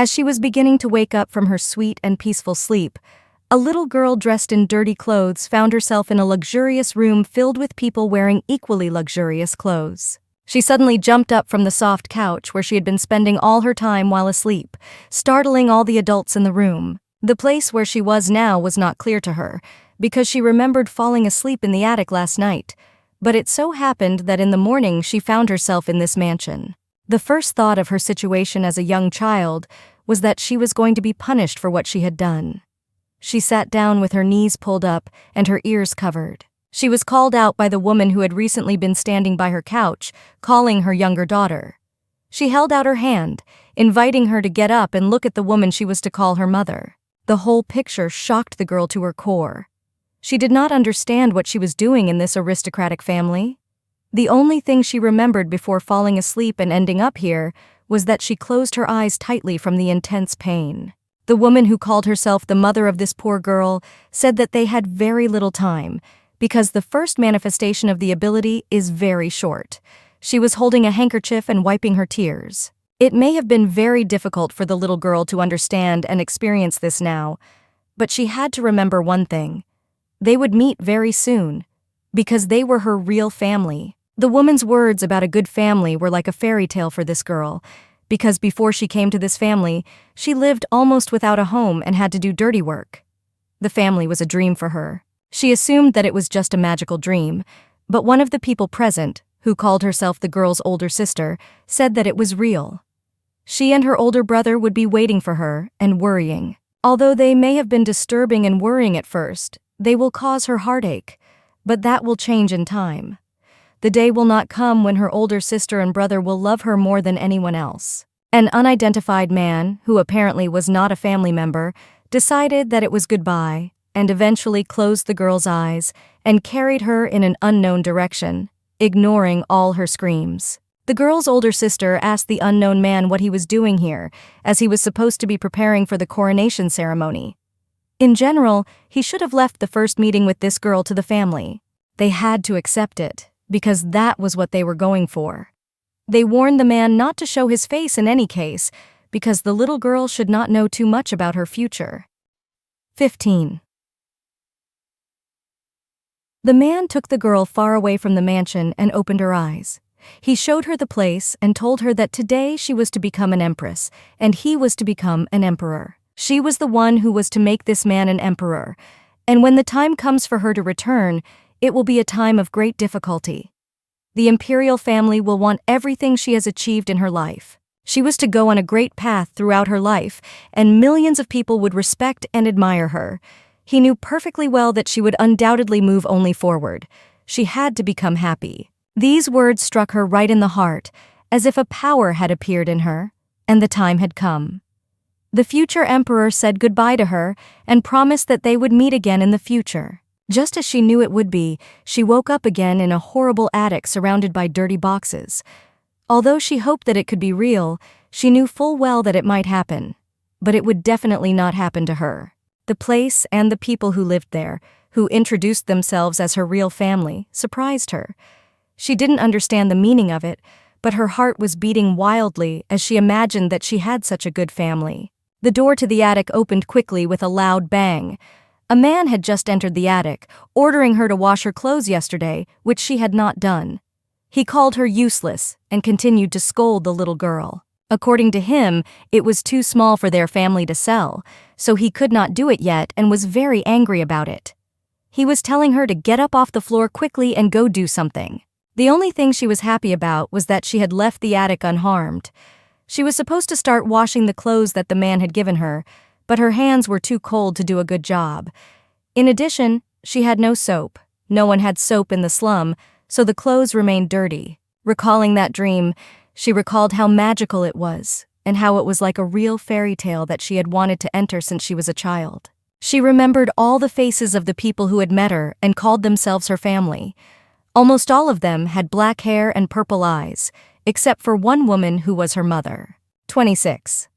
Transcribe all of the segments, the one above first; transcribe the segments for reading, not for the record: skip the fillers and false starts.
As she was beginning to wake up from her sweet and peaceful sleep, a little girl dressed in dirty clothes found herself in a luxurious room filled with people wearing equally luxurious clothes. She suddenly jumped up from the soft couch where she had been spending all her time while asleep, startling all the adults in the room. The place where she was now was not clear to her, because she remembered falling asleep in the attic last night, but it so happened that in the morning she found herself in this mansion. The first thought of her situation as a young child was that she was going to be punished for what she had done. She sat down with her knees pulled up and her ears covered. She was called out by the woman who had recently been standing by her couch, calling her younger daughter. She held out her hand, inviting her to get up and look at the woman she was to call her mother. The whole picture shocked the girl to her core. She did not understand what she was doing in this aristocratic family. The only thing she remembered before falling asleep and ending up here was that she closed her eyes tightly from the intense pain. The woman who called herself the mother of this poor girl said that they had very little time, because the first manifestation of the ability is very short. She was holding a handkerchief and wiping her tears. It may have been very difficult for the little girl to understand and experience this now, but she had to remember one thing. They would meet very soon, because they were her real family. The woman's words about a good family were like a fairy tale for this girl, because before she came to this family, she lived almost without a home and had to do dirty work. The family was a dream for her. She assumed that it was just a magical dream, but one of the people present, who called herself the girl's older sister, said that it was real. She and her older brother would be waiting for her and worrying. Although they may have been disturbing and worrying at first, they will cause her heartache, but that will change in time. The day will not come when her older sister and brother will love her more than anyone else. An unidentified man, who apparently was not a family member, decided that it was goodbye and eventually closed the girl's eyes and carried her in an unknown direction, ignoring all her screams. The girl's older sister asked the unknown man what he was doing here, as he was supposed to be preparing for the coronation ceremony. In general, he should have left the first meeting with this girl to the family. They had to accept it, because that was what they were going for. They warned the man not to show his face in any case, because the little girl should not know too much about her future. 15. The man took the girl far away from the mansion and opened her eyes. He showed her the place and told her that today she was to become an empress, and he was to become an emperor. She was the one who was to make this man an emperor, and when the time comes for her to return, it will be a time of great difficulty. The Imperial family will want everything she has achieved in her life. She was to go on a great path throughout her life, and millions of people would respect and admire her. He knew perfectly well that she would undoubtedly move only forward. She had to become happy. These words struck her right in the heart, as if a power had appeared in her, and the time had come. The future emperor said goodbye to her and promised that they would meet again in the future. Just as she knew it would be, she woke up again in a horrible attic surrounded by dirty boxes. Although she hoped that it could be real, she knew full well that it might happen. But it would definitely not happen to her. The place and the people who lived there, who introduced themselves as her real family, surprised her. She didn't understand the meaning of it, but her heart was beating wildly as she imagined that she had such a good family. The door to the attic opened quickly with a loud bang. A man had just entered the attic, ordering her to wash her clothes yesterday, which she had not done. He called her useless and continued to scold the little girl. According to him, it was too small for their family to sell, so he could not do it yet and was very angry about it. He was telling her to get up off the floor quickly and go do something. The only thing she was happy about was that she had left the attic unharmed. She was supposed to start washing the clothes that the man had given her, but her hands were too cold to do a good job. In addition, she had no soap. No one had soap in the slum, so the clothes remained dirty. Recalling that dream, she recalled how magical it was, and how it was like a real fairy tale that she had wanted to enter since she was a child. She remembered all the faces of the people who had met her and called themselves her family. Almost all of them had black hair and purple eyes, except for one woman who was her mother. 26.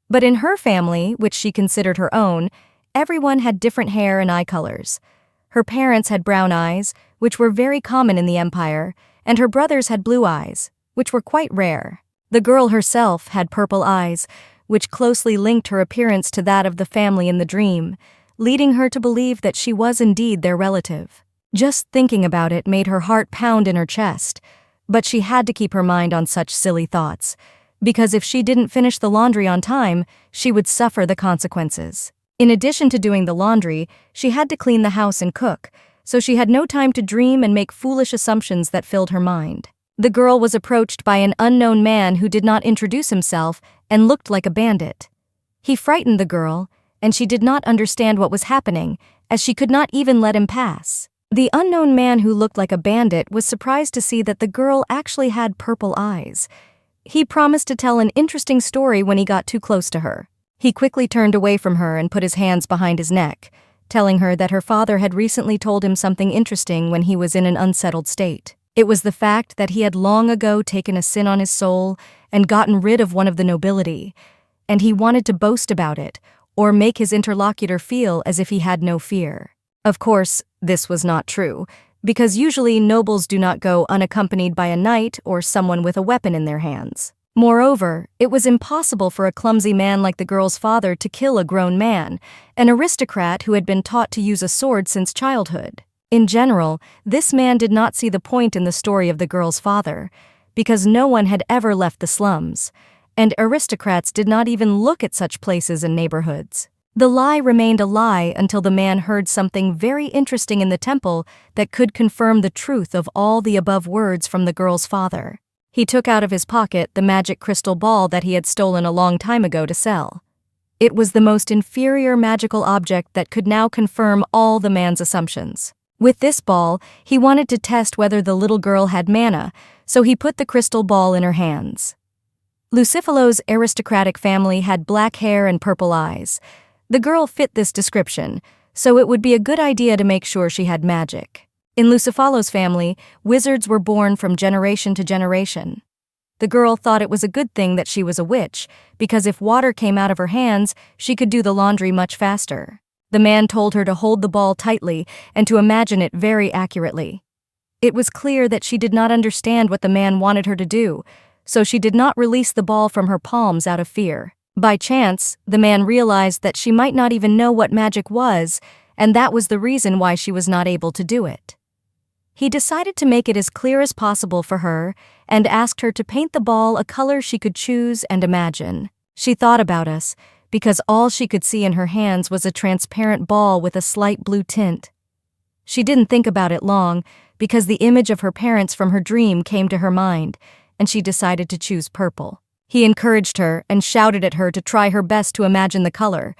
But in her family, which she considered her own, everyone had different hair and eye colors. Her parents had brown eyes, which were very common in the empire, and her brothers had blue eyes, which were quite rare. The girl herself had purple eyes, which closely linked her appearance to that of the family in the dream, leading her to believe that she was indeed their relative. Just thinking about it made her heart pound in her chest, but she had to keep her mind on such silly thoughts, because if she didn't finish the laundry on time, she would suffer the consequences. In addition to doing the laundry, she had to clean the house and cook, so she had no time to dream and make foolish assumptions that filled her mind. The girl was approached by an unknown man who did not introduce himself and looked like a bandit. He frightened the girl, and she did not understand what was happening, as she could not even let him pass. The unknown man who looked like a bandit was surprised to see that the girl actually had purple eyes. He promised to tell an interesting story when he got too close to her. He quickly turned away from her and put his hands behind his neck, telling her that her father had recently told him something interesting when he was in an unsettled state. It was the fact that he had long ago taken a sin on his soul and gotten rid of one of the nobility, and he wanted to boast about it, or make his interlocutor feel as if he had no fear. Of course, this was not true, because usually nobles do not go unaccompanied by a knight or someone with a weapon in their hands. Moreover, it was impossible for a clumsy man like the girl's father to kill a grown man, an aristocrat who had been taught to use a sword since childhood. In general, this man did not see the point in the story of the girl's father, because no one had ever left the slums, and aristocrats did not even look at such places and neighborhoods. The lie remained a lie until the man heard something very interesting in the temple that could confirm the truth of all the above words from the girl's father. He took out of his pocket the magic crystal ball that he had stolen a long time ago to sell. It was the most inferior magical object that could now confirm all the man's assumptions. With this ball, he wanted to test whether the little girl had mana, so he put the crystal ball in her hands. Lucifalo's aristocratic family had black hair and purple eyes. The girl fit this description, so it would be a good idea to make sure she had magic. In Lucifalo's family, wizards were born from generation to generation. The girl thought it was a good thing that she was a witch, because if water came out of her hands, she could do the laundry much faster. The man told her to hold the ball tightly and to imagine it very accurately. It was clear that she did not understand what the man wanted her to do, so she did not release the ball from her palms out of fear. By chance, the man realized that she might not even know what magic was, and that was the reason why she was not able to do it. He decided to make it as clear as possible for her and asked her to paint the ball a color she could choose and imagine. She thought about us, because all she could see in her hands was a transparent ball with a slight blue tint. She didn't think about it long, because the image of her parents from her dream came to her mind, and she decided to choose purple. He encouraged her and shouted at her to try her best to imagine the color.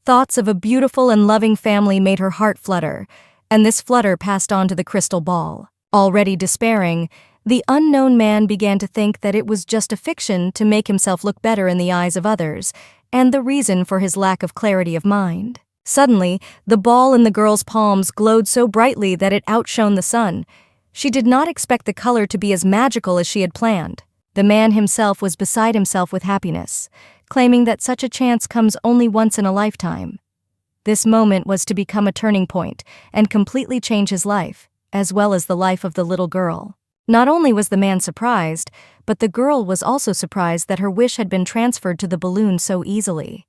Thoughts of a beautiful and loving family made her heart flutter, and this flutter passed on to the crystal ball. Already despairing, the unknown man began to think that it was just a fiction to make himself look better in the eyes of others, and the reason for his lack of clarity of mind. Suddenly, the ball in the girl's palms glowed so brightly that it outshone the sun. She did not expect the color to be as magical as she had planned. The man himself was beside himself with happiness, claiming that such a chance comes only once in a lifetime. This moment was to become a turning point and completely change his life, as well as the life of the little girl. Not only was the man surprised, but the girl was also surprised that her wish had been transferred to the balloon so easily.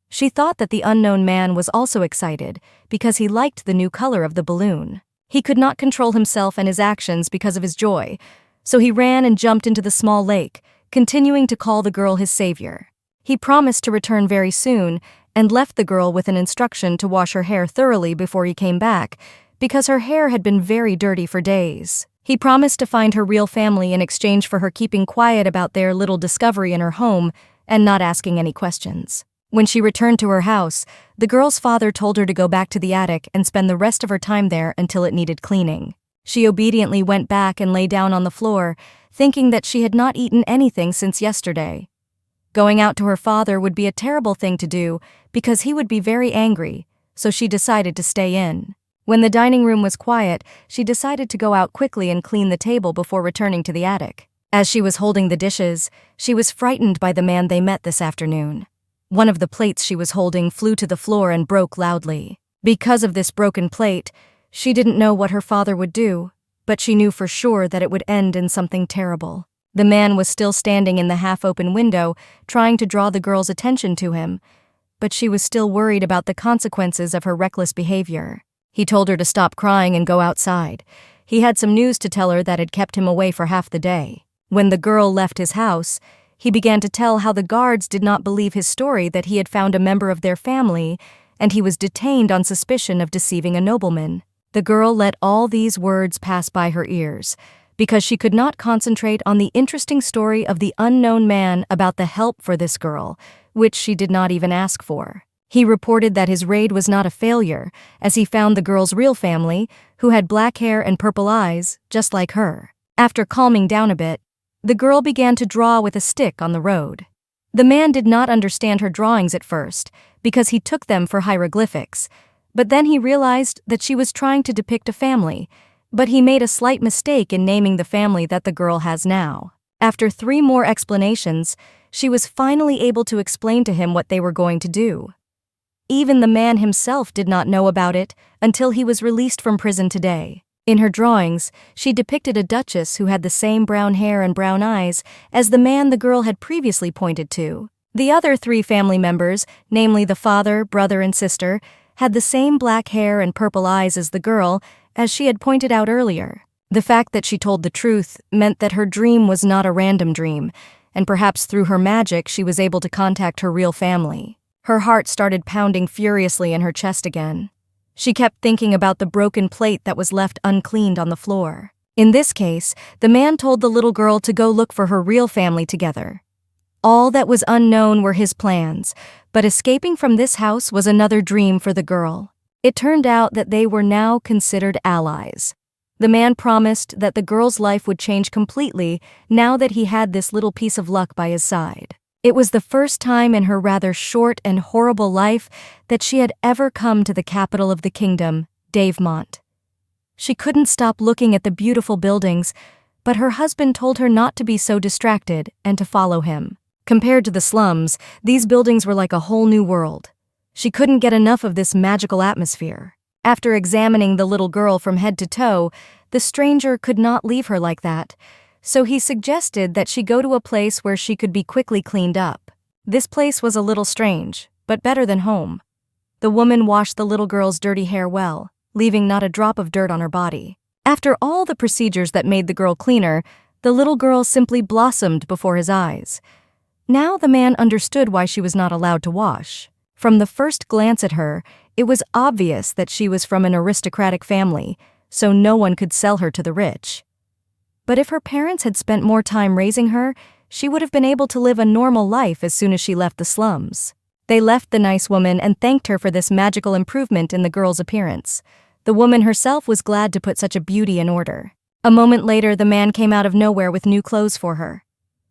She thought that the unknown man was also excited because he liked the new color of the balloon. He could not control himself and his actions because of his joy, so he ran and jumped into the small lake, continuing to call the girl his savior. He promised to return very soon and left the girl with an instruction to wash her hair thoroughly before he came back, because her hair had been very dirty for days. He promised to find her real family in exchange for her keeping quiet about their little discovery in her home and not asking any questions. When she returned to her house, the girl's father told her to go back to the attic and spend the rest of her time there until it needed cleaning. She obediently went back and lay down on the floor, thinking that she had not eaten anything since yesterday. Going out to her father would be a terrible thing to do because he would be very angry, so she decided to stay in. When the dining room was quiet, she decided to go out quickly and clean the table before returning to the attic. As she was holding the dishes, she was frightened by the man they met this afternoon. One of the plates she was holding flew to the floor and broke loudly. Because of this broken plate, she didn't know what her father would do, but she knew for sure that it would end in something terrible. The man was still standing in the half-open window, trying to draw the girl's attention to him, but she was still worried about the consequences of her reckless behavior. He told her to stop crying and go outside. He had some news to tell her that had kept him away for half the day. When the girl left his house, he began to tell how the guards did not believe his story that he had found a member of their family, and he was detained on suspicion of deceiving a nobleman. The girl let all these words pass by her ears, because she could not concentrate on the interesting story of the unknown man about the help for this girl, which she did not even ask for. He reported that his raid was not a failure, as he found the girl's real family, who had black hair and purple eyes, just like her. After calming down a bit, the girl began to draw with a stick on the road. The man did not understand her drawings at first, because he took them for hieroglyphics, but then he realized that she was trying to depict a family, but he made a slight mistake in naming the family that the girl has now. After 3 more explanations, she was finally able to explain to him what they were going to do. Even the man himself did not know about it until he was released from prison today. In her drawings, she depicted a duchess who had the same brown hair and brown eyes as the man the girl had previously pointed to. The other 3 family members, namely the father, brother, and sister, had the same black hair and purple eyes as the girl, as she had pointed out earlier. The fact that she told the truth meant that her dream was not a random dream, and perhaps through her magic she was able to contact her real family. Her heart started pounding furiously in her chest again. She kept thinking about the broken plate that was left uncleaned on the floor. In this case, the man told the little girl to go look for her real family together. All that was unknown were his plans, but escaping from this house was another dream for the girl. It turned out that they were now considered allies. The man promised that the girl's life would change completely now that he had this little piece of luck by his side. It was the first time in her rather short and horrible life that she had ever come to the capital of the kingdom, Davemont. She couldn't stop looking at the beautiful buildings, but her husband told her not to be so distracted and to follow him. Compared to the slums, these buildings were like a whole new world. She couldn't get enough of this magical atmosphere. After examining the little girl from head to toe, the stranger could not leave her like that, so he suggested that she go to a place where she could be quickly cleaned up. This place was a little strange, but better than home. The woman washed the little girl's dirty hair well, leaving not a drop of dirt on her body. After all the procedures that made the girl cleaner, the little girl simply blossomed before his eyes. Now the man understood why she was not allowed to wash. From the first glance at her, it was obvious that she was from an aristocratic family, so no one could sell her to the rich. But if her parents had spent more time raising her, she would have been able to live a normal life as soon as she left the slums. They left the nice woman and thanked her for this magical improvement in the girl's appearance. The woman herself was glad to put such a beauty in order. A moment later, the man came out of nowhere with new clothes for her.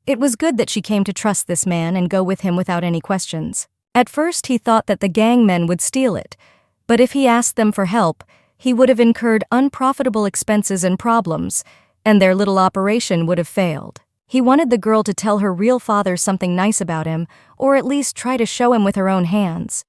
It was good that she came to trust this man and go with him without any questions. At first, he thought that the gang men would steal it, but if he asked them for help, he would have incurred unprofitable expenses and problems, and their little operation would have failed. He wanted the girl to tell her real father something nice about him, or at least try to show him with her own hands.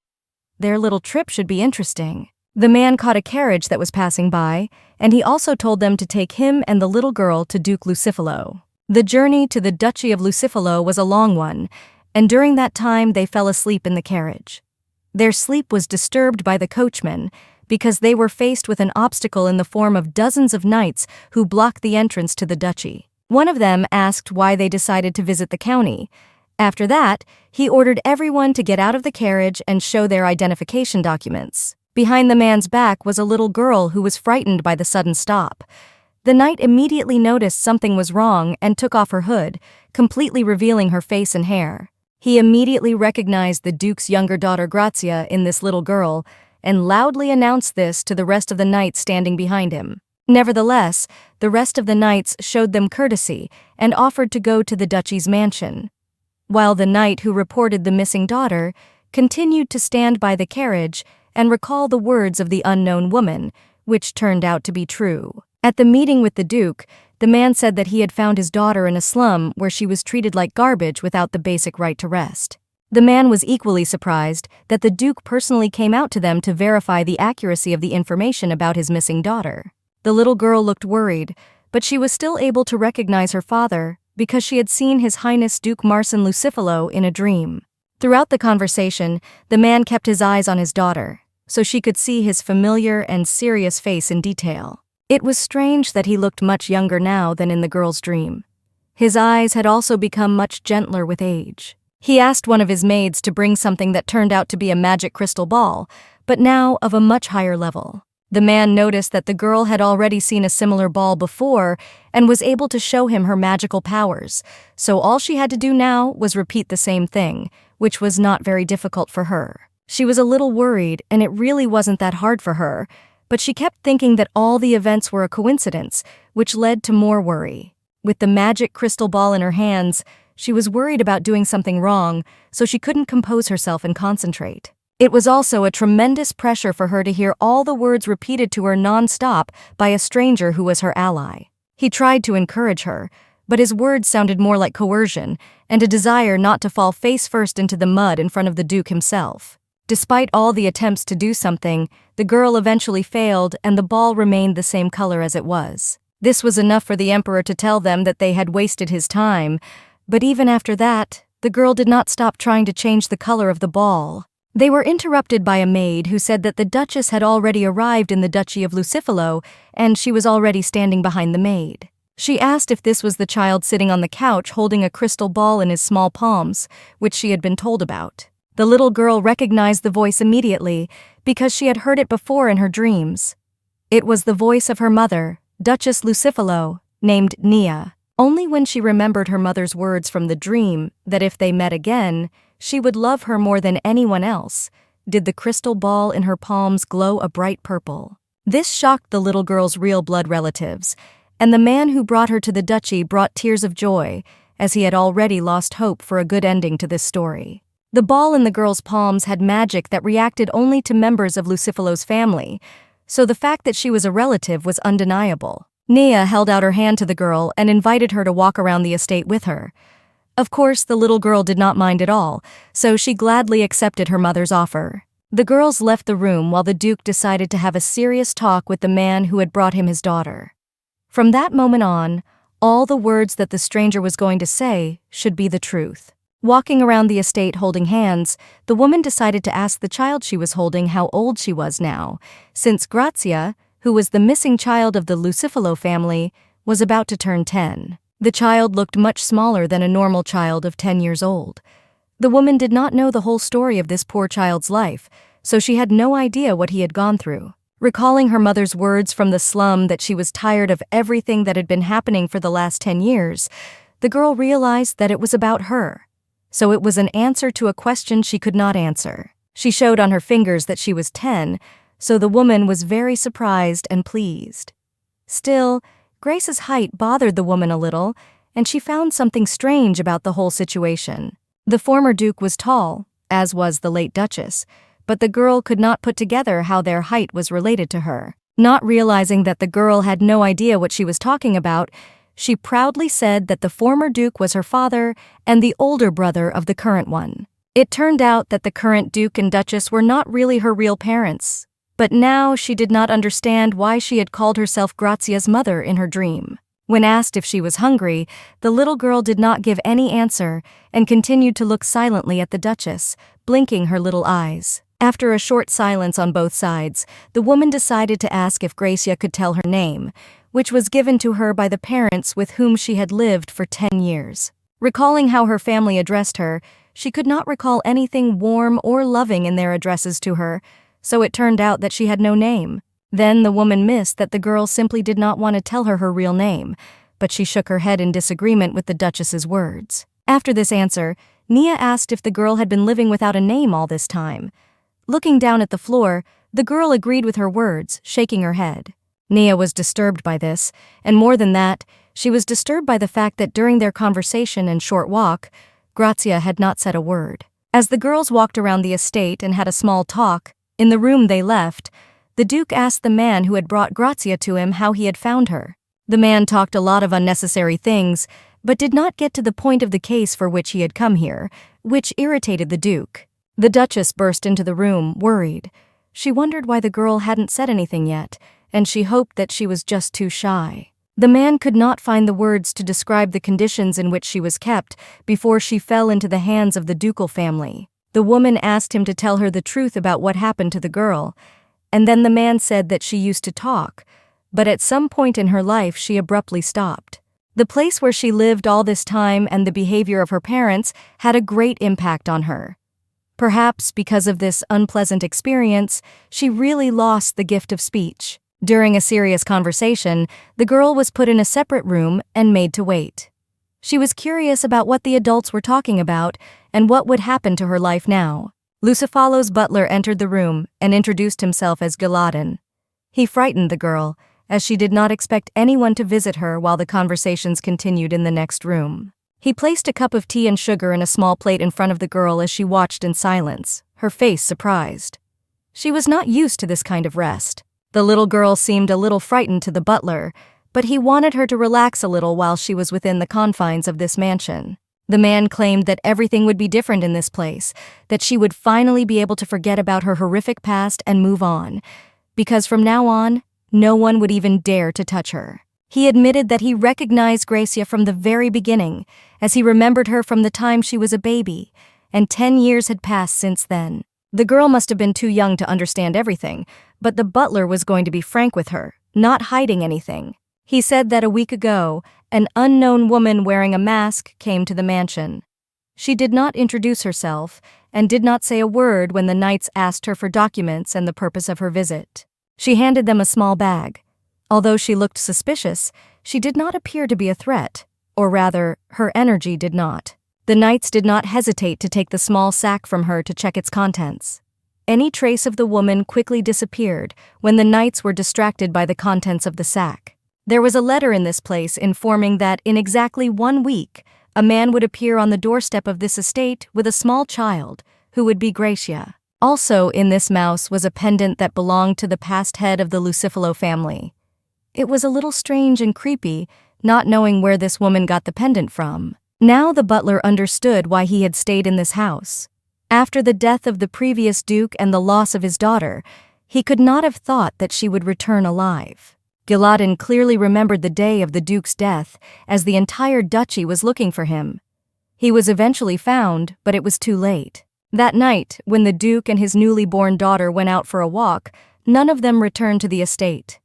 Their little trip should be interesting. The man caught a carriage that was passing by, and he also told them to take him and the little girl to Duke Lucifalo. The journey to the duchy of Lucifalo was a long one, and during that time they fell asleep in the carriage. Their sleep was disturbed by the coachman, because they were faced with an obstacle in the form of dozens of knights who blocked the entrance to the duchy. One of them asked why they decided to visit the county. After that, he ordered everyone to get out of the carriage and show their identification documents. Behind the man's back was a little girl who was frightened by the sudden stop. The knight immediately noticed something was wrong and took off her hood, completely revealing her face and hair. He immediately recognized the duke's younger daughter Grazia in this little girl, and loudly announced this to the rest of the knights standing behind him. Nevertheless, the rest of the knights showed them courtesy and offered to go to the duchy's mansion, while the knight who reported the missing daughter continued to stand by the carriage and recall the words of the unknown woman, which turned out to be true. At the meeting with the duke, the man said that he had found his daughter in a slum where she was treated like garbage without the basic right to rest. The man was equally surprised that the duke personally came out to them to verify the accuracy of the information about his missing daughter. The little girl looked worried, but she was still able to recognize her father, because she had seen His Highness Duke Marcin Lucifelo in a dream. Throughout the conversation, the man kept his eyes on his daughter, so she could see his familiar and serious face in detail. It was strange that he looked much younger now than in the girl's dream. His eyes had also become much gentler with age. He asked one of his maids to bring something that turned out to be a magic crystal ball, but now of a much higher level. The man noticed that the girl had already seen a similar ball before and was able to show him her magical powers, so all she had to do now was repeat the same thing, which was not very difficult for her. She was a little worried, and it really wasn't that hard for her, but she kept thinking that all the events were a coincidence, which led to more worry. With the magic crystal ball in her hands, she was worried about doing something wrong, so she couldn't compose herself and concentrate. It was also a tremendous pressure for her to hear all the words repeated to her non-stop by a stranger who was her ally. He tried to encourage her, but his words sounded more like coercion and a desire not to fall face first into the mud in front of the Duke himself. Despite all the attempts to do something, the girl eventually failed and the ball remained the same color as it was. This was enough for the Emperor to tell them that they had wasted his time, but even after that, the girl did not stop trying to change the color of the ball. They were interrupted by a maid who said that the Duchess had already arrived in the Duchy of Lucifelo, and she was already standing behind the maid. She asked if this was the child sitting on the couch holding a crystal ball in his small palms, which she had been told about. The little girl recognized the voice immediately, because she had heard it before in her dreams. It was the voice of her mother, Duchess Lucifelo, named Nia. Only when she remembered her mother's words from the dream, that if they met again, she would love her more than anyone else, did the crystal ball in her palms glow a bright purple. This shocked the little girl's real blood relatives, and the man who brought her to the duchy brought tears of joy, as he had already lost hope for a good ending to this story. The ball in the girl's palms had magic that reacted only to members of Lucifelo's family, so the fact that she was a relative was undeniable. Nia held out her hand to the girl and invited her to walk around the estate with her. Of course, the little girl did not mind at all, so she gladly accepted her mother's offer. The girls left the room while the Duke decided to have a serious talk with the man who had brought him his daughter. From that moment on, all the words that the stranger was going to say should be the truth. Walking around the estate holding hands, the woman decided to ask the child she was holding how old she was now, since Grazia, who was the missing child of the Lucifelo family, was about to turn 10. The child looked much smaller than a normal child of 10 years old. The woman did not know the whole story of this poor child's life, so she had no idea what he had gone through. Recalling her mother's words from the slum that she was tired of everything that had been happening for the last 10 years, the girl realized that it was about her. So it was an answer to a question she could not answer. She showed on her fingers that she was 10, so the woman was very surprised and pleased. Still, Grace's height bothered the woman a little, and she found something strange about the whole situation. The former Duke was tall, as was the late Duchess, but the girl could not put together how their height was related to her. Not realizing that the girl had no idea what she was talking about, she proudly said that the former Duke was her father and the older brother of the current one. It turned out that the current Duke and Duchess were not really her real parents. But now she did not understand why she had called herself Grazia's mother in her dream. When asked if she was hungry, the little girl did not give any answer and continued to look silently at the Duchess, blinking her little eyes. After a short silence on both sides, the woman decided to ask if Grazia could tell her name, which was given to her by the parents with whom she had lived for 10 years. Recalling how her family addressed her, she could not recall anything warm or loving in their addresses to her, so it turned out that she had no name. Then the woman missed that the girl simply did not want to tell her her real name, but she shook her head in disagreement with the Duchess's words. After this answer, Nia asked if the girl had been living without a name all this time. Looking down at the floor, the girl agreed with her words, shaking her head. Nia was disturbed by this, and more than that, she was disturbed by the fact that during their conversation and short walk, Grazia had not said a word. As the girls walked around the estate and had a small talk, in the room they left, the Duke asked the man who had brought Grazia to him how he had found her. The man talked a lot of unnecessary things, but did not get to the point of the case for which he had come here, which irritated the Duke. The Duchess burst into the room, worried. She wondered why the girl hadn't said anything yet, and she hoped that she was just too shy. The man could not find the words to describe the conditions in which she was kept before she fell into the hands of the ducal family. The woman asked him to tell her the truth about what happened to the girl, and then the man said that she used to talk, but at some point in her life she abruptly stopped. The place where she lived all this time and the behavior of her parents had a great impact on her. Perhaps because of this unpleasant experience, she really lost the gift of speech. During a serious conversation, the girl was put in a separate room and made to wait. She was curious about what the adults were talking about and what would happen to her life now. Lucifalo's butler entered the room and introduced himself as Gelatin. He frightened the girl, as she did not expect anyone to visit her while the conversations continued in the next room. He placed a cup of tea and sugar in a small plate in front of the girl as she watched in silence, her face surprised. She was not used to this kind of rest. The little girl seemed a little frightened to the butler, but he wanted her to relax a little while she was within the confines of this mansion. The man claimed that everything would be different in this place, that she would finally be able to forget about her horrific past and move on, because from now on, no one would even dare to touch her. He admitted that he recognized Gracia from the very beginning, as he remembered her from the time she was a baby, and 10 years had passed since then. The girl must have been too young to understand everything, but the butler was going to be frank with her, not hiding anything. He said that a week ago, an unknown woman wearing a mask came to the mansion. She did not introduce herself and did not say a word when the knights asked her for documents and the purpose of her visit. She handed them a small bag. Although she looked suspicious, she did not appear to be a threat, or rather, her energy did not. The knights did not hesitate to take the small sack from her to check its contents. Any trace of the woman quickly disappeared when the knights were distracted by the contents of the sack. There was a letter in this place informing that in exactly 1 week, a man would appear on the doorstep of this estate with a small child, who would be Gracia. Also in this mouse was a pendant that belonged to the past head of the Lucifalo family. It was a little strange and creepy, not knowing where this woman got the pendant from. Now the butler understood why he had stayed in this house. After the death of the previous duke and the loss of his daughter, he could not have thought that she would return alive. Gelatin clearly remembered the day of the duke's death, as the entire duchy was looking for him. He was eventually found, but it was too late. That night, when the duke and his newly born daughter went out for a walk, none of them returned to the estate.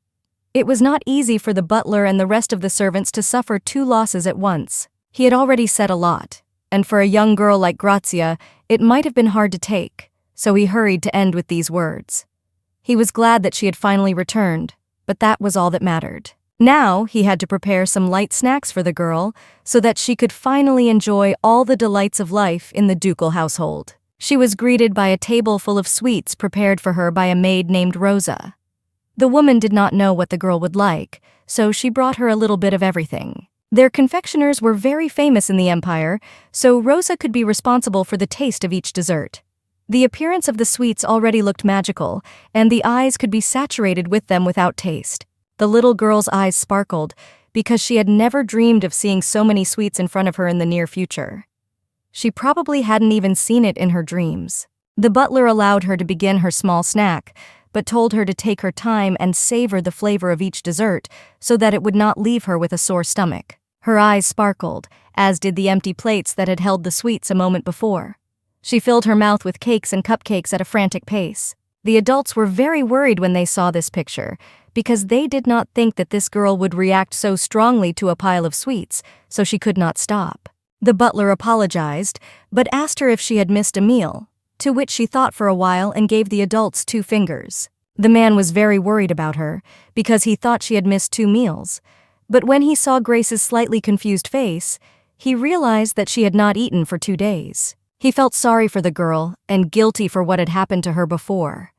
It was not easy for the butler and the rest of the servants to suffer 2 losses at once. He had already said a lot, and for a young girl like Grazia, it might have been hard to take, so he hurried to end with these words. He was glad that she had finally returned, but that was all that mattered. Now he had to prepare some light snacks for the girl so that she could finally enjoy all the delights of life in the ducal household. She was greeted by a table full of sweets prepared for her by a maid named Rosa. The woman did not know what the girl would like, so she brought her a little bit of everything. Their confectioners were very famous in the empire, so Rosa could be responsible for the taste of each dessert. The appearance of the sweets already looked magical, and the eyes could be saturated with them without taste. The little girl's eyes sparkled, because she had never dreamed of seeing so many sweets in front of her in the near future. She probably hadn't even seen it in her dreams. The butler allowed her to begin her small snack, but told her to take her time and savor the flavor of each dessert so that it would not leave her with a sore stomach. Her eyes sparkled, as did the empty plates that had held the sweets a moment before. She filled her mouth with cakes and cupcakes at a frantic pace. The adults were very worried when they saw this picture, because they did not think that this girl would react so strongly to a pile of sweets, so she could not stop. The butler apologized, but asked her if she had missed a meal, to which she thought for a while and gave the adults 2 fingers. The man was very worried about her, because he thought she had missed 2 meals, but when he saw Grace's slightly confused face, he realized that she had not eaten for 2 days. He felt sorry for the girl and guilty for what had happened to her before.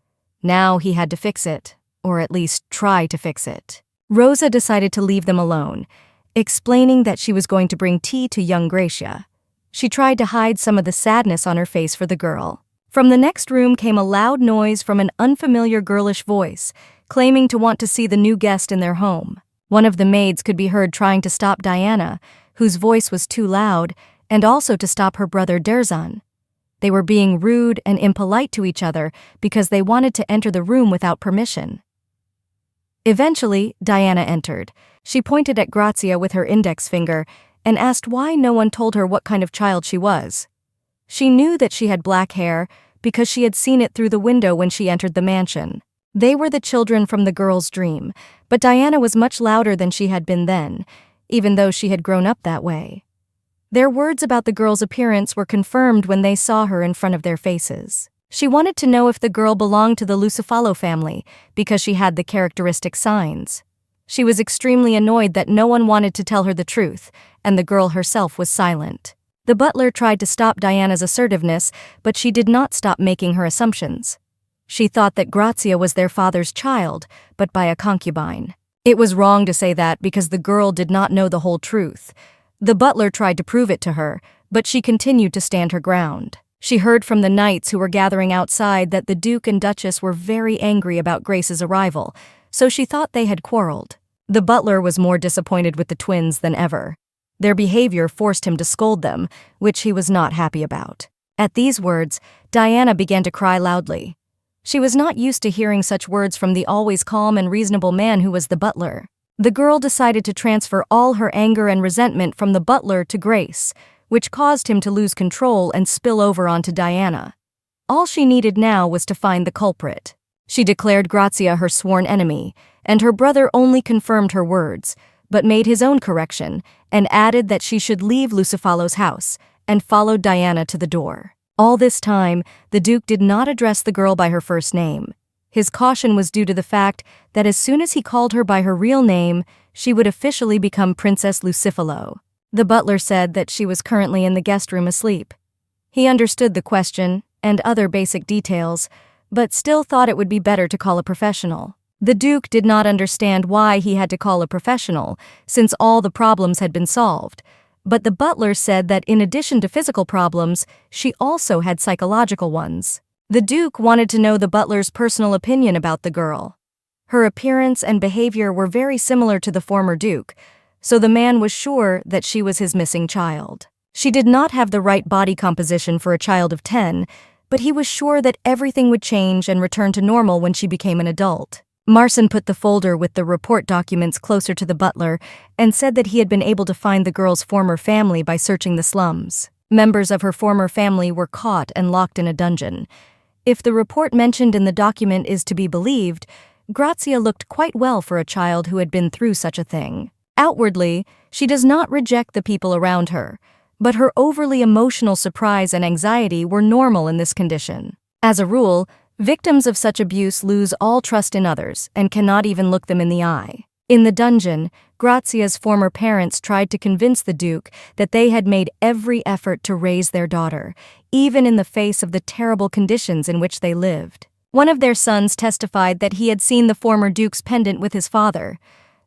Now he had to fix it, or at least try to fix it. Rosa decided to leave them alone, explaining that she was going to bring tea to young Gracia. She tried to hide some of the sadness on her face for the girl. From the next room came a loud noise from an unfamiliar girlish voice, claiming to want to see the new guest in their home. One of the maids could be heard trying to stop Diana, whose voice was too loud, and also to stop her brother Derzan. They were being rude and impolite to each other because they wanted to enter the room without permission. Eventually, Diana entered. She pointed at Grazia with her index finger and asked why no one told her what kind of child she was. She knew that she had black hair because she had seen it through the window when she entered the mansion. They were the children from the girl's dream, but Diana was much louder than she had been then, even though she had grown up that way. Their words about the girl's appearance were confirmed when they saw her in front of their faces. She wanted to know if the girl belonged to the Lucifalo family because she had the characteristic signs. She was extremely annoyed that no one wanted to tell her the truth, and the girl herself was silent. The butler tried to stop Diana's assertiveness, but she did not stop making her assumptions. She thought that Grazia was their father's child, but by a concubine. It was wrong to say that because the girl did not know the whole truth. The butler tried to prove it to her, but she continued to stand her ground. She heard from the knights who were gathering outside that the Duke and Duchess were very angry about Grace's arrival, so she thought they had quarreled. The butler was more disappointed with the twins than ever. Their behavior forced him to scold them, which he was not happy about. At these words, Diana began to cry loudly. She was not used to hearing such words from the always calm and reasonable man who was the butler. The girl decided to transfer all her anger and resentment from the butler to Grace, which caused him to lose control and spill over onto Diana. All she needed now was to find the culprit. She declared Grazia her sworn enemy, and her brother only confirmed her words, but made his own correction and added that she should leave Lucifalo's house, and followed Diana to the door. All this time, the Duke did not address the girl by her first name. His caution was due to the fact that as soon as he called her by her real name, she would officially become Princess Lucifalo. The butler said that she was currently in the guest room asleep. He understood the question and other basic details, but still thought it would be better to call a professional. The Duke did not understand why he had to call a professional, since all the problems had been solved. But the butler said that in addition to physical problems, she also had psychological ones. The Duke wanted to know the butler's personal opinion about the girl. Her appearance and behavior were very similar to the former Duke, so the man was sure that she was his missing child. She did not have the right body composition for a child of 10, but he was sure that everything would change and return to normal when she became an adult. Marcin put the folder with the report documents closer to the butler and said that he had been able to find the girl's former family by searching the slums. Members of her former family were caught and locked in a dungeon. If the report mentioned in the document is to be believed, Grazia looked quite well for a child who had been through such a thing. Outwardly, she does not reject the people around her, but her overly emotional surprise and anxiety were normal in this condition. As a rule, victims of such abuse lose all trust in others and cannot even look them in the eye. In the dungeon, Grazia's former parents tried to convince the Duke that they had made every effort to raise their daughter, even in the face of the terrible conditions in which they lived. One of their sons testified that he had seen the former Duke's pendant with his father.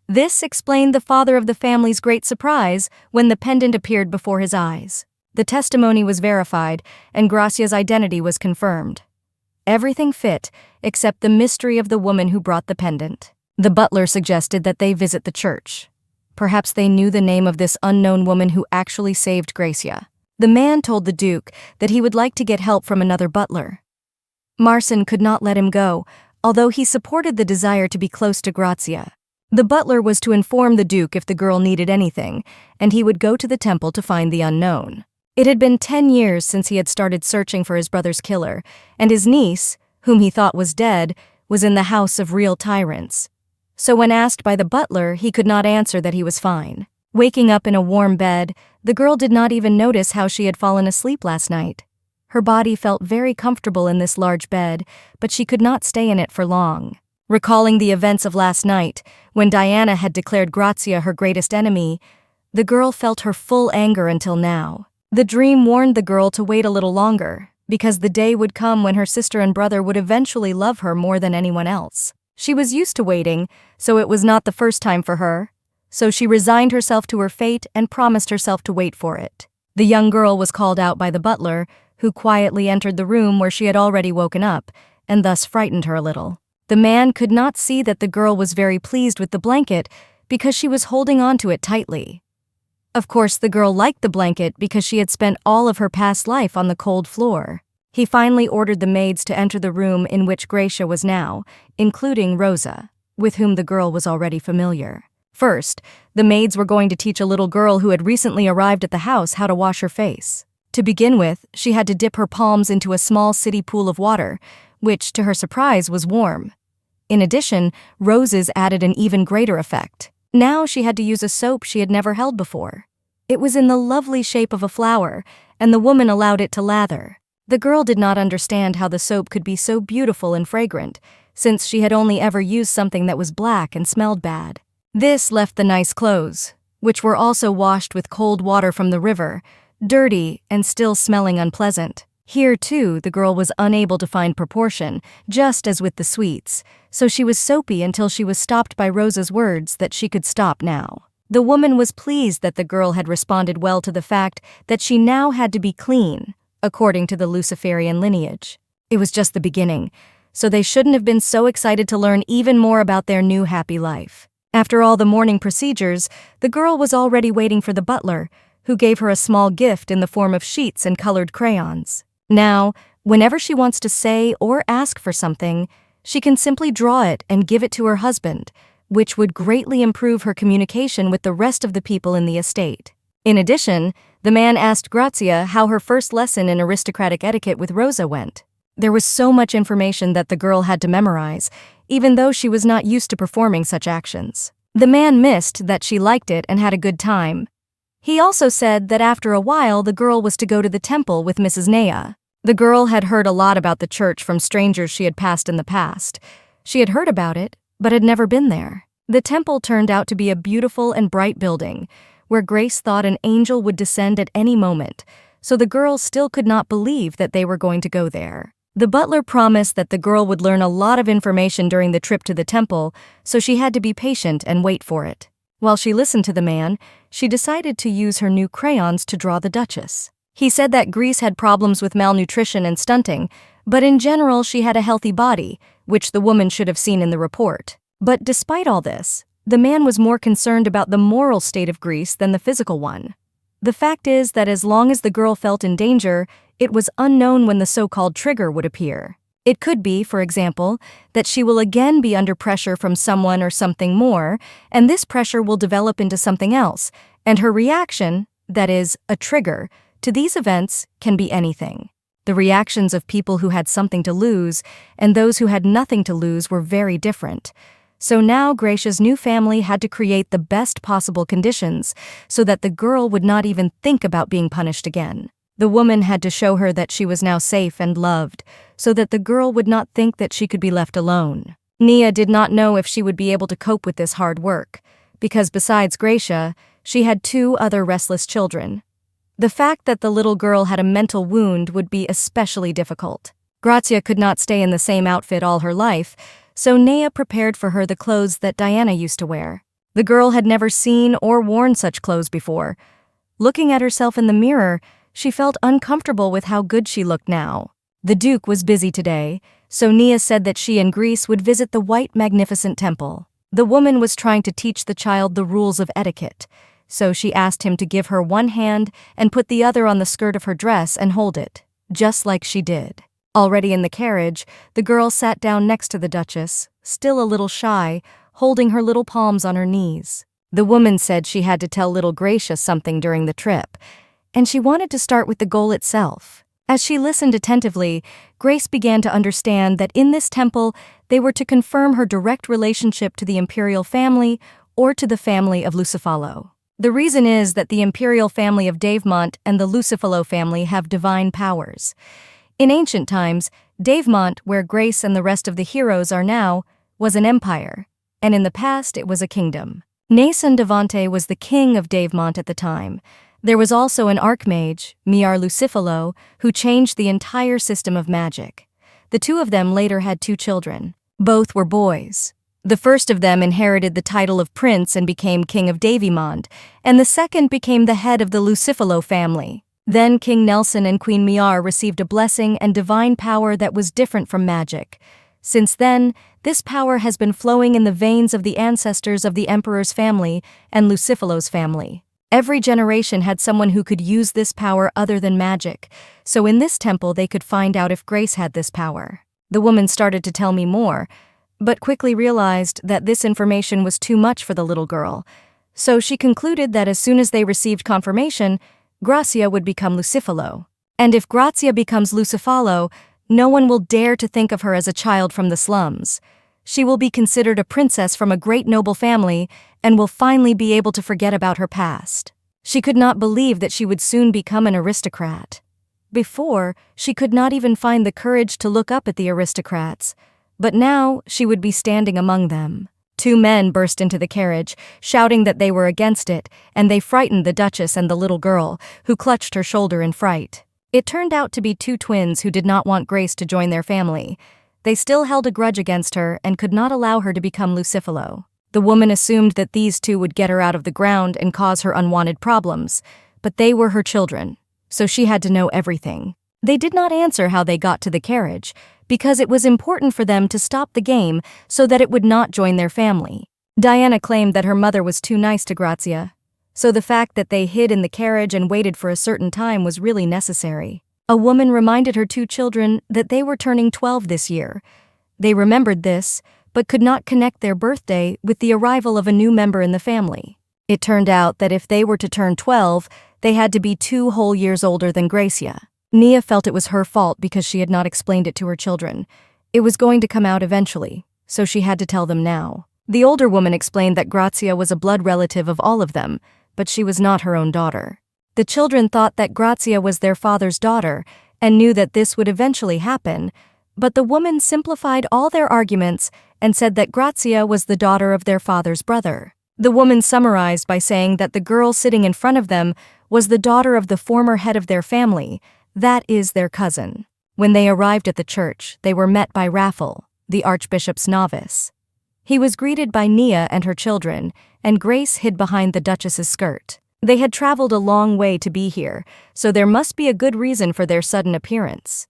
This explained the father of the family's great surprise when the pendant appeared before his eyes. The testimony was verified, and Grazia's identity was confirmed. Everything fit, except the mystery of the woman who brought the pendant. The butler suggested that they visit the church. Perhaps they knew the name of this unknown woman who actually saved Grazia. The man told the Duke that he would like to get help from another butler. Marcin could not let him go, although he supported the desire to be close to Grazia. The butler was to inform the Duke if the girl needed anything, and he would go to the temple to find the unknown. It had been 10 years since he had started searching for his brother's killer, and his niece, whom he thought was dead, was in the house of real tyrants. So when asked by the butler, he could not answer that he was fine. Waking up in a warm bed, the girl did not even notice how she had fallen asleep last night. Her body felt very comfortable in this large bed, but she could not stay in it for long. Recalling the events of last night, when Diana had declared Grazia her greatest enemy, the girl felt her full anger until now. The dream warned the girl to wait a little longer, because the day would come when her sister and brother would eventually love her more than anyone else. She was used to waiting, so it was not the first time for her. So she resigned herself to her fate and promised herself to wait for it. The young girl was called out by the butler, who quietly entered the room where she had already woken up, and thus frightened her a little. The man could not see that the girl was very pleased with the blanket because she was holding onto it tightly. Of course, the girl liked the blanket because she had spent all of her past life on the cold floor. He finally ordered the maids to enter the room in which Grazia was now, including Rosa. with whom the girl was already familiar. First, the maids were going to teach a little girl who had recently arrived at the house how to wash her face. To begin with, she had to dip her palms into a small city pool of water, which, to her surprise, was warm. In addition, roses added an even greater effect. Now she had to use a soap she had never held before. It was in the lovely shape of a flower, and the woman allowed it to lather. The girl did not understand how the soap could be so beautiful and fragrant, since she had only ever used something that was black and smelled bad. This left the nice clothes, which were also washed with cold water from the river, dirty and still smelling unpleasant. Here, too, the girl was unable to find proportion, just as with the sweets, so she was soapy until she was stopped by Rosa's words that she could stop now. The woman was pleased that the girl had responded well to the fact that she now had to be clean, according to the Luciferian lineage. It was just the beginning, so they shouldn't have been so excited to learn even more about their new happy life. After all the morning procedures, the girl was already waiting for the butler, who gave her a small gift in the form of sheets and colored crayons. Now, whenever she wants to say or ask for something, she can simply draw it and give it to her husband, which would greatly improve her communication with the rest of the people in the estate. In addition, the man asked Grazia how her first lesson in aristocratic etiquette with Rosa went. There was so much information that the girl had to memorize, even though she was not used to performing such actions. The man missed that she liked it and had a good time. He also said that after a while the girl was to go to the temple with Mrs. Nea. The girl had heard a lot about the church from strangers she had passed in the past. She had heard about it, but had never been there. The temple turned out to be a beautiful and bright building, where Grace thought an angel would descend at any moment, so the girl still could not believe that they were going to go there. The butler promised that the girl would learn a lot of information during the trip to the temple, so she had to be patient and wait for it. While she listened to the man, she decided to use her new crayons to draw the Duchess. He said that Grace had problems with malnutrition and stunting, but in general she had a healthy body, which the woman should have seen in the report. But despite all this, the man was more concerned about the moral state of Grace than the physical one. The fact is that as long as the girl felt in danger, it was unknown when the so-called trigger would appear. It could be, for example, that she will again be under pressure from someone or something more, and this pressure will develop into something else, and her reaction, that is, a trigger, to these events can be anything. The reactions of people who had something to lose and those who had nothing to lose were very different. So now Gracia's new family had to create the best possible conditions so that the girl would not even think about being punished again. The woman had to show her that she was now safe and loved, so that the girl would not think that she could be left alone. Nia did not know if she would be able to cope with this hard work, because besides Gracia, she had 2 other restless children. The fact that the little girl had a mental wound would be especially difficult. Grazia could not stay in the same outfit all her life, so Nea prepared for her the clothes that Diana used to wear. The girl had never seen or worn such clothes before. Looking at herself in the mirror, she felt uncomfortable with how good she looked now. The Duke was busy today, so Nia said that she and Grace would visit the white magnificent temple. The woman was trying to teach the child the rules of etiquette, so she asked him to give her one hand and put the other on the skirt of her dress and hold it, just like she did. Already in the carriage, the girl sat down next to the Duchess, still a little shy, holding her little palms on her knees. The woman said she had to tell little Gracia something during the trip, and she wanted to start with the goal itself. As she listened attentively, Grace began to understand that in this temple they were to confirm her direct relationship to the Imperial family or to the family of Lucifalo. The reason is that the Imperial family of Davemont and the Lucifalo family have divine powers. In ancient times, Davemont, where Grace and the rest of the heroes are now, was an empire, and in the past it was a kingdom. Nason Devante was the king of Davemont at the time. There was also an archmage, Miar Lucifalo, who changed the entire system of magic. The 2 of them later had 2 children. Both were boys. The first of them inherited the title of prince and became king of Davimond, and the second became the head of the Lucifalo family. Then King Nelson and Queen Miar received a blessing and divine power that was different from magic. Since then, this power has been flowing in the veins of the ancestors of the Emperor's family and Lucifalo's family. Every generation had someone who could use this power other than magic, so in this temple they could find out if Grace had this power. The woman started to tell me more, but quickly realized that this information was too much for the little girl. So she concluded that as soon as they received confirmation, Grazia would become Lucifalo. And if Grazia becomes Lucifalo, no one will dare to think of her as a child from the slums. She will be considered a princess from a great noble family and will finally be able to forget about her past. She could not believe that she would soon become an aristocrat. Before, she could not even find the courage to look up at the aristocrats, but now she would be standing among them. Two men burst into the carriage, shouting that they were against it, and they frightened the Duchess and the little girl, who clutched her shoulder in fright. It turned out to be two twins who did not want Grace to join their family. They still held a grudge against her and could not allow her to become Lucifalo. The woman assumed that these two would get her out of the ground and cause her unwanted problems, but they were her children, so she had to know everything. They did not answer how they got to the carriage, because it was important for them to stop the game so that it would not join their family. Diana claimed that her mother was too nice to Grazia, so the fact that they hid in the carriage and waited for a certain time was really necessary. A woman reminded her two children that they were turning 12 this year. They remembered this, but could not connect their birthday with the arrival of a new member in the family. It turned out that if they were to turn 12, they had to be 2 whole years older than Gracia. Nia felt it was her fault because she had not explained it to her children. It was going to come out eventually, so she had to tell them now. The older woman explained that Grazia was a blood relative of all of them, but she was not her own daughter. The children thought that Grazia was their father's daughter and knew that this would eventually happen, but the woman simplified all their arguments and said that Grazia was the daughter of their father's brother. The woman summarized by saying that the girl sitting in front of them was the daughter of the former head of their family, that is, their cousin. When they arrived at the church, they were met by Raffle, the archbishop's novice. He was greeted by Nia and her children, and Grace hid behind the Duchess's skirt. They had traveled a long way to be here, so there must be a good reason for their sudden appearance.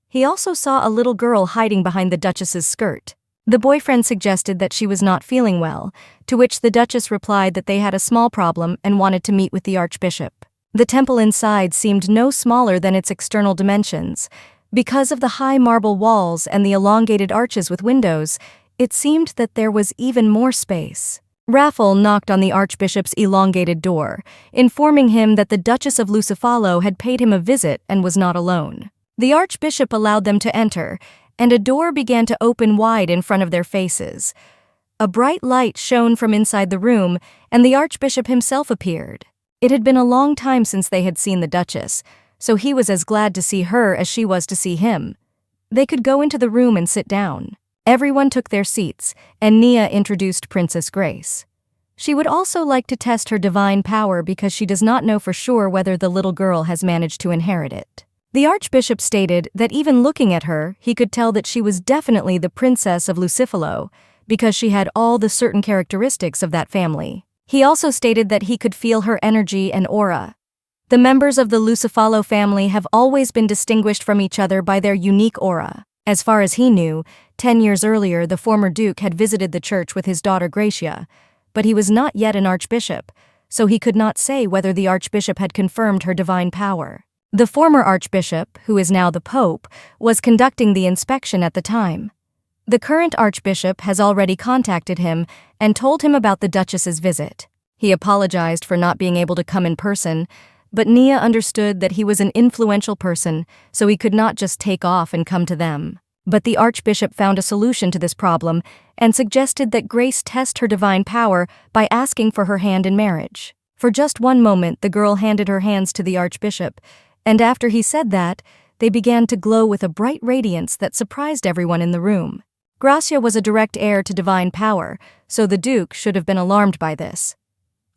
He also saw a little girl hiding behind the Duchess's skirt. The boyfriend suggested that she was not feeling well, to which the Duchess replied that they had a small problem and wanted to meet with the archbishop. The temple inside seemed no smaller than its external dimensions. Because of the high marble walls and the elongated arches with windows, it seemed that there was even more space. Raffle knocked on the archbishop's elongated door, informing him that the Duchess of Lucifalo had paid him a visit and was not alone. The archbishop allowed them to enter, and a door began to open wide in front of their faces. A bright light shone from inside the room, and the archbishop himself appeared. It had been a long time since they had seen the Duchess, so he was as glad to see her as she was to see him. They could go into the room and sit down. Everyone took their seats, and Nia introduced Princess Grace. She would also like to test her divine power because she does not know for sure whether the little girl has managed to inherit it. The archbishop stated that even looking at her, he could tell that she was definitely the princess of Lucifalo, because she had all the certain characteristics of that family. He also stated that he could feel her energy and aura. The members of the Lucifalo family have always been distinguished from each other by their unique aura. As far as he knew, 10 years earlier the former duke had visited the church with his daughter Gracia, but he was not yet an archbishop, so he could not say whether the archbishop had confirmed her divine power. The former archbishop, who is now the pope, was conducting the inspection at the time. The current archbishop has already contacted him and told him about the Duchess's visit. He apologized for not being able to come in person, but Nia understood that he was an influential person, so he could not just take off and come to them. But the archbishop found a solution to this problem and suggested that Grace test her divine power by asking for her hand in marriage. For just one moment, the girl handed her hands to the archbishop, and after he said that, they began to glow with a bright radiance that surprised everyone in the room. Gracia was a direct heir to divine power, so the duke should have been alarmed by this.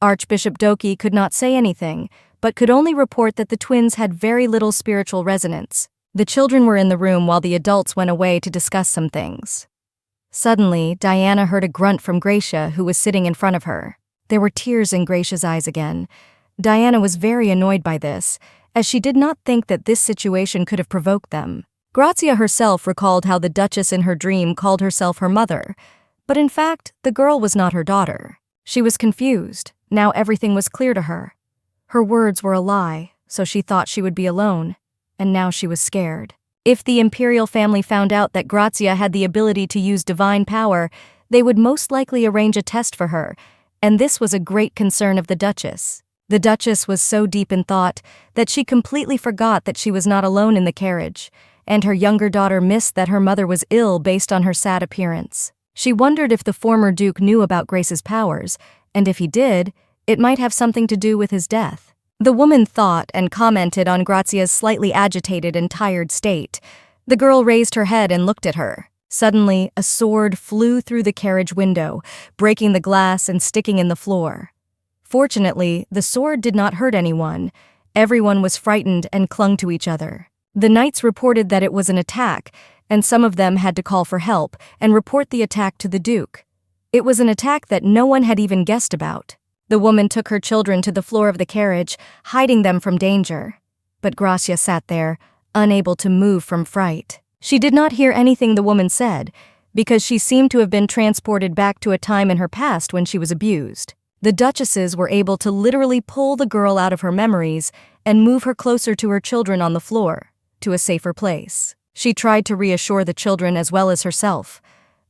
Archbishop Doki could not say anything, but could only report that the twins had very little spiritual resonance. The children were in the room while the adults went away to discuss some things. Suddenly, Diana heard a grunt from Gracia, who was sitting in front of her. There were tears in Gracia's eyes again. Diana was very annoyed by this, as she did not think that this situation could have provoked them. Grazia herself recalled how the Duchess in her dream called herself her mother, but in fact, the girl was not her daughter. She was confused. Now everything was clear to her. Her words were a lie, so she thought she would be alone, and now she was scared. If the Imperial family found out that Grazia had the ability to use divine power, they would most likely arrange a test for her, and this was a great concern of the Duchess. The Duchess was so deep in thought that she completely forgot that she was not alone in the carriage, and her younger daughter missed that her mother was ill based on her sad appearance. She wondered if the former Duke knew about Grace's powers, and if he did, it might have something to do with his death. The woman thought and commented on Grazia's slightly agitated and tired state. The girl raised her head and looked at her. Suddenly, a sword flew through the carriage window, breaking the glass and sticking in the floor. Fortunately, the sword did not hurt anyone. Everyone was frightened and clung to each other. The knights reported that it was an attack, and some of them had to call for help and report the attack to the Duke. It was an attack that no one had even guessed about. The woman took her children to the floor of the carriage, hiding them from danger. But Grazia sat there, unable to move from fright. She did not hear anything the woman said, because she seemed to have been transported back to a time in her past when she was abused. The duchesses were able to literally pull the girl out of her memories and move her closer to her children on the floor, to a safer place. She tried to reassure the children as well as herself,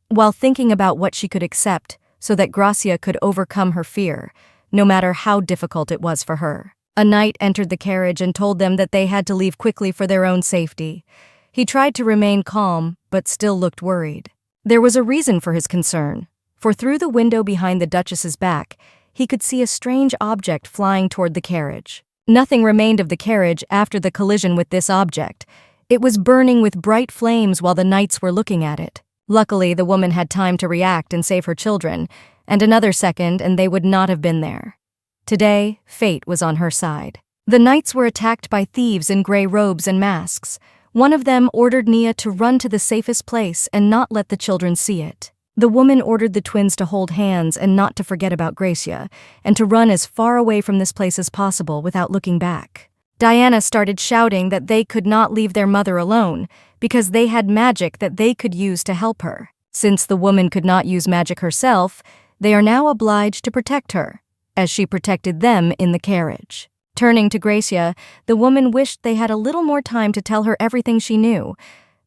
while thinking about what she could accept so that Grazia could overcome her fear, no matter how difficult it was for her. A knight entered the carriage and told them that they had to leave quickly for their own safety. He tried to remain calm, but still looked worried. There was a reason for his concern, for through the window behind the Duchess's back, he could see a strange object flying toward the carriage. Nothing remained of the carriage after the collision with this object. It was burning with bright flames while the knights were looking at it. Luckily, the woman had time to react and save her children, and another second and they would not have been there. Today, fate was on her side. The knights were attacked by thieves in gray robes and masks. One of them ordered Nia to run to the safest place and not let the children see it. The woman ordered the twins to hold hands and not to forget about Grazia, and to run as far away from this place as possible without looking back. Diana started shouting that they could not leave their mother alone, because they had magic that they could use to help her. Since the woman could not use magic herself, they are now obliged to protect her, as she protected them in the carriage. Turning to Grazia, the woman wished they had a little more time to tell her everything she knew,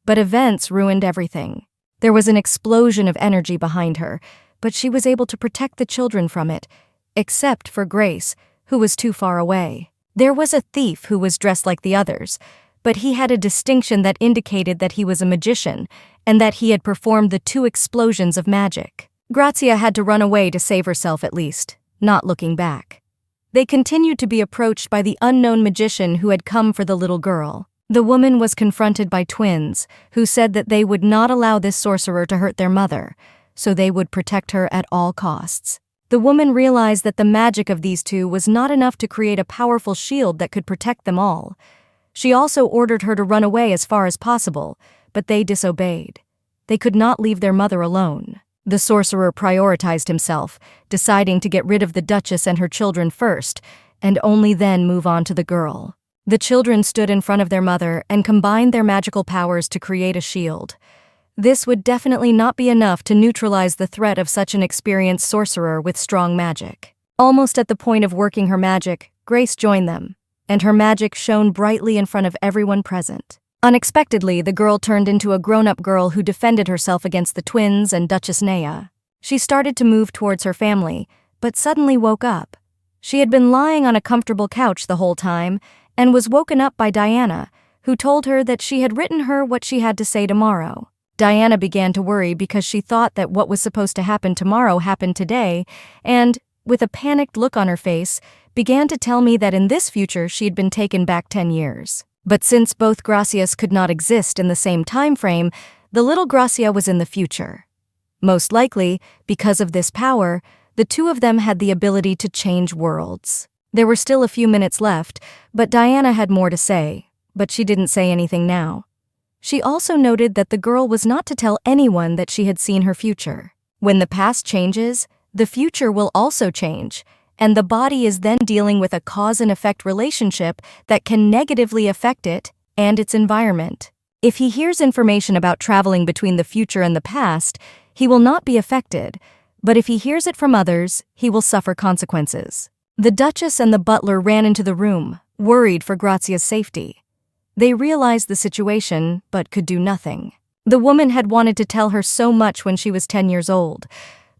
but events ruined everything. There was an explosion of energy behind her, but she was able to protect the children from it, except for Grace, who was too far away. There was a thief who was dressed like the others, but he had a distinction that indicated that he was a magician, and that he had performed the 2 explosions of magic. Grazia had to run away to save herself at least, not looking back. They continued to be approached by the unknown magician who had come for the little girl. The woman was confronted by twins, who said that they would not allow this sorcerer to hurt their mother, so they would protect her at all costs. The woman realized that the magic of these 2 was not enough to create a powerful shield that could protect them all. She also ordered her to run away as far as possible, but they disobeyed. They could not leave their mother alone. The sorcerer prioritized himself, deciding to get rid of the Duchess and her children first, and only then move on to the girl. The children stood in front of their mother and combined their magical powers to create a shield. This would definitely not be enough to neutralize the threat of such an experienced sorcerer with strong magic. Almost at the point of working her magic, Grace joined them, and her magic shone brightly in front of everyone present. Unexpectedly, the girl turned into a grown-up girl who defended herself against the twins and Duchess Nea. She started to move towards her family, but suddenly woke up. She had been lying on a comfortable couch the whole time, and was woken up by Diana, who told her that she had written her what she had to say tomorrow. Diana began to worry because she thought that what was supposed to happen tomorrow happened today, and, with a panicked look on her face, began to tell me that in this future she had been taken back 10 years. But since both Gracias could not exist in the same time frame, the little Grazia was in the future. Most likely, because of this power, the 2 of them had the ability to change worlds. There were still a few minutes left, but Diana had more to say, but she didn't say anything now. She also noted that the girl was not to tell anyone that she had seen her future. When the past changes, the future will also change, and the body is then dealing with a cause and effect relationship that can negatively affect it and its environment. If he hears information about traveling between the future and the past, he will not be affected, but if he hears it from others, he will suffer consequences. The Duchess and the butler ran into the room, worried for Grazia's safety. They realized the situation, but could do nothing. The woman had wanted to tell her so much when she was 10 years old,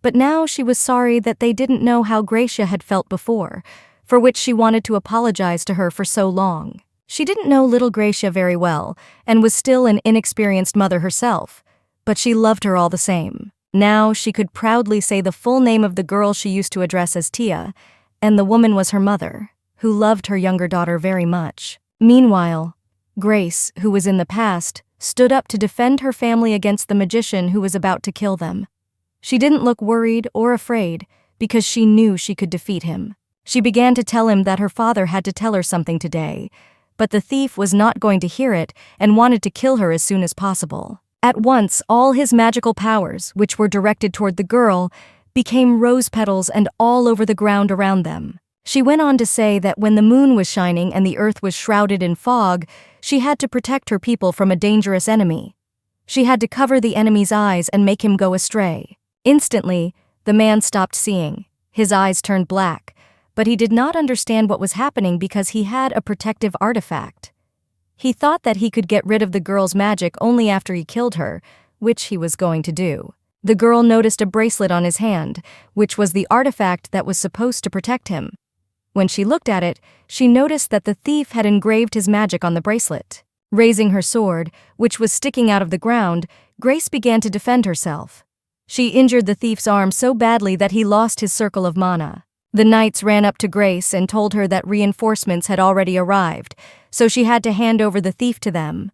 but now she was sorry that they didn't know how Gracia had felt before, for which she wanted to apologize to her for so long. She didn't know little Gracia very well, and was still an inexperienced mother herself, but she loved her all the same. Now she could proudly say the full name of the girl she used to address as Tia, and the woman was her mother, who loved her younger daughter very much. Meanwhile, Grace, who was in the past, stood up to defend her family against the magician who was about to kill them. She didn't look worried or afraid because she knew she could defeat him. She began to tell him that her father had to tell her something today, but the thief was not going to hear it and wanted to kill her as soon as possible. At once, all his magical powers, which were directed toward the girl, became rose petals and all over the ground around them. She went on to say that when the moon was shining and the earth was shrouded in fog, she had to protect her people from a dangerous enemy. She had to cover the enemy's eyes and make him go astray. Instantly, the man stopped seeing. His eyes turned black, but he did not understand what was happening because he had a protective artifact. He thought that he could get rid of the girl's magic only after he killed her, which he was going to do. The girl noticed a bracelet on his hand, which was the artifact that was supposed to protect him. When she looked at it, she noticed that the thief had engraved his magic on the bracelet. Raising her sword, which was sticking out of the ground, Grace began to defend herself. She injured the thief's arm so badly that he lost his circle of mana. The knights ran up to Grace and told her that reinforcements had already arrived, so she had to hand over the thief to them.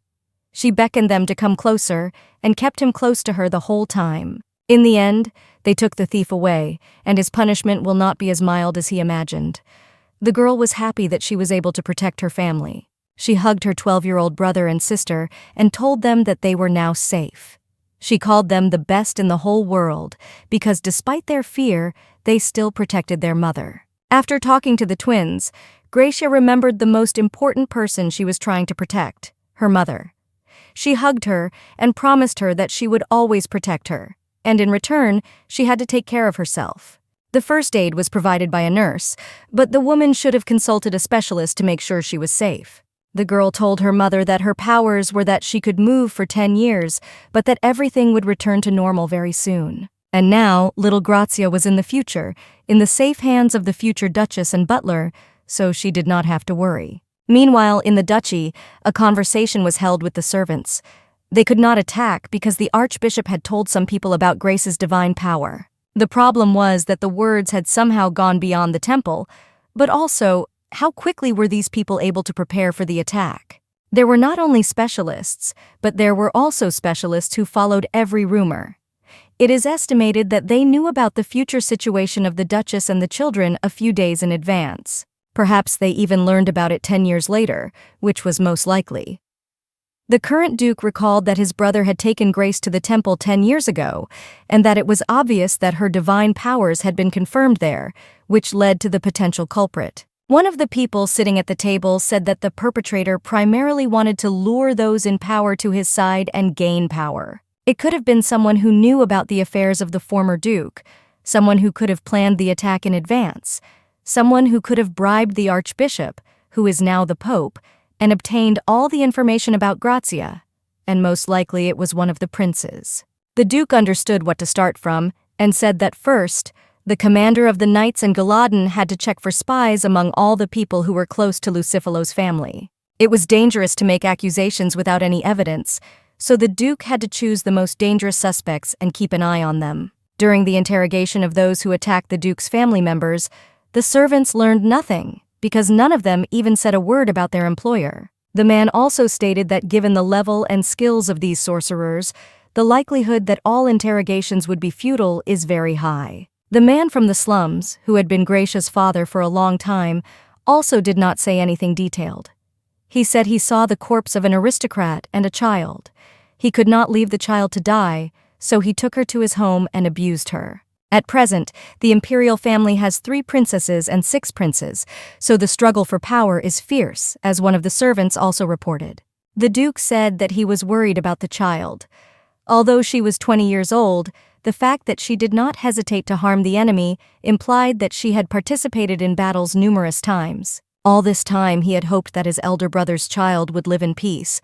She beckoned them to come closer and kept him close to her the whole time. In the end, they took the thief away, and his punishment will not be as mild as he imagined. The girl was happy that she was able to protect her family. She hugged her 12-year-old brother and sister and told them that they were now safe. She called them the best in the whole world because despite their fear, they still protected their mother. After talking to the twins, Gracia remembered the most important person she was trying to protect, her mother. She hugged her and promised her that she would always protect her, and in return, she had to take care of herself. The first aid was provided by a nurse, but the woman should have consulted a specialist to make sure she was safe. The girl told her mother that her powers were that she could move for 10 years, but that everything would return to normal very soon. And now, little Grazia was in the future, in the safe hands of the future duchess and butler, so she did not have to worry. Meanwhile, in the duchy, a conversation was held with the servants. They could not attack because the archbishop had told some people about Grace's divine power. The problem was that the words had somehow gone beyond the temple, but also, how quickly were these people able to prepare for the attack? There were not only specialists, but there were also specialists who followed every rumor. It is estimated that they knew about the future situation of the Duchess and the children a few days in advance. Perhaps they even learned about it 10 years later, which was most likely. The current Duke recalled that his brother had taken Grace to the temple 10 years ago, and that it was obvious that her divine powers had been confirmed there, which led to the potential culprit. One of the people sitting at the table said that the perpetrator primarily wanted to lure those in power to his side and gain power. It could have been someone who knew about the affairs of the former Duke, someone who could have planned the attack in advance, someone who could have bribed the Archbishop, who is now the Pope, and obtained all the information about Grazia, and most likely it was one of the princes. The Duke understood what to start from, and said that first, the commander of the Knights and Galladon had to check for spies among all the people who were close to Lucifalo's family. It was dangerous to make accusations without any evidence, so the Duke had to choose the most dangerous suspects and keep an eye on them. During the interrogation of those who attacked the Duke's family members, the servants learned nothing, because none of them even said a word about their employer. The man also stated that given the level and skills of these sorcerers, the likelihood that all interrogations would be futile is very high. The man from the slums, who had been Gracia's father for a long time, also did not say anything detailed. He said he saw the corpse of an aristocrat and a child. He could not leave the child to die, so he took her to his home and abused her. At present, the Imperial family has 3 princesses and 6 princes, so the struggle for power is fierce, as one of the servants also reported. The Duke said that he was worried about the child. Although she was 20 years old, the fact that she did not hesitate to harm the enemy implied that she had participated in battles numerous times. All this time he had hoped that his elder brother's child would live in peace,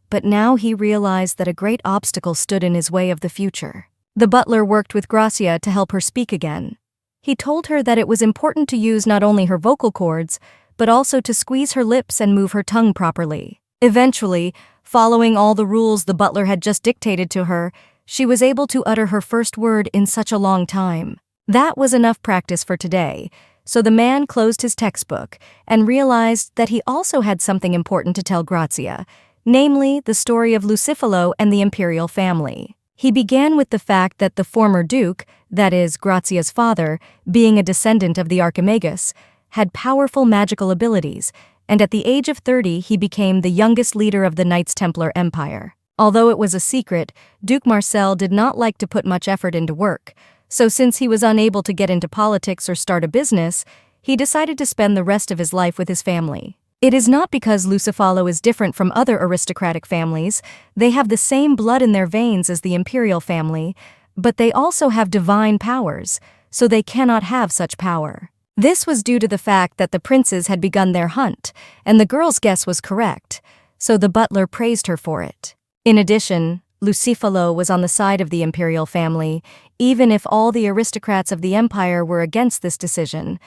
but now he realized that a great obstacle stood in his way of the future. The butler worked with Gracia to help her speak again. He told her that it was important to use not only her vocal cords, but also to squeeze her lips and move her tongue properly. Eventually, following all the rules the butler had just dictated to her, she was able to utter her first word in such a long time. That was enough practice for today, so the man closed his textbook and realized that he also had something important to tell Grazia, namely the story of Lucifalo and the Imperial family. He began with the fact that the former duke, that is, Grazia's father, being a descendant of the Archimagus, had powerful magical abilities, and at the age of 30 he became the youngest leader of the Knights Templar Empire. Although it was a secret, Duke Marcel did not like to put much effort into work, so since he was unable to get into politics or start a business, he decided to spend the rest of his life with his family. It is not because Lucifalo is different from other aristocratic families. They have the same blood in their veins as the Imperial family, but they also have divine powers, so they cannot have such power. This was due to the fact that the princes had begun their hunt, and the girl's guess was correct, so the butler praised her for it. In addition, Lucifalo was on the side of the Imperial family, even if all the aristocrats of the empire were against this decision.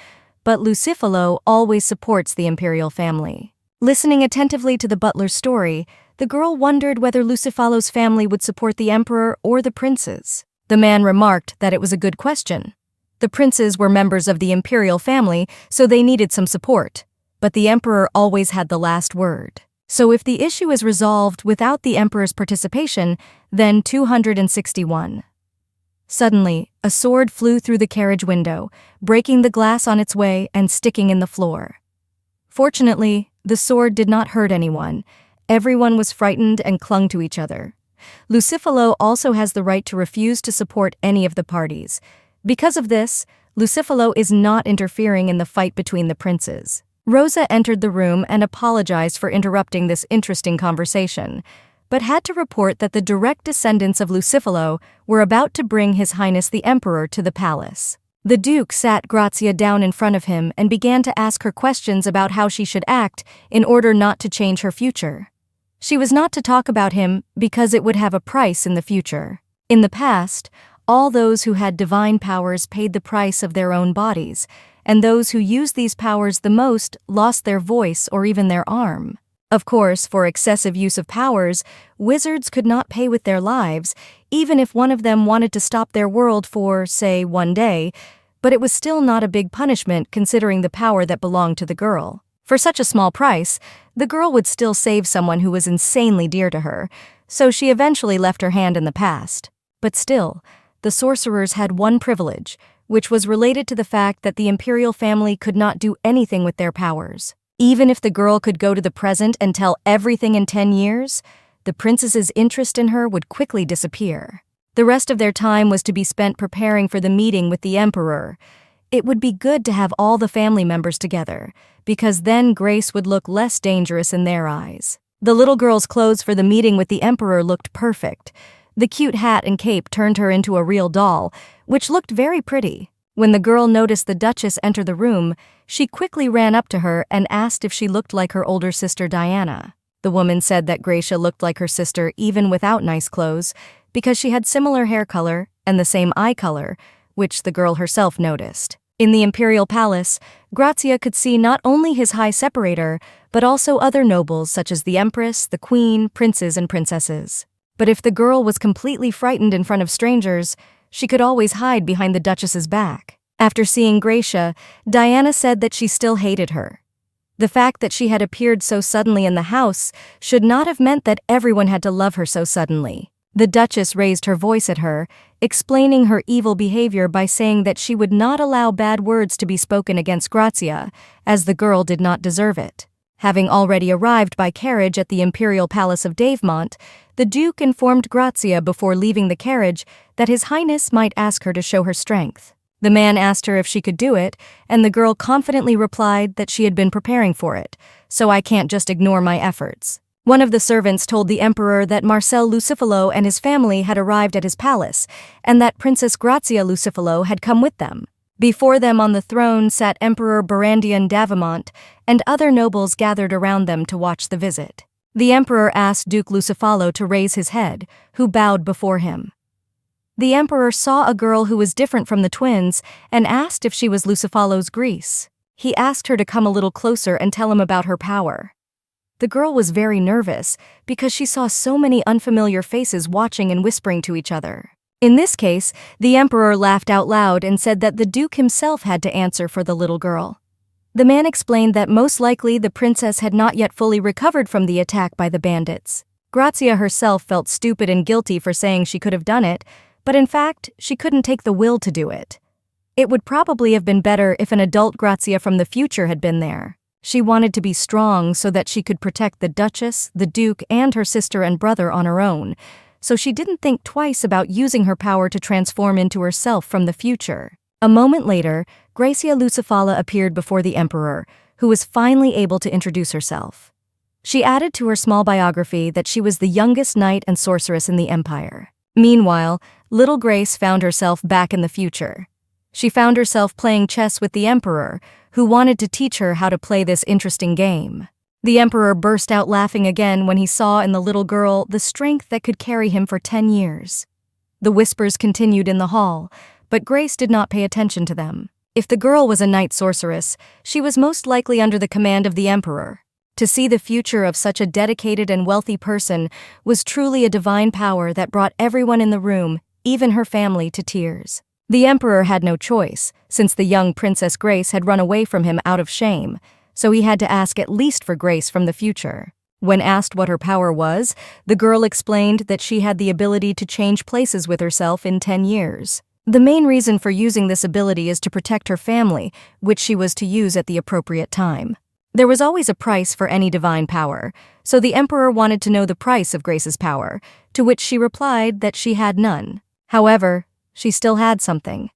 But Lucifalo always supports the Imperial family. Listening attentively to the butler's story, the girl wondered whether Lucifalo's family would support the emperor or the princes. The man remarked that it was a good question. The princes were members of the Imperial family, so they needed some support. But the emperor always had the last word. So if the issue is resolved without the emperor's participation, then 261. Suddenly, a sword flew through the carriage window, breaking the glass on its way and sticking in the floor. Fortunately, the sword did not hurt anyone. Everyone was frightened and clung to each other. Lucifalo also has the right to refuse to support any of the parties. Because of this, Lucifalo is not interfering in the fight between the princes. Rosa entered the room and apologized for interrupting this interesting conversation, but had to report that the direct descendants of Lucifalo were about to bring His Highness the Emperor to the palace. The Duke sat Grazia down in front of him and began to ask her questions about how she should act in order not to change her future. She was not to talk about him because it would have a price in the future. In the past, all those who had divine powers paid the price of their own bodies, and those who used these powers the most lost their voice or even their arm. Of course, for excessive use of powers, wizards could not pay with their lives, even if one of them wanted to stop their world for, say, one day, but it was still not a big punishment considering the power that belonged to the girl. For such a small price, the girl would still save someone who was insanely dear to her, so she eventually left her hand in the past. But still, the sorcerers had one privilege, which was related to the fact that the Imperial family could not do anything with their powers. Even if the girl could go to the present and tell everything in 10 years, the princess's interest in her would quickly disappear. The rest of their time was to be spent preparing for the meeting with the emperor. It would be good to have all the family members together, because then Grace would look less dangerous in their eyes. The little girl's clothes for the meeting with the emperor looked perfect. The cute hat and cape turned her into a real doll, which looked very pretty. When the girl noticed the Duchess enter the room, she quickly ran up to her and asked if she looked like her older sister Diana. The woman said that Gracia looked like her sister even without nice clothes, because she had similar hair color and the same eye color, which the girl herself noticed. In the Imperial Palace, Grazia could see not only his high separator, but also other nobles such as the Empress, the Queen, princes, and princesses. But if the girl was completely frightened in front of strangers, she could always hide behind the Duchess's back. After seeing Gracia, Diana said that she still hated her. The fact that she had appeared so suddenly in the house should not have meant that everyone had to love her so suddenly. The Duchess raised her voice at her, explaining her evil behavior by saying that she would not allow bad words to be spoken against Grazia, as the girl did not deserve it. Having already arrived by carriage at the Imperial Palace of Davemont, the Duke informed Grazia before leaving the carriage that His Highness might ask her to show her strength. The man asked her if she could do it, and the girl confidently replied that she had been preparing for it, so I can't just ignore my efforts. One of the servants told the emperor that Marcel Lucifalo and his family had arrived at his palace, and that Princess Grazia Lucifalo had come with them. Before them on the throne sat Emperor Barandian Davamont, and other nobles gathered around them to watch the visit. The emperor asked Duke Lucifalo to raise his head, who bowed before him. The emperor saw a girl who was different from the twins and asked if she was Lucifalo's Greece. He asked her to come a little closer and tell him about her power. The girl was very nervous because she saw so many unfamiliar faces watching and whispering to each other. In this case, the emperor laughed out loud and said that the duke himself had to answer for the little girl. The man explained that most likely the princess had not yet fully recovered from the attack by the bandits. Grazia herself felt stupid and guilty for saying she could have done it, but in fact, she couldn't take the will to do it. It would probably have been better if an adult Grazia from the future had been there. She wanted to be strong so that she could protect the duchess, the duke, and her sister and brother on her own, so she didn't think twice about using her power to transform into herself from the future. A moment later, Gracia Lucifala appeared before the emperor, who was finally able to introduce herself. She added to her small biography that she was the youngest knight and sorceress in the empire. Meanwhile, little Grace found herself back in the future. She found herself playing chess with the emperor, who wanted to teach her how to play this interesting game. The emperor burst out laughing again when he saw in the little girl the strength that could carry him for 10 years. The whispers continued in the hall, but Grace did not pay attention to them. If the girl was a knight sorceress, she was most likely under the command of the emperor. To see the future of such a dedicated and wealthy person was truly a divine power that brought everyone in the room, even her family, to tears. The emperor had no choice, since the young Princess Grace had run away from him out of shame, so he had to ask at least for Grace from the future. When asked what her power was, the girl explained that she had the ability to change places with herself in 10 years. The main reason for using this ability is to protect her family, which she was to use at the appropriate time. There was always a price for any divine power, so the emperor wanted to know the price of Grace's power, to which she replied that she had none. However, she still had something.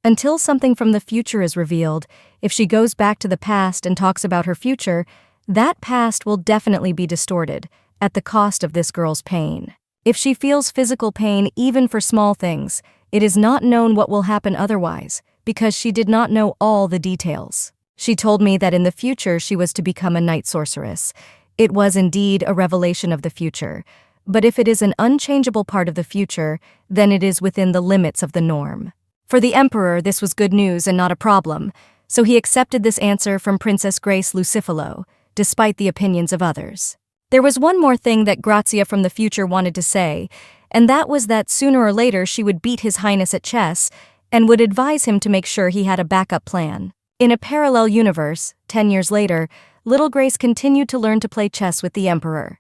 Until something from the future is revealed, if she goes back to the past and talks about her future, that past will definitely be distorted, at the cost of this girl's pain. If she feels physical pain even for small things, it is not known what will happen otherwise, because she did not know all the details. She told me that in the future she was to become a knight sorceress. It was indeed a revelation of the future, but if it is an unchangeable part of the future, then it is within the limits of the norm. For the emperor, this was good news and not a problem, so he accepted this answer from Princess Grace Lucifalo, despite the opinions of others. There was one more thing that Grazia from the future wanted to say, and that was that sooner or later she would beat His Highness at chess and would advise him to make sure he had a backup plan. In a parallel universe, 10 years later, little Grace continued to learn to play chess with the emperor.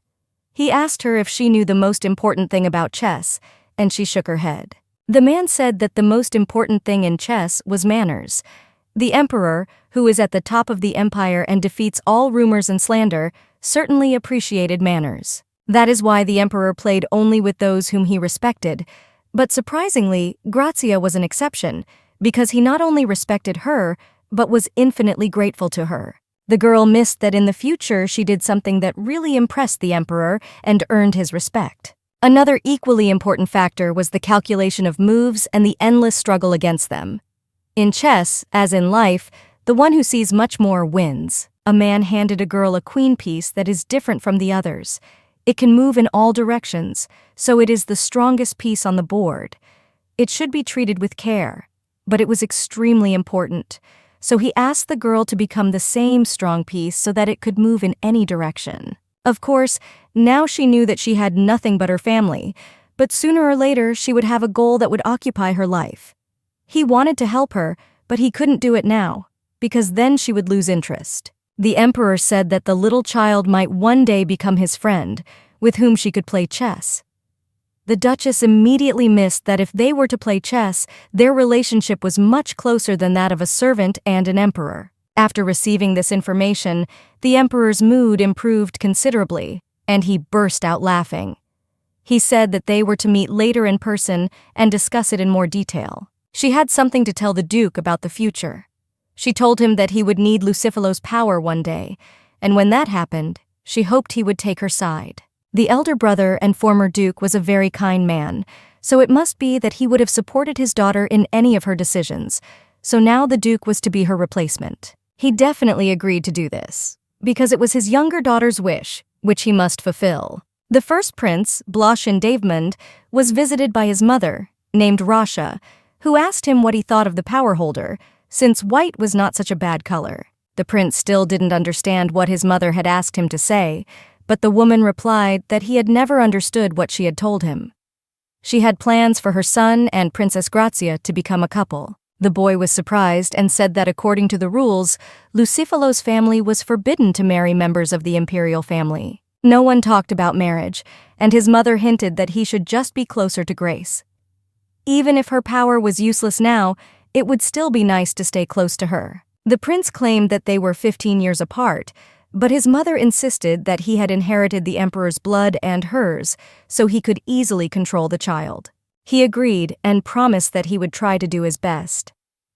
He asked her if she knew the most important thing about chess, and she shook her head. The man said that the most important thing in chess was manners. The emperor, who is at the top of the empire and defeats all rumors and slander, certainly appreciated manners. That is why the emperor played only with those whom he respected. But surprisingly, Grazia was an exception, because he not only respected her, but was infinitely grateful to her. The girl missed that in the future she did something that really impressed the emperor and earned his respect. Another equally important factor was the calculation of moves and the endless struggle against them. In chess, as in life, the one who sees much more wins. A man handed a girl a queen piece that is different from the others. It can move in all directions, so it is the strongest piece on the board. It should be treated with care, but it was extremely important. So he asked the girl to become the same strong piece so that it could move in any direction. Of course, now she knew that she had nothing but her family, but sooner or later she would have a goal that would occupy her life. He wanted to help her, but he couldn't do it now, because then she would lose interest. The emperor said that the little child might one day become his friend, with whom she could play chess. The duchess immediately missed that if they were to play chess, their relationship was much closer than that of a servant and an emperor. After receiving this information, the emperor's mood improved considerably, and he burst out laughing. He said that they were to meet later in person and discuss it in more detail. She had something to tell the duke about the future. She told him that he would need Lucifalo's power one day, and when that happened, she hoped he would take her side. The elder brother and former duke was a very kind man, so it must be that he would have supported his daughter in any of her decisions, so now the Duke was to be her replacement. He definitely agreed to do this, because it was his younger daughter's wish, which he must fulfill. The first prince, Bloshin Davemund, was visited by his mother, named Rasha, who asked him what he thought of the power holder, since white was not such a bad color. The prince still didn't understand what his mother had asked him to say, but the woman replied that he had never understood what she had told him. She had plans for her son and Princess Grazia to become a couple. The boy was surprised and said that according to the rules, Lucifalo's family was forbidden to marry members of the Imperial family. No one talked about marriage, and his mother hinted that he should just be closer to Grace. Even if her power was useless now, it would still be nice to stay close to her. The prince claimed that they were 15 years apart, but his mother insisted that he had inherited the emperor's blood and hers, so he could easily control the child. He agreed and promised that he would try to do his best.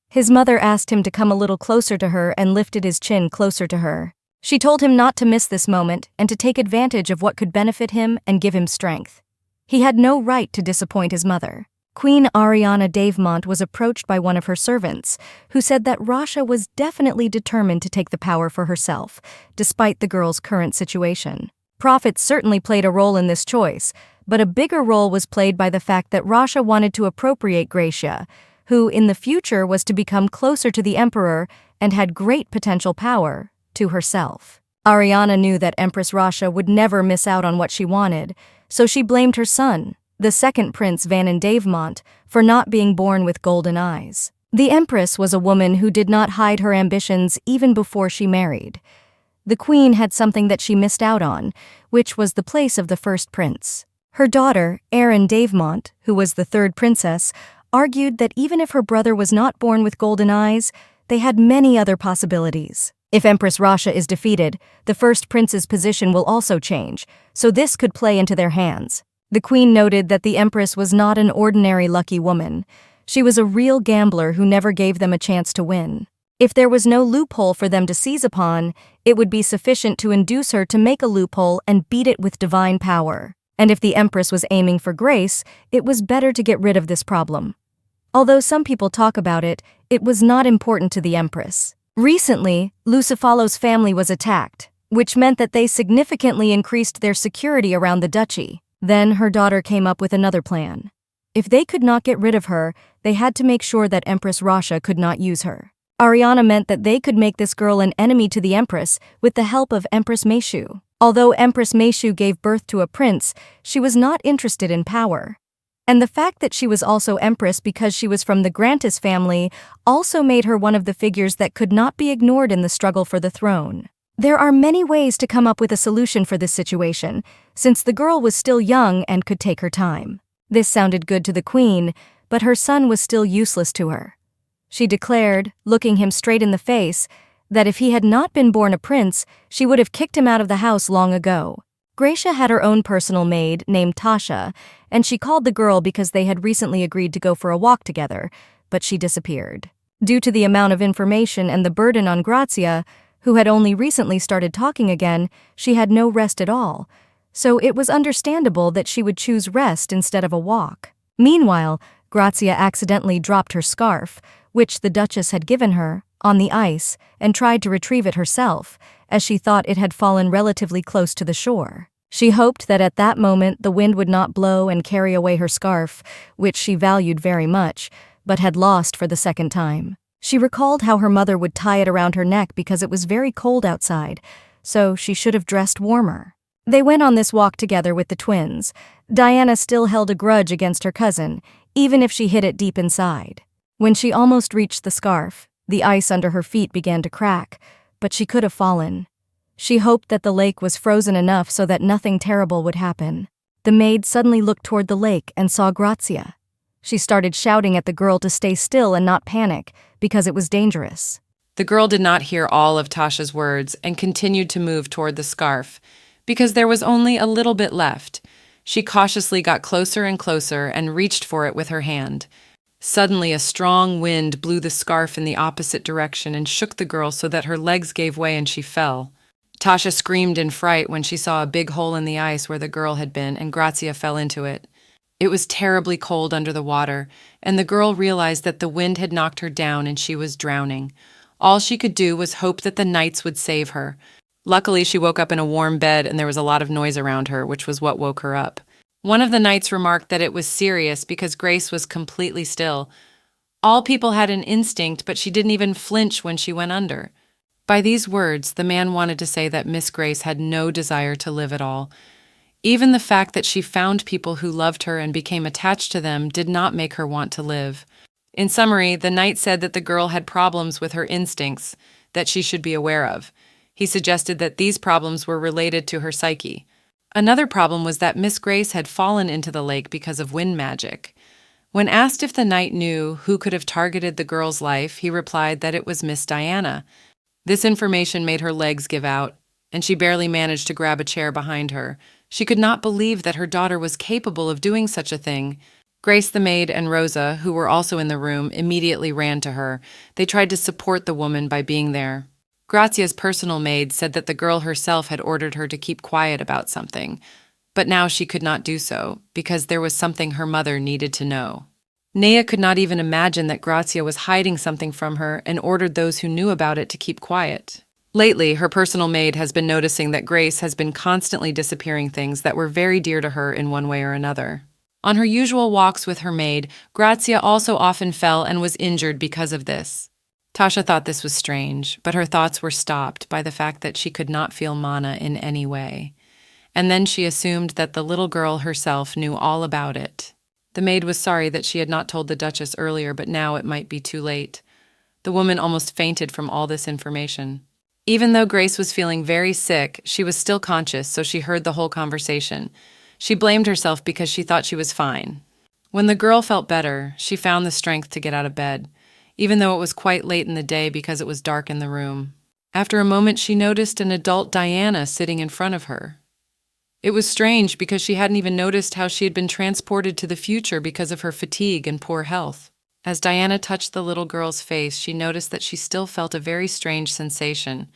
His mother asked him to come a little closer to her and lifted his chin closer to her. She told him not to miss this moment and to take advantage of what could benefit him and give him strength. He had no right to disappoint his mother. Queen Ariana Davemont was approached by one of her servants, who said that Rasha was definitely determined to take the power for herself, despite the girl's current situation. Profit certainly played a role in this choice, but a bigger role was played by the fact that Rasha wanted to appropriate Gracia, who in the future was to become closer to the emperor and had great potential power, to herself. Ariana knew that Empress Rasha would never miss out on what she wanted, so she blamed her son, the second Prince Vanin Davemont, for not being born with golden eyes. The Empress was a woman who did not hide her ambitions even before she married. The Queen had something that she missed out on, which was the place of the first prince. Her daughter, Erin Davemont, who was the third princess, argued that even if her brother was not born with golden eyes, they had many other possibilities. If Empress Rasha is defeated, the first prince's position will also change, so this could play into their hands. The Queen noted that the Empress was not an ordinary lucky woman. She was a real gambler who never gave them a chance to win. If there was no loophole for them to seize upon, it would be sufficient to induce her to make a loophole and beat it with divine power. And if the Empress was aiming for grace, it was better to get rid of this problem. Although some people talk about it, it was not important to the Empress. Recently, Lucifalo's family was attacked, which meant that they significantly increased their security around the duchy. Then her daughter came up with another plan. If they could not get rid of her, they had to make sure that Empress Rasha could not use her. Ariana meant that they could make this girl an enemy to the Empress with the help of Empress Meishu. Although Empress Meishu gave birth to a prince, she was not interested in power. And the fact that she was also Empress because she was from the Grantis family also made her one of the figures that could not be ignored in the struggle for the throne. There are many ways to come up with a solution for this situation, since the girl was still young and could take her time. This sounded good to the Queen, but her son was still useless to her. She declared, looking him straight in the face, that if he had not been born a prince, she would have kicked him out of the house long ago. Gracia had her own personal maid named Tasha, and she called the girl because they had recently agreed to go for a walk together, but she disappeared. Due to the amount of information and the burden on Grazia, who had only recently started talking again, she had no rest at all, so it was understandable that she would choose rest instead of a walk. Meanwhile, Grazia accidentally dropped her scarf, which the Duchess had given her, on the ice and tried to retrieve it herself, as she thought it had fallen relatively close to the shore. She hoped that at that moment the wind would not blow and carry away her scarf, which she valued very much, but had lost for the second time. She recalled how her mother would tie it around her neck because it was very cold outside, so she should have dressed warmer. They went on this walk together with the twins. Diana still held a grudge against her cousin, even if she hid it deep inside. When she almost reached the scarf, the ice under her feet began to crack, but she could have fallen. She hoped that the lake was frozen enough so that nothing terrible would happen. The maid suddenly looked toward the lake and saw Grazia. She started shouting at the girl to stay still and not panic, because it was dangerous. The girl did not hear all of Tasha's words and continued to move toward the scarf, because there was only a little bit left. She cautiously got closer and closer and reached for it with her hand. Suddenly, a strong wind blew the scarf in the opposite direction and shook the girl so that her legs gave way and she fell. Tasha screamed in fright when she saw a big hole in the ice where the girl had been, and Grazia fell into it. It was terribly cold under the water, and the girl realized that the wind had knocked her down and she was drowning. All she could do was hope that the knights would save her. Luckily, she woke up in a warm bed and there was a lot of noise around her, which was what woke her up. One of the knights remarked that it was serious because Grace was completely still. All people had an instinct, but she didn't even flinch when she went under. By these words, the man wanted to say that Miss Grace had no desire to live at all. Even the fact that she found people who loved her and became attached to them did not make her want to live. In summary, the knight said that the girl had problems with her instincts that she should be aware of. He suggested that these problems were related to her psyche. Another problem was that Miss Grace had fallen into the lake because of wind magic. When asked if the knight knew who could have targeted the girl's life, he replied that it was Miss Diana. This information made her legs give out, and she barely managed to grab a chair behind her. She could not believe that her daughter was capable of doing such a thing. Grace the maid and Rosa, who were also in the room, immediately ran to her. They tried to support the woman by being there. Grazia's personal maid said that the girl herself had ordered her to keep quiet about something, but now she could not do so, because there was something her mother needed to know. Nea could not even imagine that Grazia was hiding something from her and ordered those who knew about it to keep quiet. Lately, her personal maid has been noticing that Grace has been constantly disappearing things that were very dear to her in one way or another. On her usual walks with her maid, Grazia also often fell and was injured because of this. Tasha thought this was strange, but her thoughts were stopped by the fact that she could not feel Mana in any way. And then she assumed that the little girl herself knew all about it. The maid was sorry that she had not told the Duchess earlier, but now it might be too late. The woman almost fainted from all this information. Even though Grace was feeling very sick, she was still conscious, so she heard the whole conversation. She blamed herself because she thought she was fine. When the girl felt better, she found the strength to get out of bed, even though it was quite late in the day because it was dark in the room. After a moment, she noticed an adult Diana sitting in front of her. It was strange because she hadn't even noticed how she had been transported to the future because of her fatigue and poor health. As Diana touched the little girl's face, she noticed that she still felt a very strange sensation.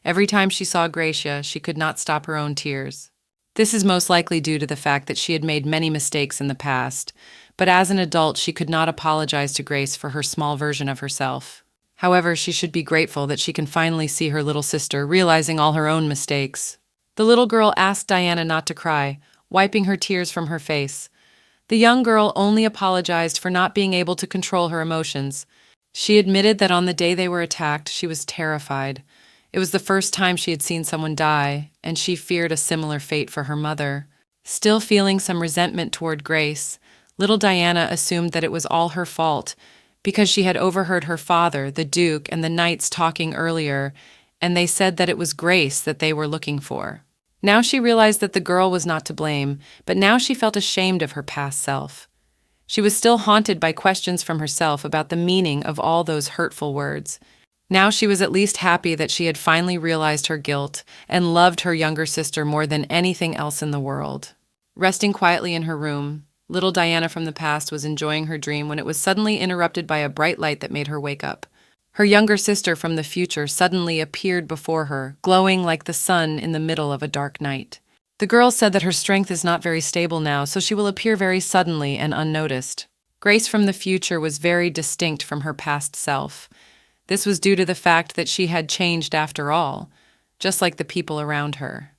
Every time she saw Gracia, she could not stop her own tears. This is most likely due to the fact that she had made many mistakes in the past, but as an adult, she could not apologize to Grace for her small version of herself. However, she should be grateful that she can finally see her little sister, realizing all her own mistakes. The little girl asked Diana not to cry, wiping her tears from her face. The young girl only apologized for not being able to control her emotions. She admitted that on the day they were attacked, she was terrified. It was the first time she had seen someone die, and she feared a similar fate for her mother. Still feeling some resentment toward Grace, little Diana assumed that it was all her fault, because she had overheard her father, the Duke, and the knights talking earlier, and they said that it was Grace that they were looking for. Now she realized that the girl was not to blame, but now she felt ashamed of her past self. She was still haunted by questions from herself about the meaning of all those hurtful words. Now she was at least happy that she had finally realized her guilt and loved her younger sister more than anything else in the world. Resting quietly in her room, little Diana from the past was enjoying her dream when it was suddenly interrupted by a bright light that made her wake up. Her younger sister from the future suddenly appeared before her, glowing like the sun in the middle of a dark night. The girl said that her strength is not very stable now, so she will appear very suddenly and unnoticed. Grace from the future was very distinct from her past self. This was due to the fact that she had changed after all, just like the people around her.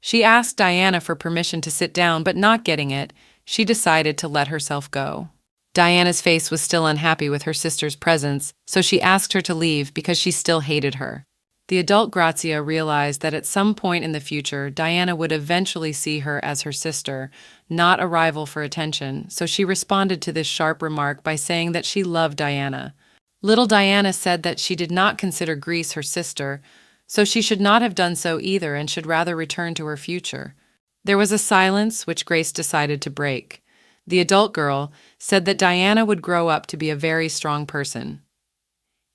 She asked Diana for permission to sit down, but not getting it, she decided to let herself go. Diana's face was still unhappy with her sister's presence, so she asked her to leave because she still hated her. The adult Grazia realized that at some point in the future, Diana would eventually see her as her sister, not a rival for attention, so she responded to this sharp remark by saying that she loved Diana. Little Diana said that she did not consider Grace her sister, so she should not have done so either and should rather return to her future. There was a silence which Grace decided to break. The adult girl said that Diana would grow up to be a very strong person.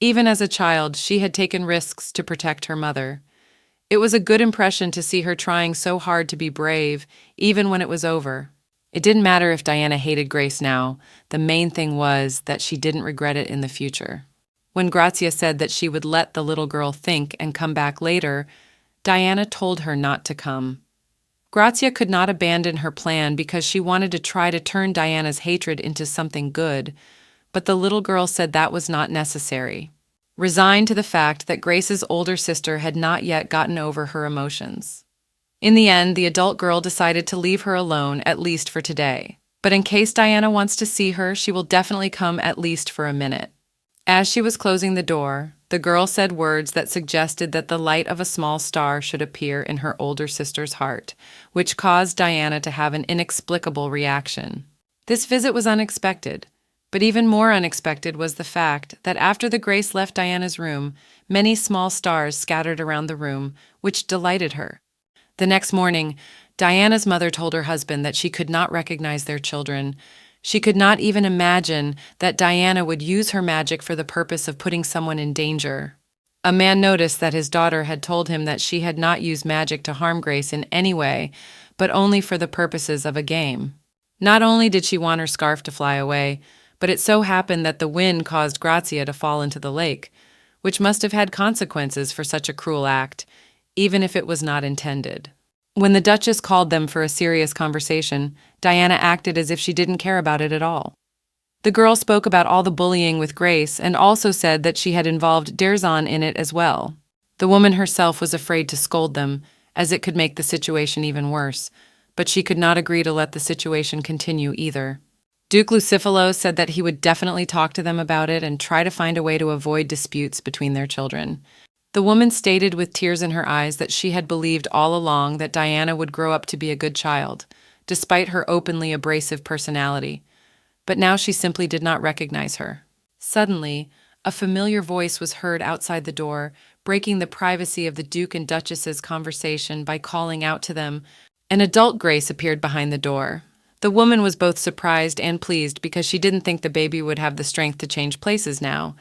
Even as a child, she had taken risks to protect her mother. It was a good impression to see her trying so hard to be brave, even when it was over. It didn't matter if Diana hated Grace now. The main thing was that she didn't regret it in the future. When Grazia said that she would let the little girl think and come back later, Diana told her not to come. Grazia could not abandon her plan because she wanted to try to turn Diana's hatred into something good, but the little girl said that was not necessary, resigned to the fact that Grace's older sister had not yet gotten over her emotions. In the end, the adult girl decided to leave her alone, at least for today. But in case Diana wants to see her, she will definitely come at least for a minute. As she was closing the door, the girl said words that suggested that the light of a small star should appear in her older sister's heart, which caused Diana to have an inexplicable reaction. This visit was unexpected, but even more unexpected was the fact that after the Grace left Diana's room, many small stars scattered around the room, which delighted her. The next morning, Diana's mother told her husband that she could not recognize their children. She could not even imagine that Diana would use her magic for the purpose of putting someone in danger. A man noticed that his daughter had told him that she had not used magic to harm Grace in any way, but only for the purposes of a game. Not only did she want her scarf to fly away, but it so happened that the wind caused Grazia to fall into the lake, which must have had consequences for such a cruel act, even if it was not intended. When the Duchess called them for a serious conversation, Diana acted as if she didn't care about it at all. The girl spoke about all the bullying with Grace and also said that she had involved Derzan in it as well. The woman herself was afraid to scold them, as it could make the situation even worse, but she could not agree to let the situation continue either. Duke Lucifalo said that he would definitely talk to them about it and try to find a way to avoid disputes between their children. The woman stated with tears in her eyes that she had believed all along that Diana would grow up to be a good child, despite her openly abrasive personality. But now she simply did not recognize her. Suddenly, a familiar voice was heard outside the door, breaking the privacy of the Duke and Duchess's conversation by calling out to them. An adult Grace appeared behind the door. The woman was both surprised and pleased because she didn't think the baby would have the strength to change places now.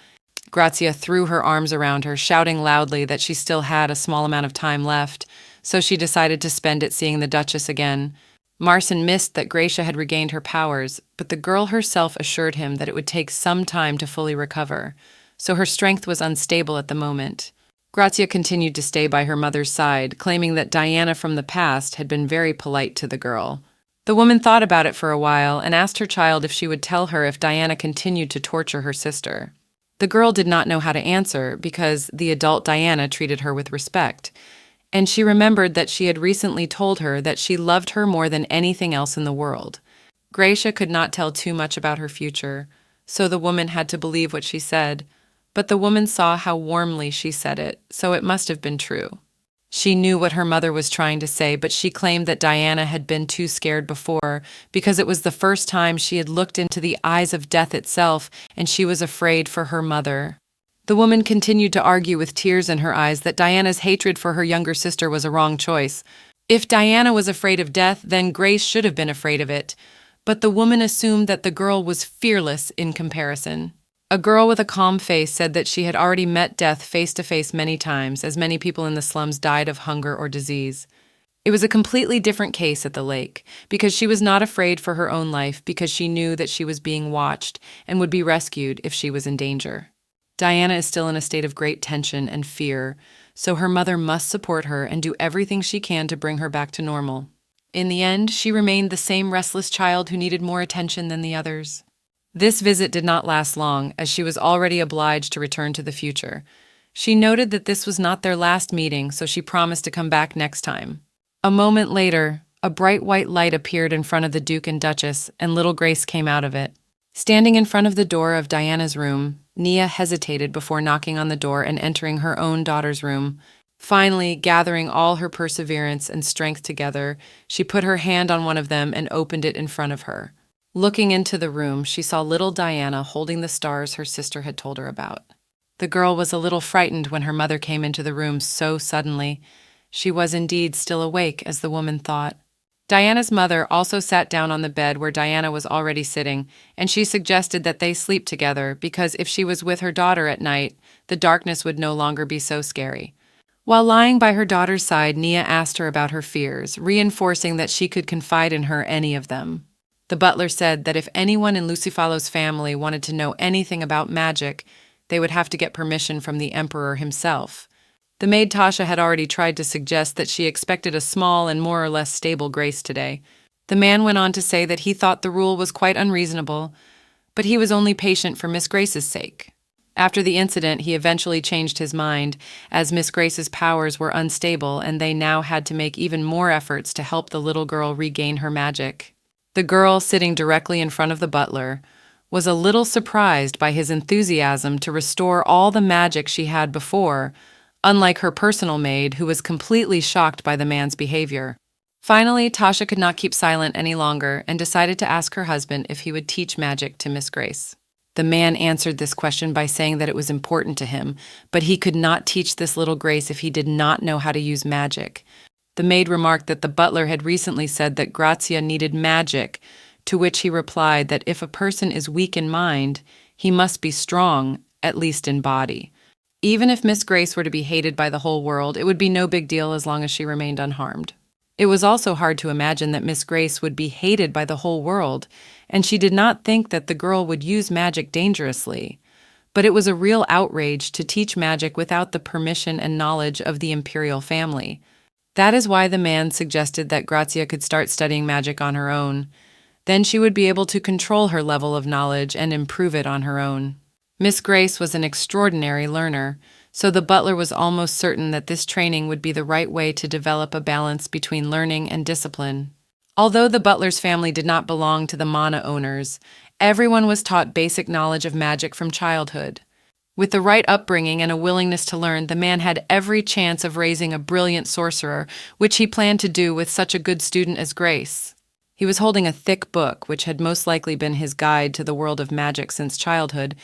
Grazia threw her arms around her, shouting loudly that she still had a small amount of time left, so she decided to spend it seeing the Duchess again. Marcin missed that Gracia had regained her powers, but the girl herself assured him that it would take some time to fully recover, so her strength was unstable at the moment. Grazia continued to stay by her mother's side, claiming that Diana from the past had been very polite to the girl. The woman thought about it for a while and asked her child if she would tell her if Diana continued to torture her sister. The girl did not know how to answer because the adult Diana treated her with respect, and she remembered that she had recently told her that she loved her more than anything else in the world. Gracia could not tell too much about her future, so the woman had to believe what she said, but the woman saw how warmly she said it, so it must have been true. She knew what her mother was trying to say, but she claimed that Diana had been too scared before because it was the first time she had looked into the eyes of death itself, and she was afraid for her mother. The woman continued to argue with tears in her eyes that Diana's hatred for her younger sister was a wrong choice. If Diana was afraid of death, then Grace should have been afraid of it. But the woman assumed that the girl was fearless in comparison. A girl with a calm face said that she had already met death face to face many times, as many people in the slums died of hunger or disease. It was a completely different case at the lake, because she was not afraid for her own life because she knew that she was being watched and would be rescued if she was in danger. Diana is still in a state of great tension and fear, so her mother must support her and do everything she can to bring her back to normal. In the end, she remained the same restless child who needed more attention than the others. This visit did not last long, as she was already obliged to return to the future. She noted that this was not their last meeting, so she promised to come back next time. A moment later, a bright white light appeared in front of the Duke and Duchess, and little Grace came out of it. Standing in front of the door of Diana's room, Nia hesitated before knocking on the door and entering her own daughter's room. Finally, gathering all her perseverance and strength together, she put her hand on one of them and opened it in front of her. Looking into the room, she saw little Diana holding the stars her sister had told her about. The girl was a little frightened when her mother came into the room so suddenly. She was indeed still awake, as the woman thought. Diana's mother also sat down on the bed where Diana was already sitting, and she suggested that they sleep together because if she was with her daughter at night, the darkness would no longer be so scary. While lying by her daughter's side, Nia asked her about her fears, reinforcing that she could confide in her any of them. The butler said that if anyone in Lucifalo's family wanted to know anything about magic, they would have to get permission from the emperor himself. The maid Tasha had already tried to suggest that she expected a small and more or less stable Grace today. The man went on to say that he thought the rule was quite unreasonable, but he was only patient for Miss Grace's sake. After the incident, he eventually changed his mind, as Miss Grace's powers were unstable and they now had to make even more efforts to help the little girl regain her magic. The girl, sitting directly in front of the butler, was a little surprised by his enthusiasm to restore all the magic she had before, unlike her personal maid, who was completely shocked by the man's behavior. Finally, Tasha could not keep silent any longer and decided to ask her husband if he would teach magic to Miss Grace. The man answered this question by saying that it was important to him, but he could not teach this little Grace if he did not know how to use magic. The maid remarked that the butler had recently said that Grazia needed magic, to which he replied that if a person is weak in mind, he must be strong, at least in body. Even if Miss Grace were to be hated by the whole world, it would be no big deal as long as she remained unharmed. It was also hard to imagine that Miss Grace would be hated by the whole world, and she did not think that the girl would use magic dangerously. But it was a real outrage to teach magic without the permission and knowledge of the Imperial family. That is why the man suggested that Grazia could start studying magic on her own. Then she would be able to control her level of knowledge and improve it on her own. Miss Grace was an extraordinary learner, so the butler was almost certain that this training would be the right way to develop a balance between learning and discipline. Although the butler's family did not belong to the mana owners, everyone was taught basic knowledge of magic from childhood. With the right upbringing and a willingness to learn, the man had every chance of raising a brilliant sorcerer, which he planned to do with such a good student as Grace. He was holding a thick book, which had most likely been his guide to the world of magic since childhood,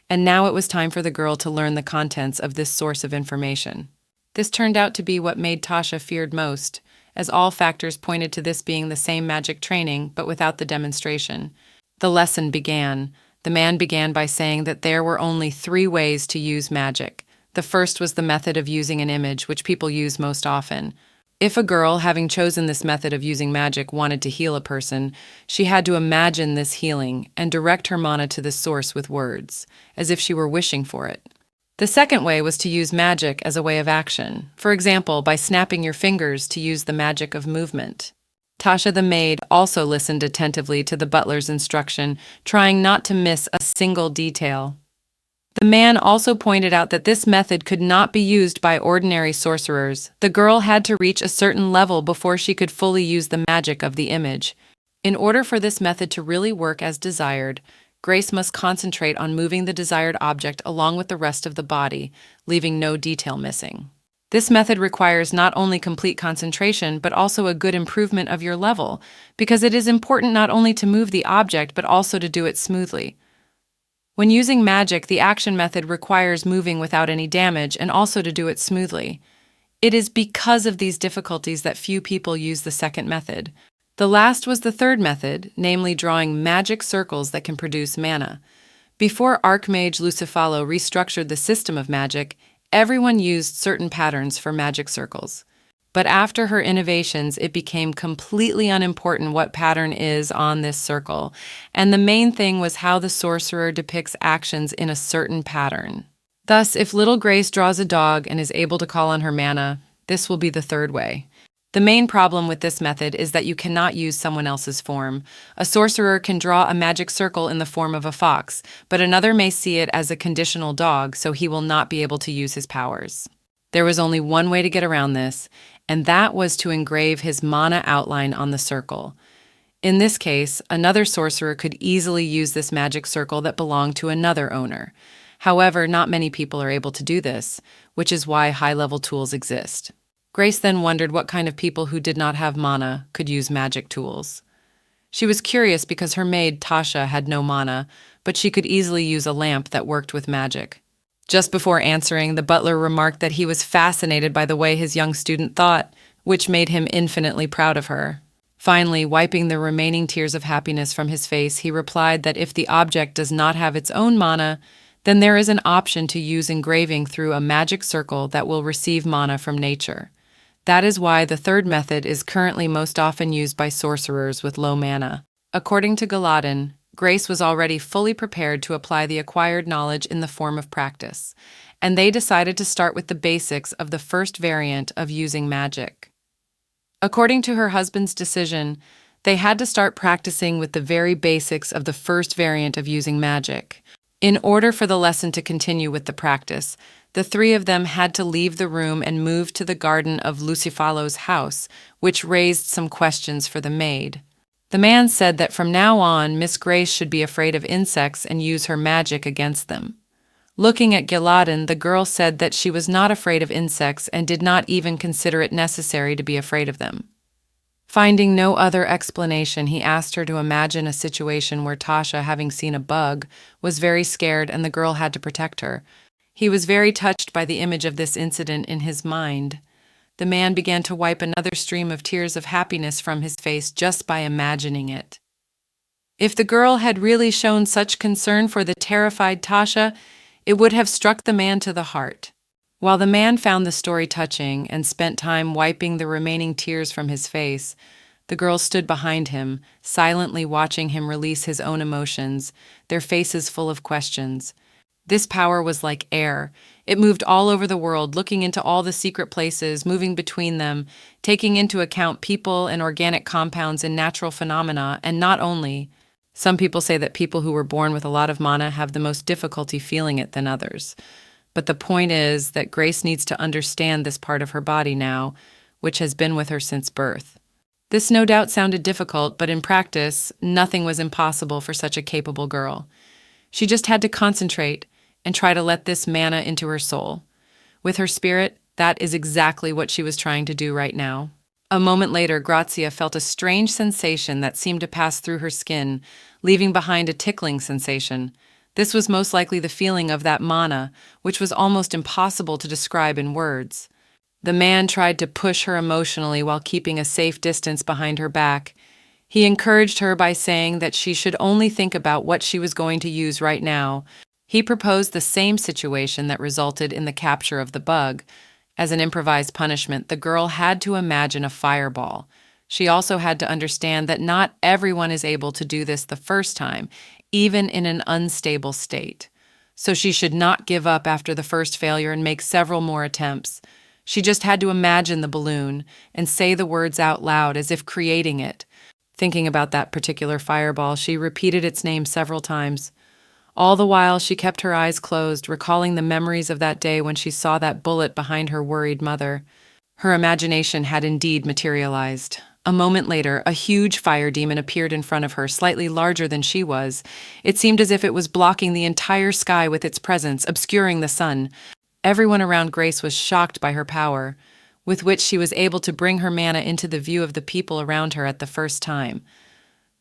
and now it was time for the girl to learn the contents of this source of information. This turned out to be what made Tasha feared most, as all factors pointed to this being the same magic training, but without the demonstration. The lesson began. The man began by saying that there were only 3 ways to use magic. The first was the method of using an image, which people use most often. If a girl, having chosen this method of using magic, wanted to heal a person, she had to imagine this healing and direct her mana to the source with words, as if she were wishing for it. The second way was to use magic as a way of action, for example, by snapping your fingers to use the magic of movement. Tasha the maid also listened attentively to the butler's instruction, trying not to miss a single detail. The man also pointed out that this method could not be used by ordinary sorcerers. The girl had to reach a certain level before she could fully use the magic of the image. In order for this method to really work as desired, Grace must concentrate on moving the desired object along with the rest of the body, leaving no detail missing. This method requires not only complete concentration, but also a good improvement of your level, because it is important not only to move the object, but also to do it smoothly. When using magic, the action method requires moving without any damage and also to do it smoothly. It is because of these difficulties that few people use the second method. The last was the third method, namely drawing magic circles that can produce mana. Before Archmage Lucifalo restructured the system of magic, everyone used certain patterns for magic circles. But after her innovations, it became completely unimportant what pattern is on this circle, and the main thing was how the sorcerer depicts actions in a certain pattern. Thus, if little Grace draws a dog and is able to call on her mana, this will be the third way. The main problem with this method is that you cannot use someone else's form. A sorcerer can draw a magic circle in the form of a fox, but another may see it as a conditional dog, so he will not be able to use his powers. There was only one way to get around this, and that was to engrave his mana outline on the circle. In this case, another sorcerer could easily use this magic circle that belonged to another owner. However, not many people are able to do this, which is why high-level tools exist. Grace then wondered what kind of people who did not have mana could use magic tools. She was curious because her maid, Tasha, had no mana, but she could easily use a lamp that worked with magic. Just before answering, the butler remarked that he was fascinated by the way his young student thought, which made him infinitely proud of her. Finally, wiping the remaining tears of happiness from his face, he replied that if the object does not have its own mana, then there is an option to use engraving through a magic circle that will receive mana from nature. That is why the third method is currently most often used by sorcerers with low mana. According to Galadin, Grace was already fully prepared to apply the acquired knowledge in the form of practice, and they decided to start with the basics of the first variant of using magic. According to her husband's decision, they had to start practicing with the very basics of the first variant of using magic. In order for the lesson to continue with the practice, the three of them had to leave the room and move to the garden of Lucifalo's house, which raised some questions for the maid. The man said that from now on, Miss Grace should be afraid of insects and use her magic against them. Looking at Gilladin, the girl said that she was not afraid of insects and did not even consider it necessary to be afraid of them. Finding no other explanation, he asked her to imagine a situation where Tasha, having seen a bug, was very scared and the girl had to protect her. He was very touched by the image of this incident in his mind. The man began to wipe another stream of tears of happiness from his face just by imagining it. If the girl had really shown such concern for the terrified Tasha, it would have struck the man to the heart. While the man found the story touching and spent time wiping the remaining tears from his face, the girls stood behind him, silently watching him release his own emotions, their faces full of questions. This power was like air. It moved all over the world, looking into all the secret places, moving between them, taking into account people and organic compounds and natural phenomena, and not only. Some people say that people who were born with a lot of mana have the most difficulty feeling it than others. But the point is that Grace needs to understand this part of her body now, which has been with her since birth. This no doubt sounded difficult, but in practice, nothing was impossible for such a capable girl. She just had to concentrate and try to let this mana into her soul. With her spirit, that is exactly what she was trying to do right now. A moment later, Grazia felt a strange sensation that seemed to pass through her skin, leaving behind a tickling sensation. This was most likely the feeling of that mana, which was almost impossible to describe in words. The man tried to push her emotionally while keeping a safe distance behind her back. He encouraged her by saying that she should only think about what she was going to use right now. He proposed the same situation that resulted in the capture of the bug. As an improvised punishment, the girl had to imagine a fireball. She also had to understand that not everyone is able to do this the first time, even in an unstable state. So she should not give up after the first failure and make several more attempts. She just had to imagine the balloon and say the words out loud as if creating it. Thinking about that particular fireball, she repeated its name several times. All the while, she kept her eyes closed, recalling the memories of that day when she saw that bullet behind her worried mother. Her imagination had indeed materialized. A moment later, a huge fire demon appeared in front of her, slightly larger than she was. It seemed as if it was blocking the entire sky with its presence, obscuring the sun. Everyone around Grace was shocked by her power, with which she was able to bring her mana into the view of the people around her at the first time.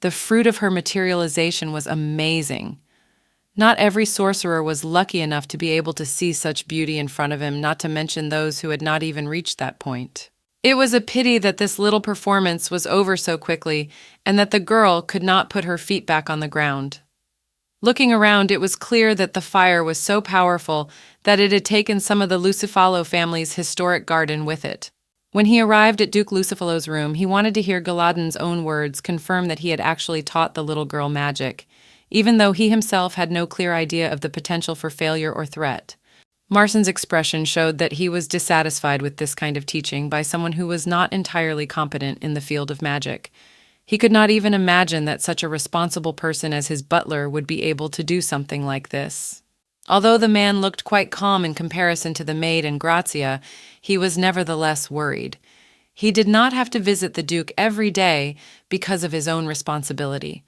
The fruit of her materialization was amazing. Not every sorcerer was lucky enough to be able to see such beauty in front of him, not to mention those who had not even reached that point. It was a pity that this little performance was over so quickly, and that the girl could not put her feet back on the ground. Looking around, it was clear that the fire was so powerful that it had taken some of the Lucifalo family's historic garden with it. When he arrived at Duke Lucifalo's room, he wanted to hear Gilladin's own words confirm that he had actually taught the little girl magic, even though he himself had no clear idea of the potential for failure or threat. Marcin's expression showed that he was dissatisfied with this kind of teaching by someone who was not entirely competent in the field of magic. He could not even imagine that such a responsible person as his butler would be able to do something like this. Although the man looked quite calm in comparison to the maid and Grazia, he was nevertheless worried. He did not have to visit the Duke every day because of his own responsibility.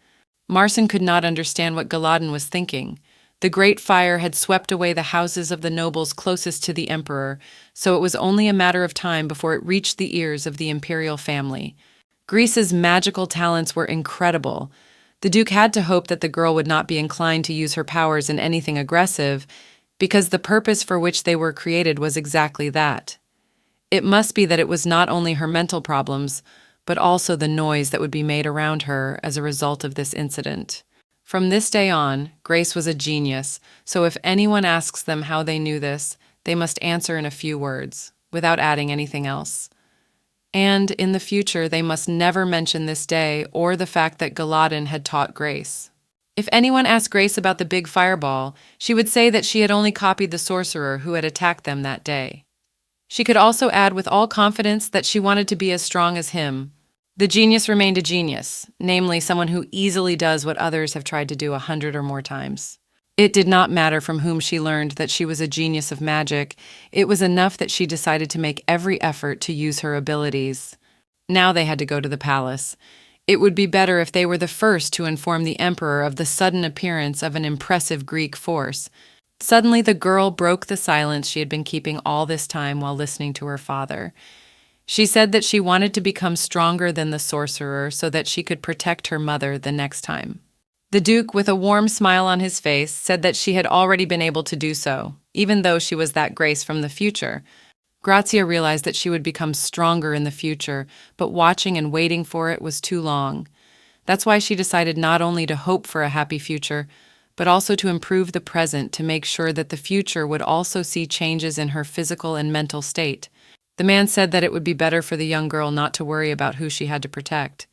Marcin could not understand what Gilladin was thinking. The great fire had swept away the houses of the nobles closest to the emperor, so it was only a matter of time before it reached the ears of the imperial family. Greece's magical talents were incredible. The Duke had to hope that the girl would not be inclined to use her powers in anything aggressive, because the purpose for which they were created was exactly that. It must be that it was not only her mental problems, but also the noise that would be made around her as a result of this incident. From this day on, Grace was a genius, so if anyone asks them how they knew this, they must answer in a few words, without adding anything else. And in the future, they must never mention this day or the fact that Gilladin had taught Grace. If anyone asked Grace about the big fireball, she would say that she had only copied the sorcerer who had attacked them that day. She could also add with all confidence that she wanted to be as strong as him. The genius remained a genius, namely someone who easily does what others have tried to do 100 or more times. It did not matter from whom she learned that she was a genius of magic. It was enough that she decided to make every effort to use her abilities. Now they had to go to the palace. It would be better if they were the first to inform the emperor of the sudden appearance of an impressive Greek force. Suddenly the girl broke the silence she had been keeping all this time while listening to her father. She said that she wanted to become stronger than the sorcerer so that she could protect her mother the next time. The Duke, with a warm smile on his face, said that she had already been able to do so, even though she was that Grace from the future. Grazia realized that she would become stronger in the future, but watching and waiting for it was too long. That's why she decided not only to hope for a happy future, but also to improve the present to make sure that the future would also see changes in her physical and mental state. The man said that it would be better for the young girl not to worry about who she had to protect.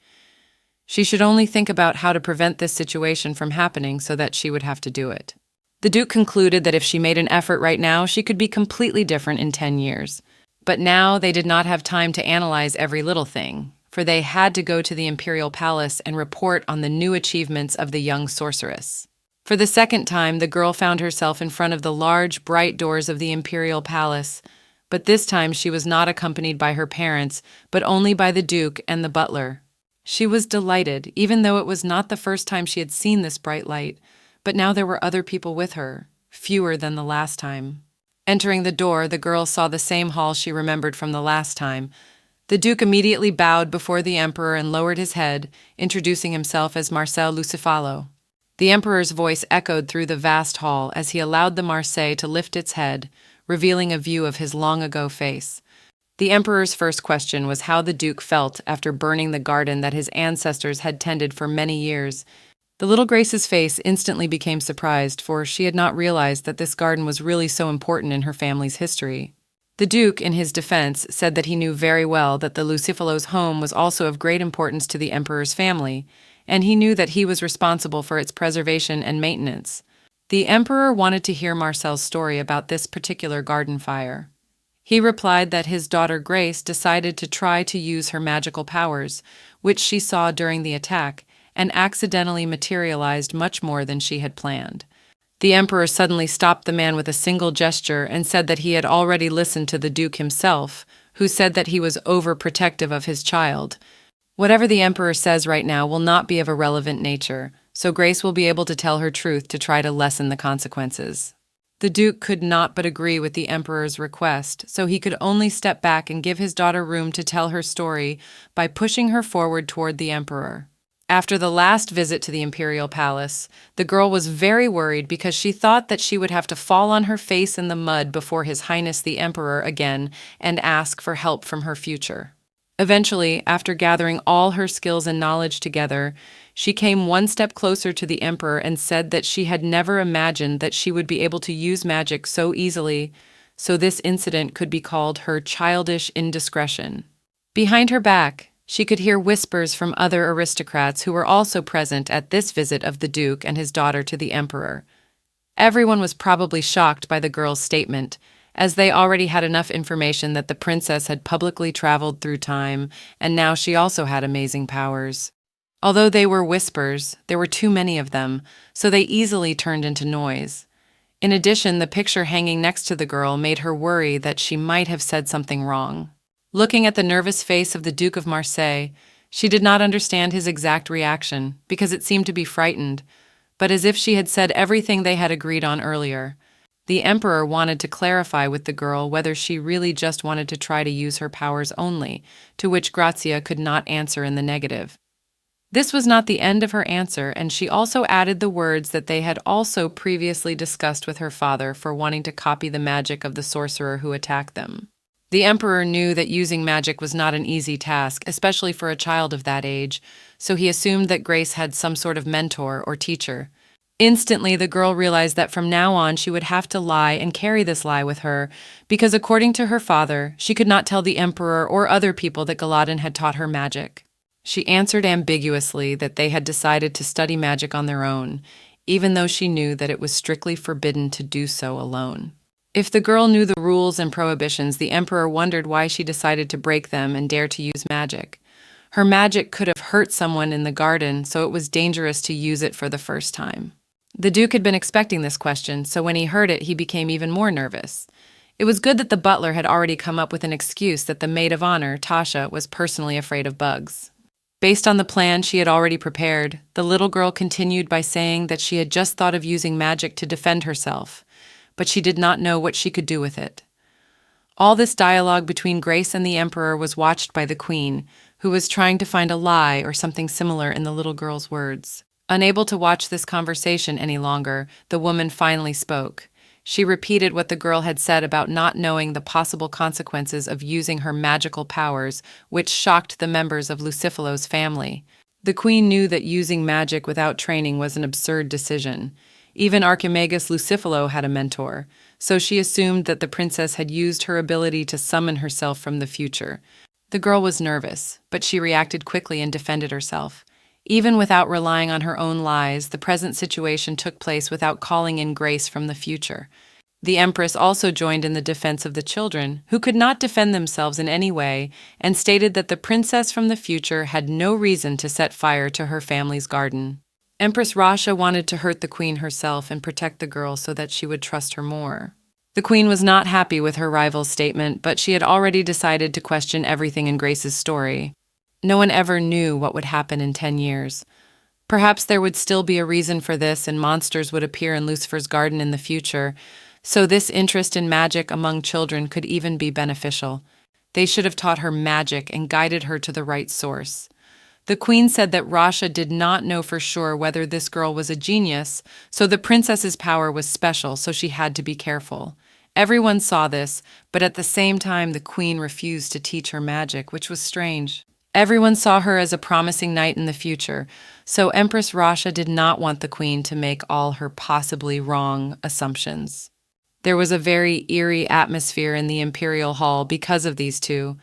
She should only think about how to prevent this situation from happening so that she would have to do it. The Duke concluded that if she made an effort right now, she could be completely different in 10 years. But now they did not have time to analyze every little thing, for they had to go to the Imperial Palace and report on the new achievements of the young sorceress. For the second time, the girl found herself in front of the large, bright doors of the Imperial Palace, but this time she was not accompanied by her parents, but only by the Duke and the butler. She was delighted, even though it was not the first time she had seen this bright light, but now there were other people with her, fewer than the last time. Entering the door, the girl saw the same hall she remembered from the last time. The Duke immediately bowed before the Emperor and lowered his head, introducing himself as Marcel Lucifalo. The Emperor's voice echoed through the vast hall as he allowed the Marseille to lift its head, revealing a view of his long-ago face. The Emperor's first question was how the Duke felt after burning the garden that his ancestors had tended for many years. The little Grace's face instantly became surprised, for she had not realized that this garden was really so important in her family's history. The Duke, in his defense, said that he knew very well that the Lucifalo's home was also of great importance to the Emperor's family, and he knew that he was responsible for its preservation and maintenance. The Emperor wanted to hear Marcel's story about this particular garden fire. He replied that his daughter Grace decided to try to use her magical powers, which she saw during the attack, and accidentally materialized much more than she had planned. The Emperor suddenly stopped the man with a single gesture and said that he had already listened to the Duke himself, who said that he was overprotective of his child. Whatever the Emperor says right now will not be of a relevant nature, so Grace will be able to tell her truth to try to lessen the consequences. The Duke could not but agree with the Emperor's request, so he could only step back and give his daughter room to tell her story by pushing her forward toward the Emperor. After the last visit to the Imperial Palace, the girl was very worried because she thought that she would have to fall on her face in the mud before His Highness the Emperor again and ask for help from her future. Eventually, after gathering all her skills and knowledge together, she came one step closer to the Emperor and said that she had never imagined that she would be able to use magic so easily, so this incident could be called her childish indiscretion. Behind her back, she could hear whispers from other aristocrats who were also present at this visit of the Duke and his daughter to the Emperor. Everyone was probably shocked by the girl's statement, as they already had enough information that the princess had publicly traveled through time, and now she also had amazing powers. Although they were whispers, there were too many of them, so they easily turned into noise. In addition, the picture hanging next to the girl made her worry that she might have said something wrong. Looking at the nervous face of the Duke of Marseille, she did not understand his exact reaction, because it seemed to be frightened, but as if she had said everything they had agreed on earlier. The Emperor wanted to clarify with the girl whether she really just wanted to try to use her powers only, to which Grazia could not answer in the negative. This was not the end of her answer, and she also added the words that they had also previously discussed with her father for wanting to copy the magic of the sorcerer who attacked them. The Emperor knew that using magic was not an easy task, especially for a child of that age, so he assumed that Grace had some sort of mentor or teacher. Instantly, the girl realized that from now on she would have to lie and carry this lie with her, because according to her father, she could not tell the Emperor or other people that Galadin had taught her magic. She answered ambiguously that they had decided to study magic on their own, even though she knew that it was strictly forbidden to do so alone. If the girl knew the rules and prohibitions, the emperor wondered why she decided to break them and dare to use magic. Her magic could have hurt someone in the garden, so it was dangerous to use it for the first time. The duke had been expecting this question, so when he heard it, he became even more nervous. It was good that the butler had already come up with an excuse that the maid of honor, Tasha, was personally afraid of bugs. Based on the plan she had already prepared, the little girl continued by saying that she had just thought of using magic to defend herself, but she did not know what she could do with it. All this dialogue between Grace and the emperor was watched by the queen, who was trying to find a lie or something similar in the little girl's words. Unable to watch this conversation any longer, the woman finally spoke. She repeated what the girl had said about not knowing the possible consequences of using her magical powers, which shocked the members of Lucifalo's family. The queen knew that using magic without training was an absurd decision. Even Archimagus Lucifalo had a mentor, so she assumed that the princess had used her ability to summon herself from the future. The girl was nervous, but she reacted quickly and defended herself. Even without relying on her own lies, the present situation took place without calling in Grace from the future. The empress also joined in the defense of the children, who could not defend themselves in any way, and stated that the princess from the future had no reason to set fire to her family's garden. Empress Rasha wanted to hurt the queen herself and protect the girl so that she would trust her more. The queen was not happy with her rival's statement, but she had already decided to question everything in Grace's story. No one ever knew what would happen in 10 years. Perhaps there would still be a reason for this and monsters would appear in Lucifer's garden in the future, so this interest in magic among children could even be beneficial. They should have taught her magic and guided her to the right source. The queen said that Rasha did not know for sure whether this girl was a genius, so the princess's power was special, so she had to be careful. Everyone saw this, but at the same time the queen refused to teach her magic, which was strange. Everyone saw her as a promising knight in the future, so Empress Rasha did not want the queen to make all her possibly wrong assumptions. There was a very eerie atmosphere in the Imperial Hall because of these two.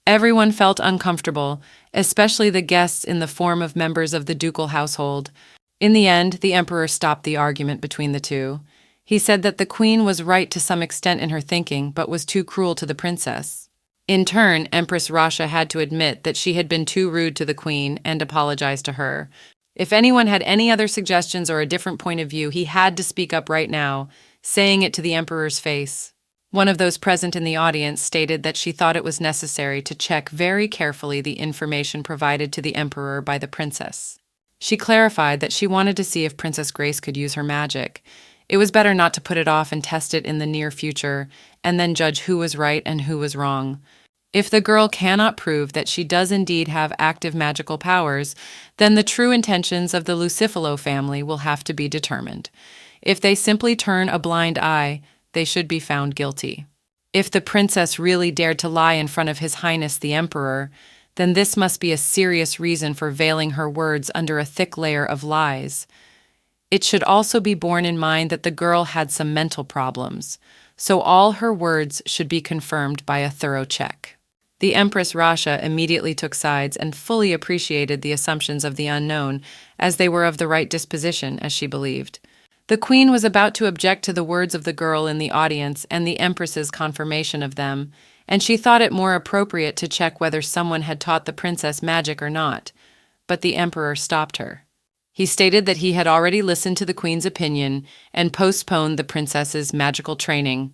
Everyone felt uncomfortable, especially the guests in the form of members of the ducal household. In the end, the emperor stopped the argument between the two. He said that the queen was right to some extent in her thinking, but was too cruel to the princess. In turn, Empress Rasha had to admit that she had been too rude to the queen and apologize to her. If anyone had any other suggestions or a different point of view, he had to speak up right now, saying it to the emperor's face. One of those present in the audience stated that she thought it was necessary to check very carefully the information provided to the emperor by the princess. She clarified that she wanted to see if Princess Grace could use her magic. It was better not to put it off and test it in the near future, and then judge who was right and who was wrong. If the girl cannot prove that she does indeed have active magical powers, then the true intentions of the Lucifalo family will have to be determined. If they simply turn a blind eye, they should be found guilty. If the princess really dared to lie in front of His Highness the Emperor, then this must be a serious reason for veiling her words under a thick layer of lies. It should also be borne in mind that the girl had some mental problems, so all her words should be confirmed by a thorough check. The Empress Rasha immediately took sides and fully appreciated the assumptions of the unknown, as they were of the right disposition, as she believed. The queen was about to object to the words of the girl in the audience and the empress's confirmation of them, and she thought it more appropriate to check whether someone had taught the princess magic or not, but the emperor stopped her. He stated that he had already listened to the queen's opinion and postponed the princess's magical training.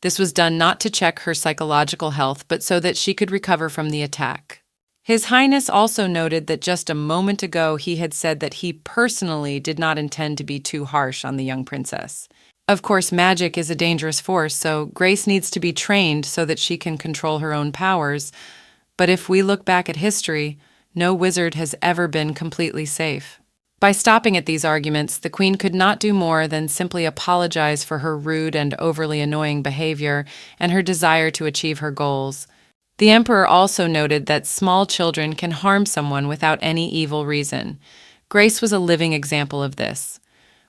This was done not to check her psychological health, but so that she could recover from the attack. His Highness also noted that just a moment ago he had said that he personally did not intend to be too harsh on the young princess. Of course, magic is a dangerous force, so Grace needs to be trained so that she can control her own powers. But if we look back at history, no wizard has ever been completely safe. By stopping at these arguments, the queen could not do more than simply apologize for her rude and overly annoying behavior and her desire to achieve her goals. The emperor also noted that small children can harm someone without any evil reason. Grace was a living example of this.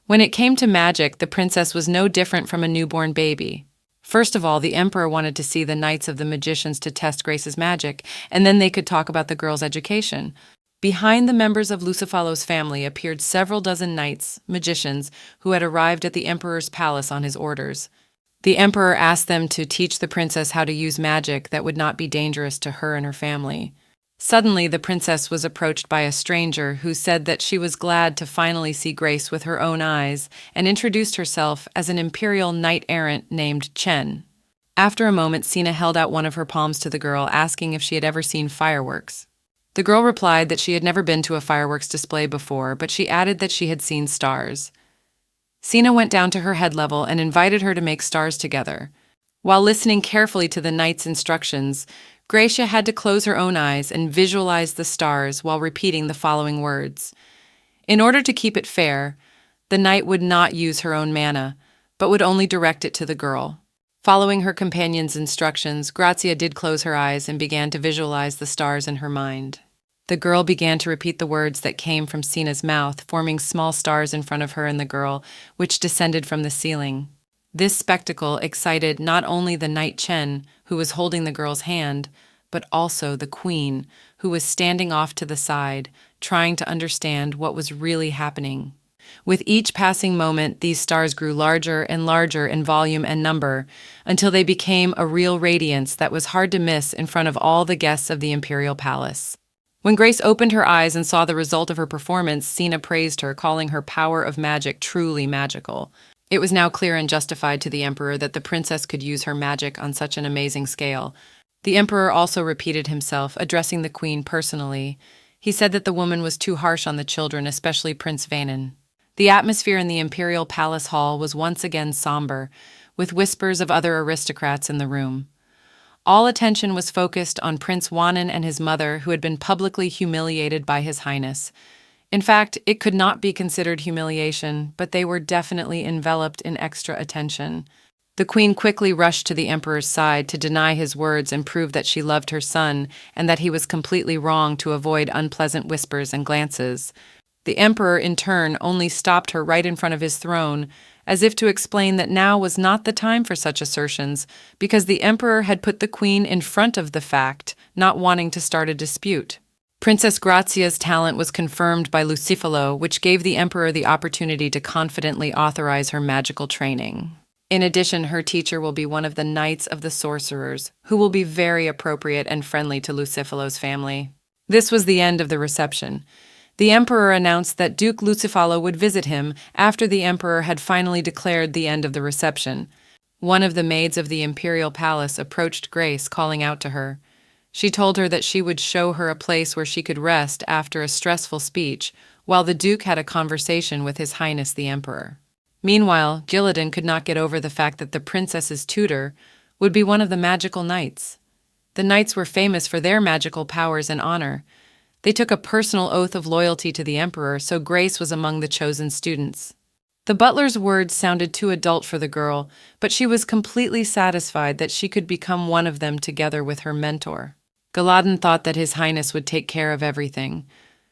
When it came to magic, the princess was no different from a newborn baby. First of all, the emperor wanted to see the knights of the magicians to test Grace's magic, and then they could talk about the girl's education. Behind the members of Lucifalo's family appeared several dozen knights, magicians, who had arrived at the emperor's palace on his orders. The emperor asked them to teach the princess how to use magic that would not be dangerous to her and her family. Suddenly, the princess was approached by a stranger who said that she was glad to finally see Grace with her own eyes and introduced herself as an imperial knight-errant named Chen. After a moment, Sina held out one of her palms to the girl, asking if she had ever seen fireworks. The girl replied that she had never been to a fireworks display before, but she added that she had seen stars. Sina went down to her head level and invited her to make stars together. While listening carefully to the knight's instructions, Gracia had to close her own eyes and visualize the stars while repeating the following words. In order to keep it fair, the knight would not use her own mana, but would only direct it to the girl. Following her companion's instructions, Grazia did close her eyes and began to visualize the stars in her mind. The girl began to repeat the words that came from Sina's mouth, forming small stars in front of her and the girl, which descended from the ceiling. This spectacle excited not only the knight Chen, who was holding the girl's hand, but also the queen, who was standing off to the side, trying to understand what was really happening. With each passing moment, these stars grew larger and larger in volume and number, until they became a real radiance that was hard to miss in front of all the guests of the imperial palace. When Grace opened her eyes and saw the result of her performance, Sina praised her, calling her power of magic truly magical. It was now clear and justified to the emperor that the princess could use her magic on such an amazing scale. The emperor also repeated himself, addressing the queen personally. He said that the woman was too harsh on the children, especially Prince Vanin. The atmosphere in the imperial palace hall was once again somber, with whispers of other aristocrats in the room. All attention was focused on Prince Wanin and his mother, who had been publicly humiliated by His Highness. In fact, it could not be considered humiliation, but they were definitely enveloped in extra attention. The queen quickly rushed to the emperor's side to deny his words and prove that she loved her son and that he was completely wrong to avoid unpleasant whispers and glances. The emperor, in turn, only stopped her right in front of his throne, as if to explain that now was not the time for such assertions, because the emperor had put the queen in front of the fact, not wanting to start a dispute. Princess Grazia's talent was confirmed by Lucifalo, which gave the emperor the opportunity to confidently authorize her magical training. In addition, her teacher will be one of the Knights of the Sorcerers, who will be very appropriate and friendly to Lucifalo's family. This was the end of the reception. The emperor announced that Duke Lucifalo would visit him after the emperor had finally declared the end of the reception. One of the maids of the imperial palace approached Grace, calling out to her. She told her that she would show her a place where she could rest after a stressful speech, while the Duke had a conversation with His Highness the Emperor. Meanwhile, Gillidan could not get over the fact that the princess's tutor would be one of the magical knights. The knights were famous for their magical powers and honor. They took a personal oath of loyalty to the Emperor, so Grace was among the chosen students. The butler's words sounded too adult for the girl, but she was completely satisfied that she could become one of them together with her mentor. Gillidan thought that His Highness would take care of everything,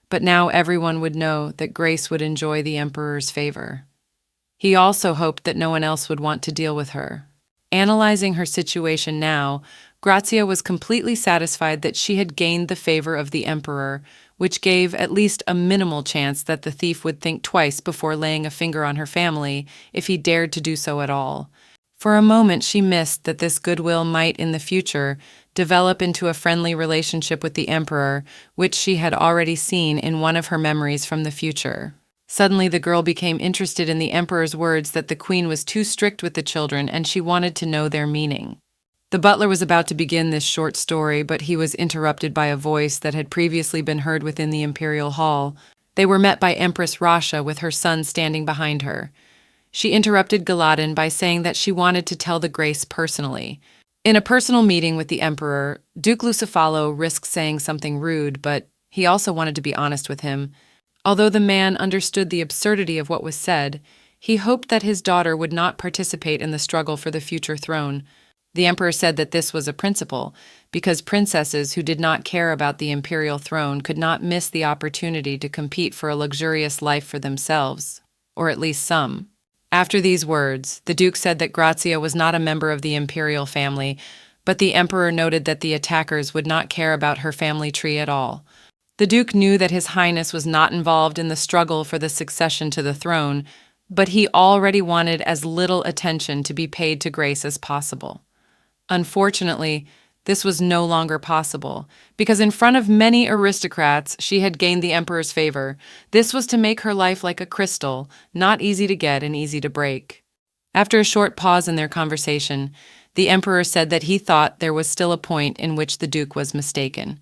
but now everyone would know that Grace would enjoy the Emperor's favor. He also hoped that no one else would want to deal with her. Analyzing her situation now, Grazia was completely satisfied that she had gained the favor of the Emperor, which gave at least a minimal chance that the thief would think twice before laying a finger on her family, if he dared to do so at all. For a moment she missed that this goodwill might, in the future, develop into a friendly relationship with the Emperor, which she had already seen in one of her memories from the future. Suddenly the girl became interested in the Emperor's words that the queen was too strict with the children and she wanted to know their meaning. The butler was about to begin this short story, but he was interrupted by a voice that had previously been heard within the imperial hall. They were met by Empress Rasha with her son standing behind her. She interrupted Gillidan by saying that she wanted to tell the Grace personally. In a personal meeting with the Emperor, Duke Lucifalo risked saying something rude, but he also wanted to be honest with him. Although the man understood the absurdity of what was said, he hoped that his daughter would not participate in the struggle for the future throne. The emperor said that this was a principle, because princesses who did not care about the imperial throne could not miss the opportunity to compete for a luxurious life for themselves, or at least some. After these words, the Duke said that Grazia was not a member of the imperial family, but the Emperor noted that the attackers would not care about her family tree at all. The Duke knew that His Highness was not involved in the struggle for the succession to the throne, but he already wanted as little attention to be paid to Grace as possible. Unfortunately, this was no longer possible, because in front of many aristocrats she had gained the Emperor's favor. This was to make her life like a crystal, not easy to get and easy to break. After a short pause in their conversation, the Emperor said that he thought there was still a point in which the Duke was mistaken.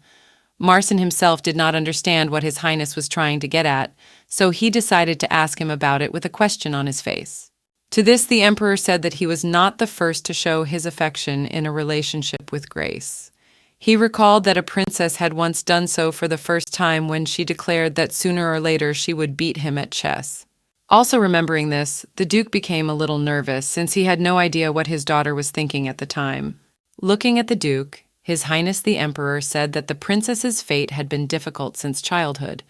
Marsin himself did not understand what His Highness was trying to get at, so he decided to ask him about it with a question on his face. To this, the Emperor said that he was not the first to show his affection in a relationship with Grace. He recalled that a princess had once done so for the first time when she declared that sooner or later she would beat him at chess. Also remembering this, the Duke became a little nervous since he had no idea what his daughter was thinking at the time. Looking at the Duke, His Highness the Emperor said that the princess's fate had been difficult since childhood.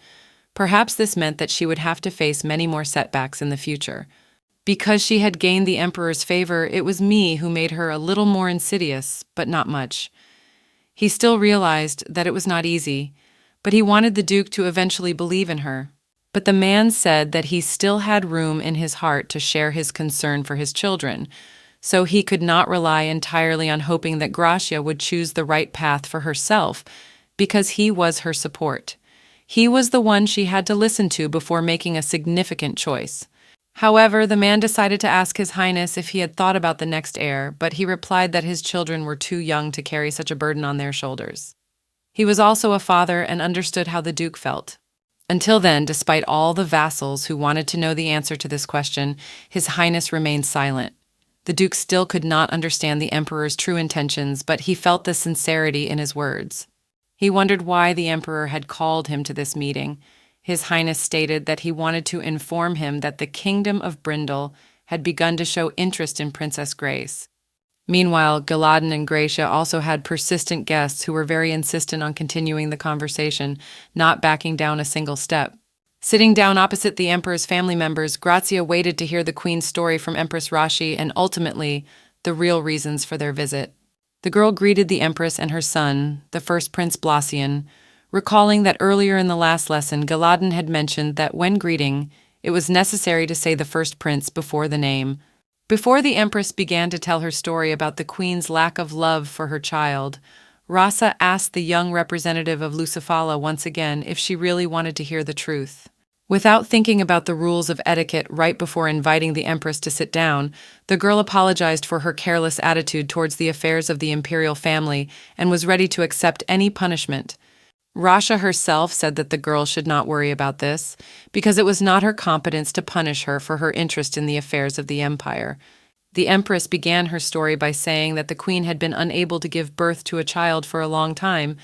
Perhaps this meant that she would have to face many more setbacks in the future. Because she had gained the Emperor's favor, it was me who made her a little more insidious, but not much. He still realized that it was not easy, but he wanted the Duke to eventually believe in her. But the man said that he still had room in his heart to share his concern for his children, so he could not rely entirely on hoping that Gracia would choose the right path for herself, because he was her support. He was the one she had to listen to before making a significant choice. However, the man decided to ask His Highness if he had thought about the next heir, but he replied that his children were too young to carry such a burden on their shoulders. He was also a father and understood how the Duke felt. Until then, despite all the vassals who wanted to know the answer to this question, His Highness remained silent. The Duke still could not understand the Emperor's true intentions, but he felt the sincerity in his words. He wondered why the Emperor had called him to this meeting. His Highness stated that he wanted to inform him that the Kingdom of Brindle had begun to show interest in Princess Grace. Meanwhile, Galadin and Gracia also had persistent guests who were very insistent on continuing the conversation, not backing down a single step. Sitting down opposite the Emperor's family members, Grazia waited to hear the Queen's story from Empress Rashi and ultimately the real reasons for their visit. The girl greeted the Empress and her son, the first Prince Blasian, recalling that earlier in the last lesson, Galadin had mentioned that when greeting, it was necessary to say the first prince before the name. Before the Empress began to tell her story about the Queen's lack of love for her child, Rasa asked the young representative of Lucifala once again if she really wanted to hear the truth. Without thinking about the rules of etiquette right before inviting the Empress to sit down, the girl apologized for her careless attitude towards the affairs of the imperial family and was ready to accept any punishment. Rasha herself said that the girl should not worry about this, because it was not her competence to punish her for her interest in the affairs of the empire. The Empress began her story by saying that the Queen had been unable to give birth to a child for a long time,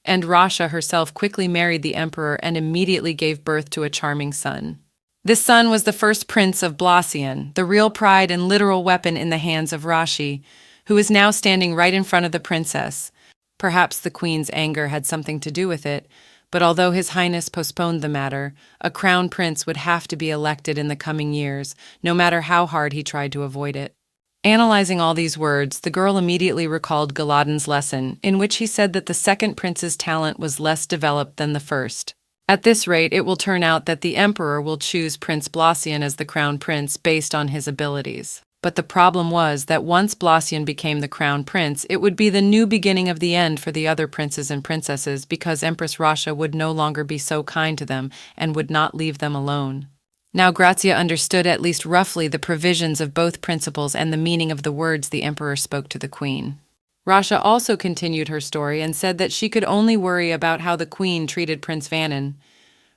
and Rasha herself quickly married the Emperor and immediately gave birth to a charming son. This son was the first prince of Blasian, the real pride and literal weapon in the hands of Rashi, who is now standing right in front of the princess. Perhaps the Queen's anger had something to do with it, but although His Highness postponed the matter, a crown prince would have to be elected in the coming years, no matter how hard he tried to avoid it. Analyzing all these words, the girl immediately recalled Galadin's lesson, in which he said that the second prince's talent was less developed than the first. At this rate, it will turn out that the Emperor will choose Prince Blasian as the crown prince based on his abilities. But the problem was that once Blasian became the crown prince, it would be the new beginning of the end for the other princes and princesses, because Empress Rasha would no longer be so kind to them and would not leave them alone. Now Grazia understood at least roughly the provisions of both principles and the meaning of the words the Emperor spoke to the Queen. Rasha also continued her story and said that she could only worry about how the Queen treated Prince Vanin.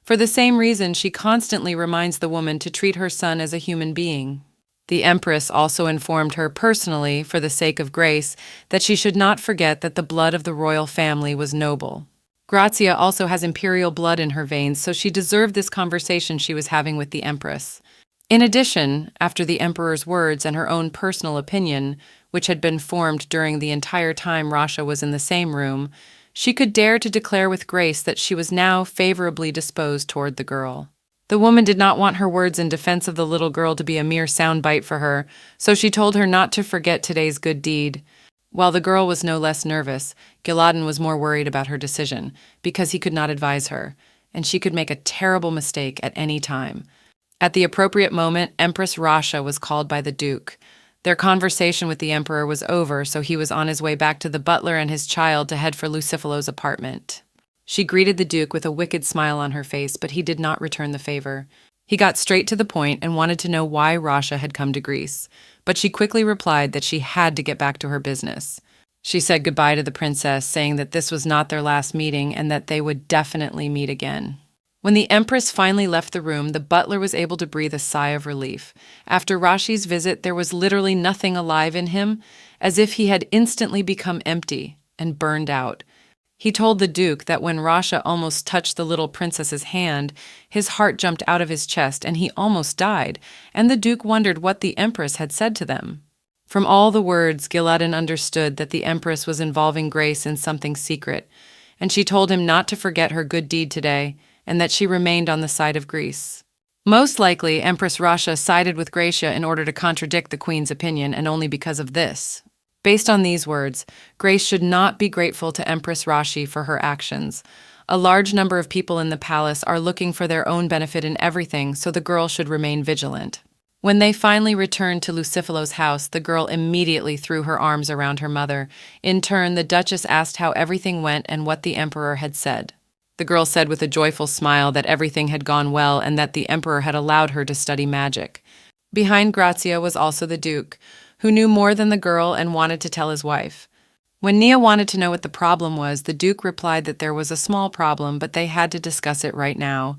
For the same reason, she constantly reminds the woman to treat her son as a human being. The Empress also informed her personally, for the sake of Grace, that she should not forget that the blood of the royal family was noble. Grazia also has imperial blood in her veins, so she deserved this conversation she was having with the Empress. In addition, after the Emperor's words and her own personal opinion, which had been formed during the entire time Rasha was in the same room, she could dare to declare with Grace that she was now favorably disposed toward the girl. The woman did not want her words in defense of the little girl to be a mere soundbite for her, so she told her not to forget today's good deed. While the girl was no less nervous, Gilladin was more worried about her decision, because he could not advise her, and she could make a terrible mistake at any time. At the appropriate moment, Empress Rasha was called by the Duke. Their conversation with the Emperor was over, so he was on his way back to the butler and his child to head for Lucifalo's apartment. She greeted the Duke with a wicked smile on her face, but he did not return the favor. He got straight to the point and wanted to know why Rasha had come to Greece, but she quickly replied that she had to get back to her business. She said goodbye to the princess, saying that this was not their last meeting and that they would definitely meet again. When the Empress finally left the room, the butler was able to breathe a sigh of relief. After Rashi's visit, there was literally nothing alive in him, as if he had instantly become empty and burned out. He told the Duke that when Rasha almost touched the little princess's hand, his heart jumped out of his chest and he almost died, and the Duke wondered what the Empress had said to them. From all the words, Gilladin understood that the Empress was involving Grace in something secret, and she told him not to forget her good deed today, and that she remained on the side of Greece. Most likely, Empress Rasha sided with Gracia in order to contradict the Queen's opinion, and only because of this. Based on these words, Grace should not be grateful to Empress Rashi for her actions. A large number of people in the palace are looking for their own benefit in everything, so the girl should remain vigilant. When they finally returned to Lucifalo's house, the girl immediately threw her arms around her mother. In turn, the Duchess asked how everything went and what the Emperor had said. The girl said with a joyful smile that everything had gone well and that the Emperor had allowed her to study magic. Behind Grazia was also the Duke, who knew more than the girl and wanted to tell his wife. When Nia wanted to know what the problem was, the Duke replied that there was a small problem, but they had to discuss it right now.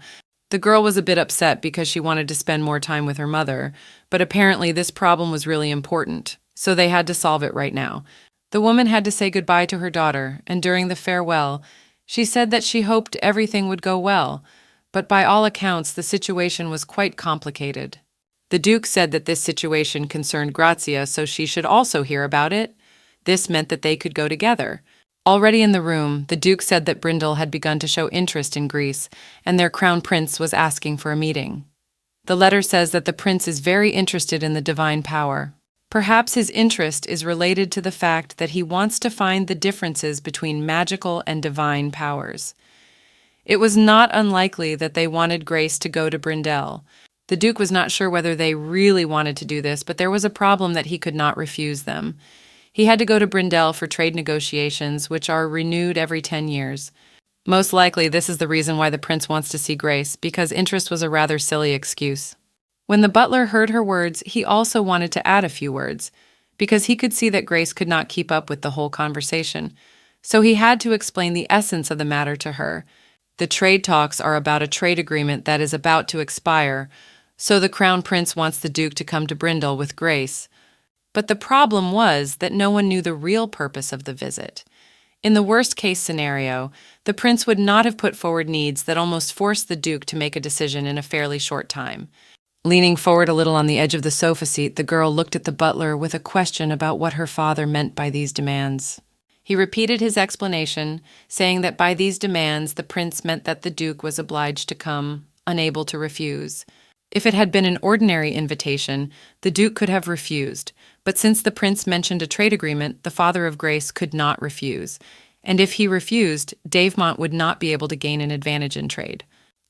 The girl was a bit upset because she wanted to spend more time with her mother, but apparently this problem was really important, so they had to solve it right now. The woman had to say goodbye to her daughter, and during the farewell, she said that she hoped everything would go well, but by all accounts the situation was quite complicated. The Duke said that this situation concerned Grazia, so she should also hear about it. This meant that they could go together. Already in the room, the Duke said that Brindle had begun to show interest in Greece, and their crown prince was asking for a meeting. The letter says that the prince is very interested in the divine power. Perhaps his interest is related to the fact that he wants to find the differences between magical and divine powers. It was not unlikely that they wanted Grace to go to Brindle. The Duke was not sure whether they really wanted to do this, but there was a problem that he could not refuse them. He had to go to Brindle for trade negotiations, which are renewed every 10 years. Most likely, this is the reason why the prince wants to see Grace, because interest was a rather silly excuse. When the butler heard her words, he also wanted to add a few words, because he could see that Grace could not keep up with the whole conversation. So he had to explain the essence of the matter to her. The trade talks are about a trade agreement that is about to expire, so the crown prince wants the Duke to come to Brindle with Grace. But the problem was that no one knew the real purpose of the visit. In the worst-case scenario, the prince would not have put forward needs that almost forced the Duke to make a decision in a fairly short time. Leaning forward a little on the edge of the sofa seat, the girl looked at the butler with a question about what her father meant by these demands. He repeated his explanation, saying that by these demands the prince meant that the Duke was obliged to come, unable to refuse. If it had been an ordinary invitation, the Duke could have refused, but since the prince mentioned a trade agreement, the father of Grace could not refuse. And if he refused, Davemont would not be able to gain an advantage in trade.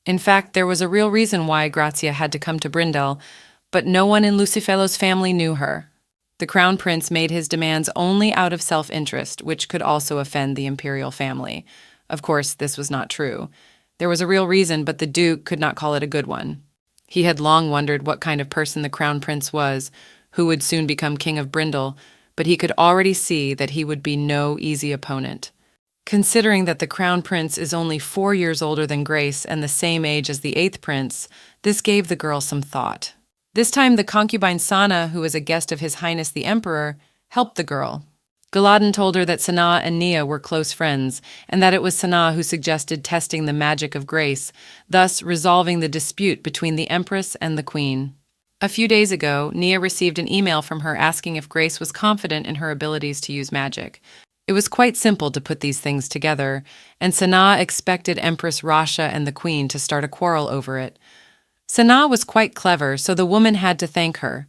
In fact, there was a real reason why Grazia had to come to Brindle, but no one in Lucifalo's family knew her. The crown prince made his demands only out of self-interest, which could also offend the Imperial family. Of course, this was not true. There was a real reason, but the Duke could not call it a good one. He had long wondered what kind of person the crown prince was, who would soon become king of Brindle, but he could already see that he would be no easy opponent. Considering that the crown prince is only 4 years older than Grace and the same age as the 8th prince, this gave the girl some thought. This time the concubine Sana, who was a guest of His Highness the Emperor, helped the girl. Gilladin told her that Sana and Nia were close friends, and that it was Sana who suggested testing the magic of Grace, thus resolving the dispute between the Empress and the Queen. A few days ago, Nia received an email from her asking if Grace was confident in her abilities to use magic. It was quite simple to put these things together, and Sana expected Empress Rasha and the Queen to start a quarrel over it. Sanaa was quite clever, so the woman had to thank her.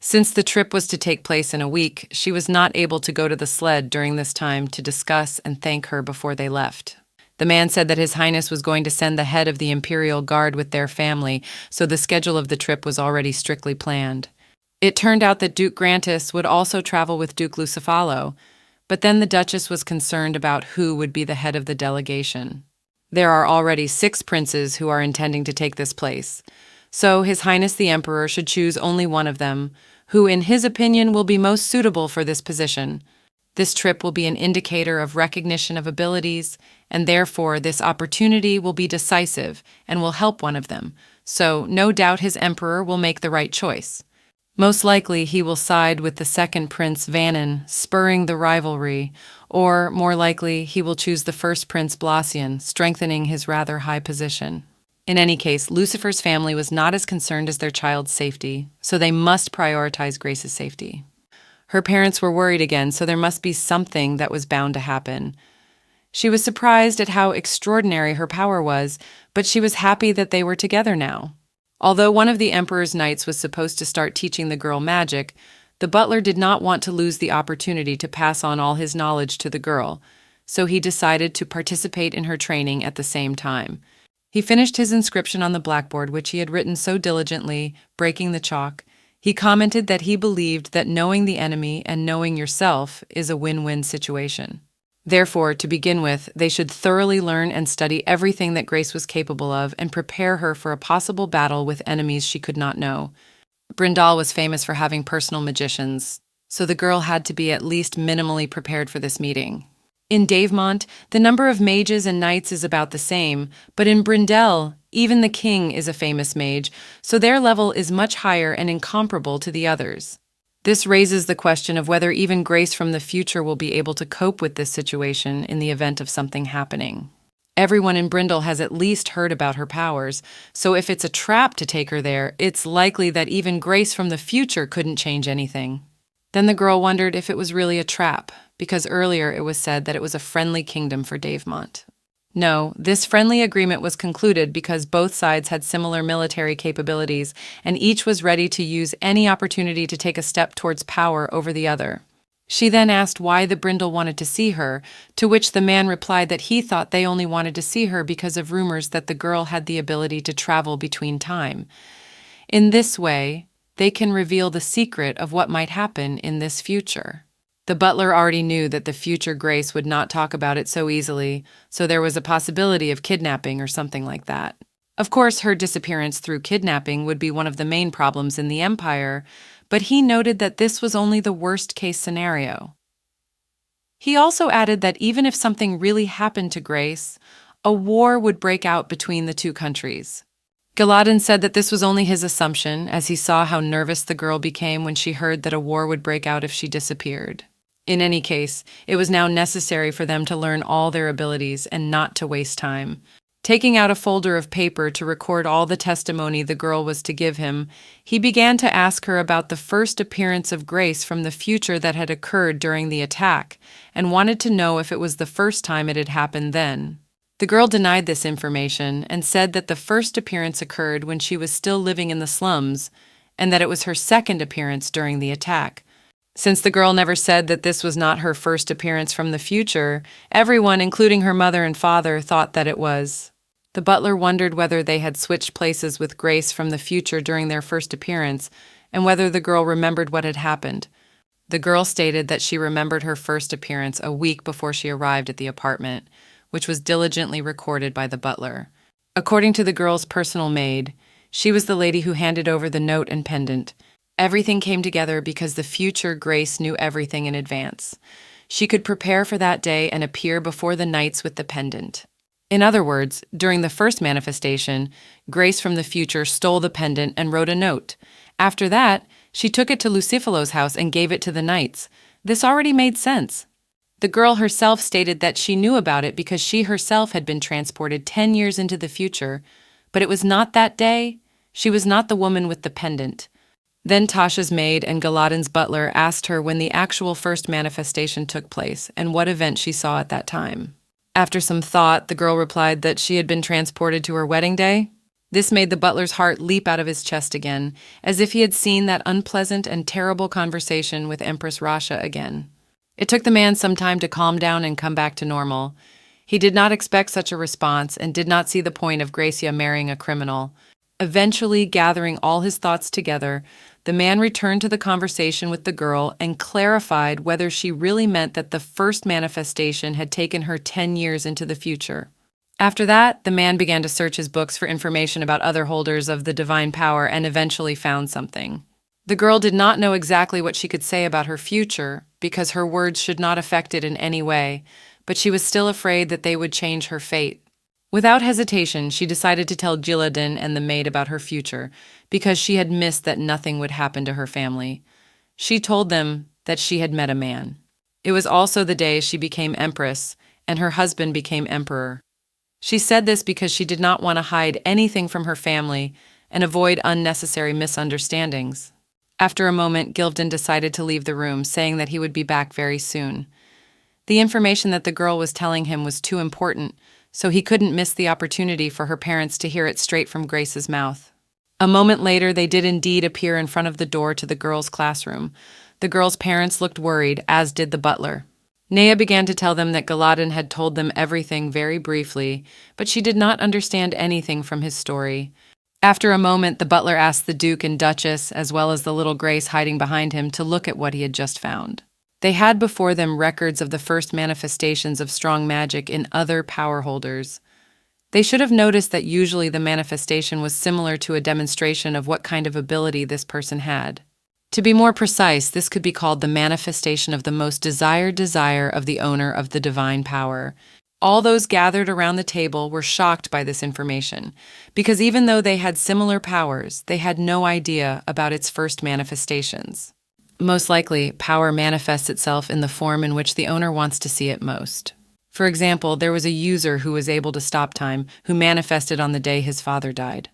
Since the trip was to take place in a week, she was not able to go to the sled during this time to discuss and thank her before they left. The man said that His Highness was going to send the head of the Imperial Guard with their family, so the schedule of the trip was already strictly planned. It turned out that Duke Grantis would also travel with Duke Lucifalo, but then the Duchess was concerned about who would be the head of the delegation. There are already 6 princes who are intending to take this place, so His Highness the Emperor should choose only one of them, who in his opinion will be most suitable for this position. This trip will be an indicator of recognition of abilities, and therefore this opportunity will be decisive and will help one of them, so no doubt his emperor will make the right choice. Most likely he will side with the second Prince Vannon, spurring the rivalry, or, more likely, he will choose the first Prince Blasian, strengthening his rather high position. In any case, Lucifer's family was not as concerned as their child's safety, so they must prioritize Grace's safety. Her parents were worried again, so there must be something that was bound to happen. She was surprised at how extraordinary her power was, but she was happy that they were together now. Although one of the Emperor's knights was supposed to start teaching the girl magic, the butler did not want to lose the opportunity to pass on all his knowledge to the girl, so he decided to participate in her training at the same time. He finished his inscription on the blackboard, which he had written so diligently, breaking the chalk. He commented that he believed that knowing the enemy and knowing yourself is a win-win situation. Therefore, to begin with, they should thoroughly learn and study everything that Grace was capable of and prepare her for a possible battle with enemies she could not know. Brindal was famous for having personal magicians, so the girl had to be at least minimally prepared for this meeting. In Davemont, the number of mages and knights is about the same, but in Brindel, even the king is a famous mage, so their level is much higher and incomparable to the others. This raises the question of whether even Grace from the future will be able to cope with this situation in the event of something happening. Everyone in Brindle has at least heard about her powers, so if it's a trap to take her there, it's likely that even Grace from the future couldn't change anything. Then the girl wondered if it was really a trap, because earlier it was said that it was a friendly kingdom for Davemont. No, this friendly agreement was concluded because both sides had similar military capabilities, and each was ready to use any opportunity to take a step towards power over the other. She then asked why the Brindle wanted to see her, to which the man replied that he thought they only wanted to see her because of rumors that the girl had the ability to travel between time. In this way, they can reveal the secret of what might happen in this future. The butler already knew that the future Grace would not talk about it so easily, so there was a possibility of kidnapping or something like that. Of course, her disappearance through kidnapping would be one of the main problems in the Empire, but he noted that this was only the worst-case scenario. He also added that even if something really happened to Grace, a war would break out between the two countries. Galadin said that this was only his assumption, as he saw how nervous the girl became when she heard that a war would break out if she disappeared. In any case, it was now necessary for them to learn all their abilities and not to waste time. Taking out a folder of paper to record all the testimony the girl was to give him, he began to ask her about the first appearance of Grace from the future that had occurred during the attack, and wanted to know if it was the first time it had happened then. The girl denied this information and said that the first appearance occurred when she was still living in the slums, and that it was her second appearance during the attack. Since the girl never said that this was not her first appearance from the future, everyone, including her mother and father, thought that it was. The butler wondered whether they had switched places with Grace from the future during their first appearance, and whether the girl remembered what had happened. The girl stated that she remembered her first appearance a week before she arrived at the apartment, which was diligently recorded by the butler. According to the girl's personal maid, she was the lady who handed over the note and pendant. Everything came together because the future Grace knew everything in advance. She could prepare for that day and appear before the knights with the pendant. In other words, during the first manifestation, Grace from the future stole the pendant and wrote a note. After that, she took it to Lucifalo's house and gave it to the knights. This already made sense. The girl herself stated that she knew about it because she herself had been transported 10 years into the future, but it was not that day. She was not the woman with the pendant. Then Tasha's maid and Galadin's butler asked her when the actual first manifestation took place and what event she saw at that time. After some thought, the girl replied that she had been transported to her wedding day. This made the butler's heart leap out of his chest again, as if he had seen that unpleasant and terrible conversation with Empress Rasha again. It took the man some time to calm down and come back to normal. He did not expect such a response and did not see the point of Gracia marrying a criminal. Eventually, gathering all his thoughts together, the man returned to the conversation with the girl and clarified whether she really meant that the first manifestation had taken her 10 years into the future. After that, the man began to search his books for information about other holders of the divine power and eventually found something. The girl did not know exactly what she could say about her future because her words should not affect it in any way, but she was still afraid that they would change her fate. Without hesitation, she decided to tell Gillidan and the maid about her future because she had missed that nothing would happen to her family. She told them that she had met a man. It was also the day she became empress and her husband became emperor. She said this because she did not want to hide anything from her family and avoid unnecessary misunderstandings. After a moment, Gillidan decided to leave the room, saying that he would be back very soon. The information that the girl was telling him was too important, so he couldn't miss the opportunity for her parents to hear it straight from Grace's mouth. A moment later, they did indeed appear in front of the door to the girl's classroom. The girl's parents looked worried, as did the butler. Nea began to tell them that Gillidan had told them everything very briefly, but she did not understand anything from his story. After a moment, the butler asked the Duke and Duchess, as well as the little Grace hiding behind him, to look at what he had just found. They had before them records of the first manifestations of strong magic in other power holders. They should have noticed that usually the manifestation was similar to a demonstration of what kind of ability this person had. To be more precise, this could be called the manifestation of the most desired desire of the owner of the divine power. All those gathered around the table were shocked by this information, because even though they had similar powers, they had no idea about its first manifestations. Most likely, power manifests itself in the form in which the owner wants to see it most. For example, there was a user who was able to stop time who manifested on the day his father died.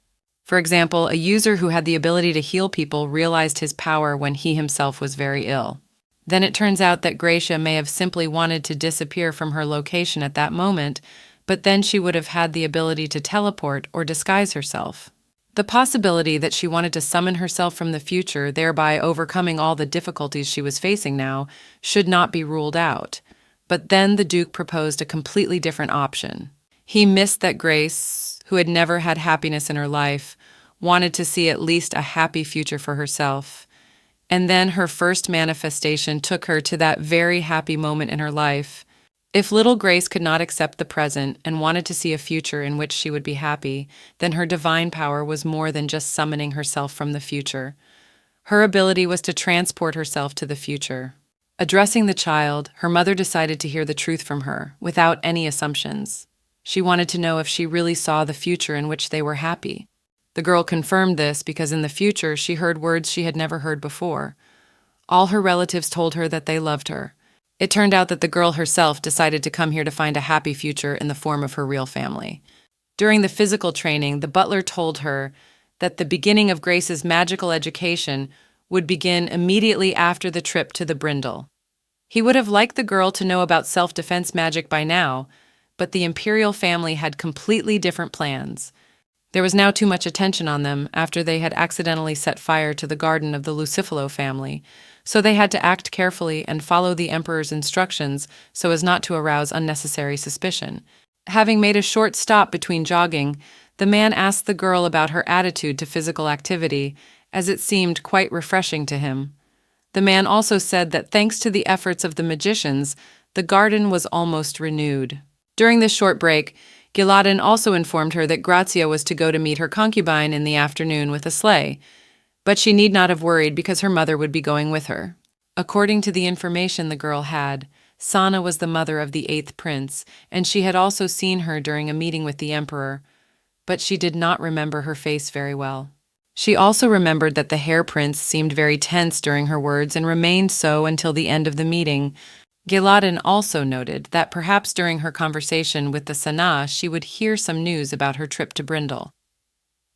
For example, a user who had the ability to heal people realized his power when he himself was very ill. Then it turns out that Gracia may have simply wanted to disappear from her location at that moment, but then she would have had the ability to teleport or disguise herself. The possibility that she wanted to summon herself from the future, thereby overcoming all the difficulties she was facing now, should not be ruled out. But then the Duke proposed a completely different option. He missed that Grace, who had never had happiness in her life, wanted to see at least a happy future for herself. And then her first manifestation took her to that very happy moment in her life. If little Grace could not accept the present and wanted to see a future in which she would be happy, then her divine power was more than just summoning herself from the future. Her ability was to transport herself to the future. Addressing the child, her mother decided to hear the truth from her, without any assumptions. She wanted to know if she really saw the future in which they were happy. The girl confirmed this because in the future she heard words she had never heard before. All her relatives told her that they loved her. It turned out that the girl herself decided to come here to find a happy future in the form of her real family. During the physical training, the butler told her that the beginning of Grace's magical education would begin immediately after the trip to the Brindle. He would have liked the girl to know about self-defense magic by now, but the Imperial family had completely different plans. There was now too much attention on them after they had accidentally set fire to the garden of the Lucifalo family, so they had to act carefully and follow the Emperor's instructions so as not to arouse unnecessary suspicion. Having made a short stop between jogging, the man asked the girl about her attitude to physical activity, as it seemed quite refreshing to him. The man also said that thanks to the efforts of the magicians, the garden was almost renewed. During this short break, Gillidan also informed her that Grazia was to go to meet her concubine in the afternoon with a sleigh, but she need not have worried because her mother would be going with her. According to the information the girl had, Sana was the mother of the 8th prince, and she had also seen her during a meeting with the emperor, but she did not remember her face very well. She also remembered that the Hair Prince seemed very tense during her words and remained so until the end of the meeting. Gillidan also noted that perhaps during her conversation with the Sana she would hear some news about her trip to Brindle.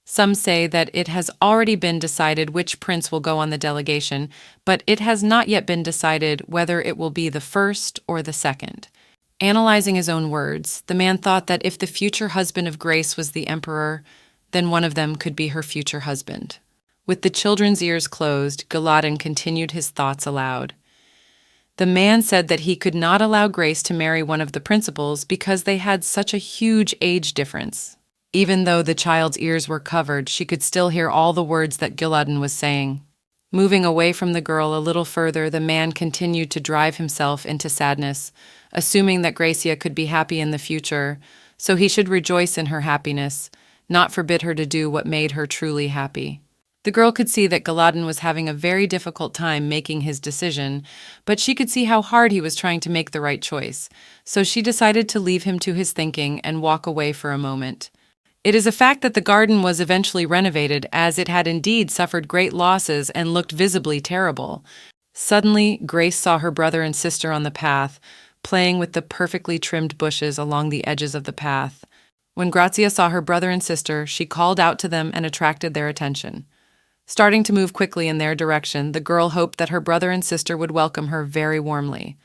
Some say that it has already been decided which prince will go on the delegation, but it has not yet been decided whether it will be the first or the second. Analyzing his own words, the man thought that if the future husband of Grace was the emperor, then one of them could be her future husband. With the children's ears closed, Galadin continued his thoughts aloud. The man said that he could not allow Grace to marry one of the principals because they had such a huge age difference. Even though the child's ears were covered, she could still hear all the words that Galadin was saying. Moving away from the girl a little further, the man continued to drive himself into sadness, assuming that Gracia could be happy in the future, so he should rejoice in her happiness, not forbid her to do what made her truly happy. The girl could see that Galadin was having a very difficult time making his decision, but she could see how hard he was trying to make the right choice, so she decided to leave him to his thinking and walk away for a moment. It is a fact that the garden was eventually renovated, as it had indeed suffered great losses and looked visibly terrible. Suddenly, Grace saw her brother and sister on the path, playing with the perfectly trimmed bushes along the edges of the path. When Grazia saw her brother and sister, she called out to them and attracted their attention. Starting to move quickly in their direction, the girl hoped that her brother and sister would welcome her very warmly.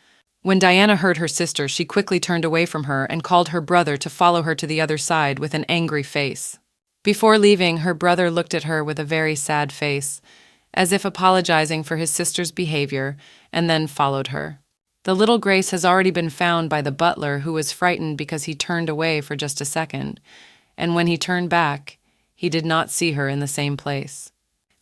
When Diana heard her sister, she quickly turned away from her and called her brother to follow her to the other side with an angry face. Before leaving, her brother looked at her with a very sad face, as if apologizing for his sister's behavior, and then followed her. The little Grace has already been found by the butler, who was frightened because he turned away for just a second, and when he turned back, he did not see her in the same place.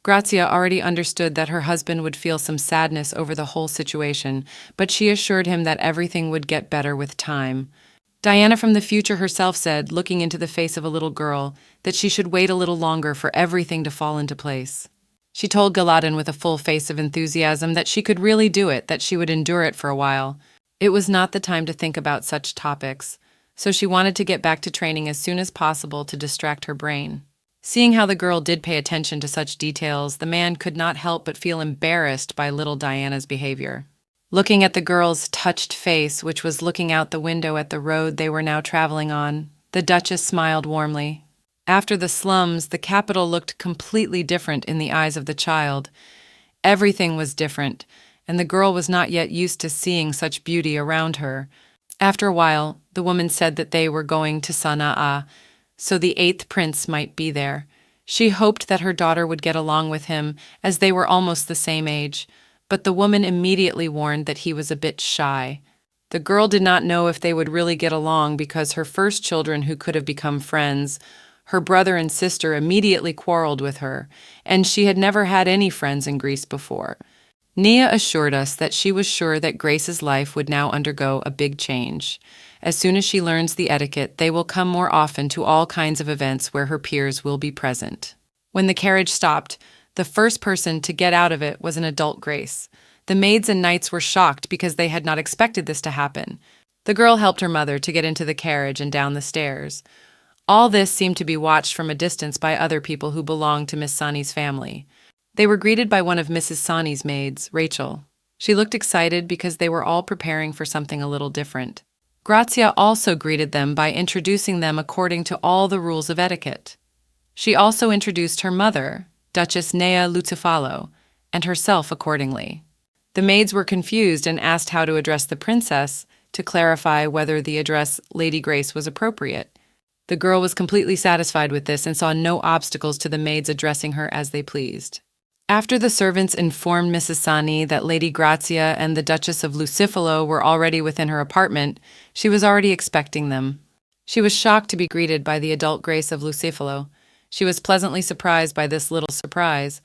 Grazia already understood that her husband would feel some sadness over the whole situation, but she assured him that everything would get better with time. Diana from the future herself said, looking into the face of a little girl, that she should wait a little longer for everything to fall into place. She told Galadin with a full face of enthusiasm that she could really do it, that she would endure it for a while. It was not the time to think about such topics, so she wanted to get back to training as soon as possible to distract her brain. Seeing how the girl did pay attention to such details, the man could not help but feel embarrassed by little Diana's behavior. Looking at the girl's touched face, which was looking out the window at the road they were now traveling on, the Duchess smiled warmly. After the slums, the capital looked completely different in the eyes of the child. Everything was different, and the girl was not yet used to seeing such beauty around her. After a while, the woman said that they were going to Sana'a, so the 8th prince might be there. She hoped that her daughter would get along with him, as they were almost the same age, but the woman immediately warned that he was a bit shy. The girl did not know if they would really get along because her first children who could have become friends, her brother and sister, immediately quarreled with her, and she had never had any friends in Greece before. Nia assured us that she was sure that Grace's life would now undergo a big change. As soon as she learns the etiquette, they will come more often to all kinds of events where her peers will be present. When the carriage stopped, the first person to get out of it was an adult Grace. The maids and knights were shocked because they had not expected this to happen. The girl helped her mother to get into the carriage and down the stairs. All this seemed to be watched from a distance by other people who belonged to Miss Sani's family. They were greeted by one of Mrs. Sani's maids, Rachel. She looked excited because they were all preparing for something a little different. Grazia also greeted them by introducing them according to all the rules of etiquette. She also introduced her mother, Duchess Nea Lucifalo, and herself accordingly. The maids were confused and asked how to address the princess to clarify whether the address Lady Grace was appropriate. The girl was completely satisfied with this and saw no obstacles to the maids addressing her as they pleased. After the servants informed Mrs. Sani that Lady Grazia and the Duchess of Lucifalo were already within her apartment, she was already expecting them. She was shocked to be greeted by the adult Grace of Lucifalo. She was pleasantly surprised by this little surprise.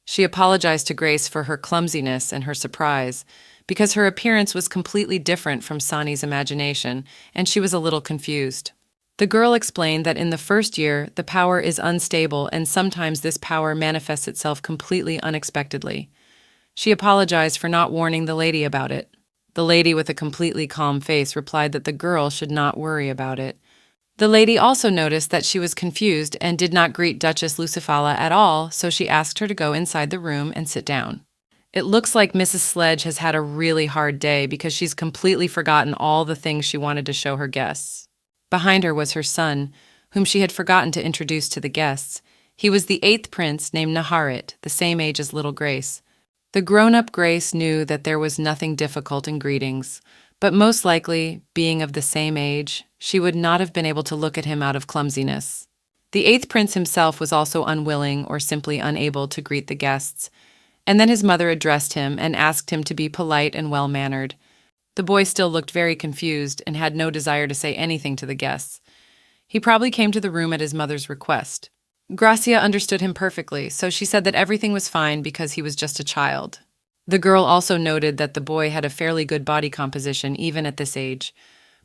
She apologized to Grace for her clumsiness and her surprise, because her appearance was completely different from Sani's imagination, and she was a little confused. The girl explained that in the first year, the power is unstable and sometimes this power manifests itself completely unexpectedly. She apologized for not warning the lady about it. The lady with a completely calm face replied that the girl should not worry about it. The lady also noticed that she was confused and did not greet Duchess Lucifala at all, so she asked her to go inside the room and sit down. It looks like Mrs. Sledge has had a really hard day because she's completely forgotten all the things she wanted to show her guests. Behind her was her son, whom she had forgotten to introduce to the guests. He was the 8th prince named Naharit, the same age as little Grace. The grown-up Grace knew that there was nothing difficult in greetings, but most likely, being of the same age, she would not have been able to look at him out of clumsiness. The eighth prince himself was also unwilling or simply unable to greet the guests, and then his mother addressed him and asked him to be polite and well-mannered. The boy still looked very confused and had no desire to say anything to the guests. He probably came to the room at his mother's request. Gracia understood him perfectly, so she said that everything was fine because he was just a child. The girl also noted that the boy had a fairly good body composition even at this age.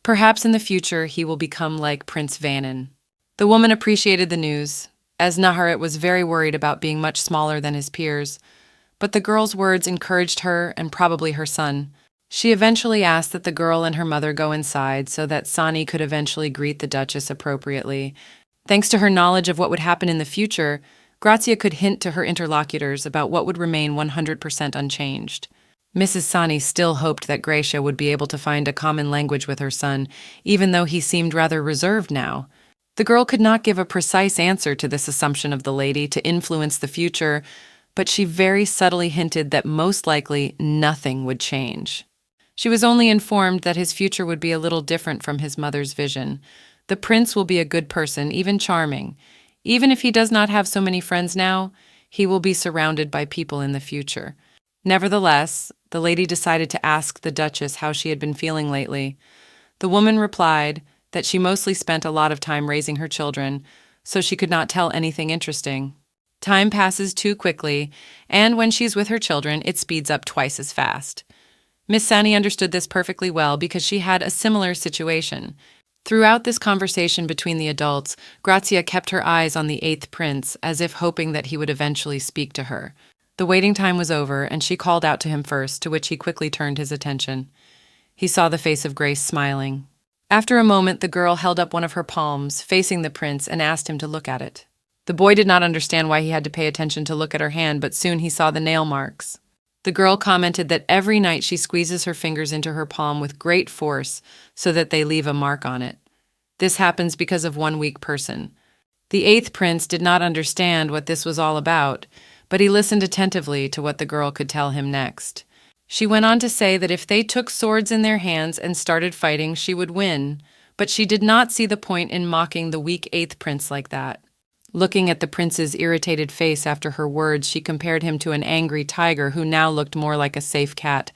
Perhaps in the future he will become like Prince Vanin. The woman appreciated the news, as Naharit was very worried about being much smaller than his peers, but the girl's words encouraged her and probably her son. She eventually asked that the girl and her mother go inside so that Sani could eventually greet the Duchess appropriately. Thanks to her knowledge of what would happen in the future, Grazia could hint to her interlocutors about what would remain 100% unchanged. Mrs. Sani still hoped that Gracia would be able to find a common language with her son, even though he seemed rather reserved now. The girl could not give a precise answer to this assumption of the lady to influence the future, but she very subtly hinted that most likely nothing would change. She was only informed that his future would be a little different from his mother's vision. The prince will be a good person, even charming. Even if he does not have so many friends now, he will be surrounded by people in the future. Nevertheless, the lady decided to ask the Duchess how she had been feeling lately. The woman replied that she mostly spent a lot of time raising her children, so she could not tell anything interesting. Time passes too quickly, and when she's with her children, it speeds up twice as fast. Miss Sani understood this perfectly well because she had a similar situation. Throughout this conversation between the adults, Grazia kept her eyes on the eighth prince, as if hoping that he would eventually speak to her. The waiting time was over, and she called out to him first, to which he quickly turned his attention. He saw the face of Grace smiling. After a moment, the girl held up one of her palms, facing the prince, and asked him to look at it. The boy did not understand why he had to pay attention to look at her hand, but soon he saw the nail marks. The girl commented that every night she squeezes her fingers into her palm with great force so that they leave a mark on it. This happens because of one weak person. The eighth prince did not understand what this was all about, but he listened attentively to what the girl could tell him next. She went on to say that if they took swords in their hands and started fighting, she would win, but she did not see the point in mocking the weak eighth prince like that. Looking at the prince's irritated face after her words, she compared him to an angry tiger who now looked more like a safe cat.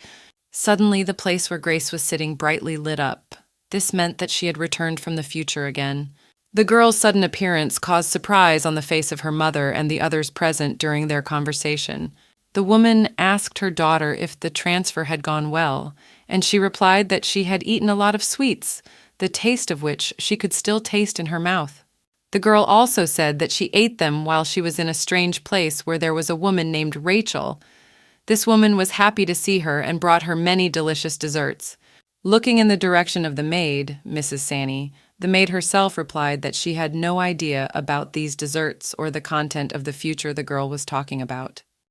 Suddenly, the place where Grace was sitting brightly lit up. This meant that she had returned from the future again. The girl's sudden appearance caused surprise on the face of her mother and the others present during their conversation. The woman asked her daughter if the transfer had gone well, and she replied that she had eaten a lot of sweets, the taste of which she could still taste in her mouth. The girl also said that she ate them while she was in a strange place where there was a woman named Rachel. This woman was happy to see her and brought her many delicious desserts. Looking in the direction of the maid, Mrs. Sani, the maid herself replied that she had no idea about these desserts or the content of the future the girl was talking about.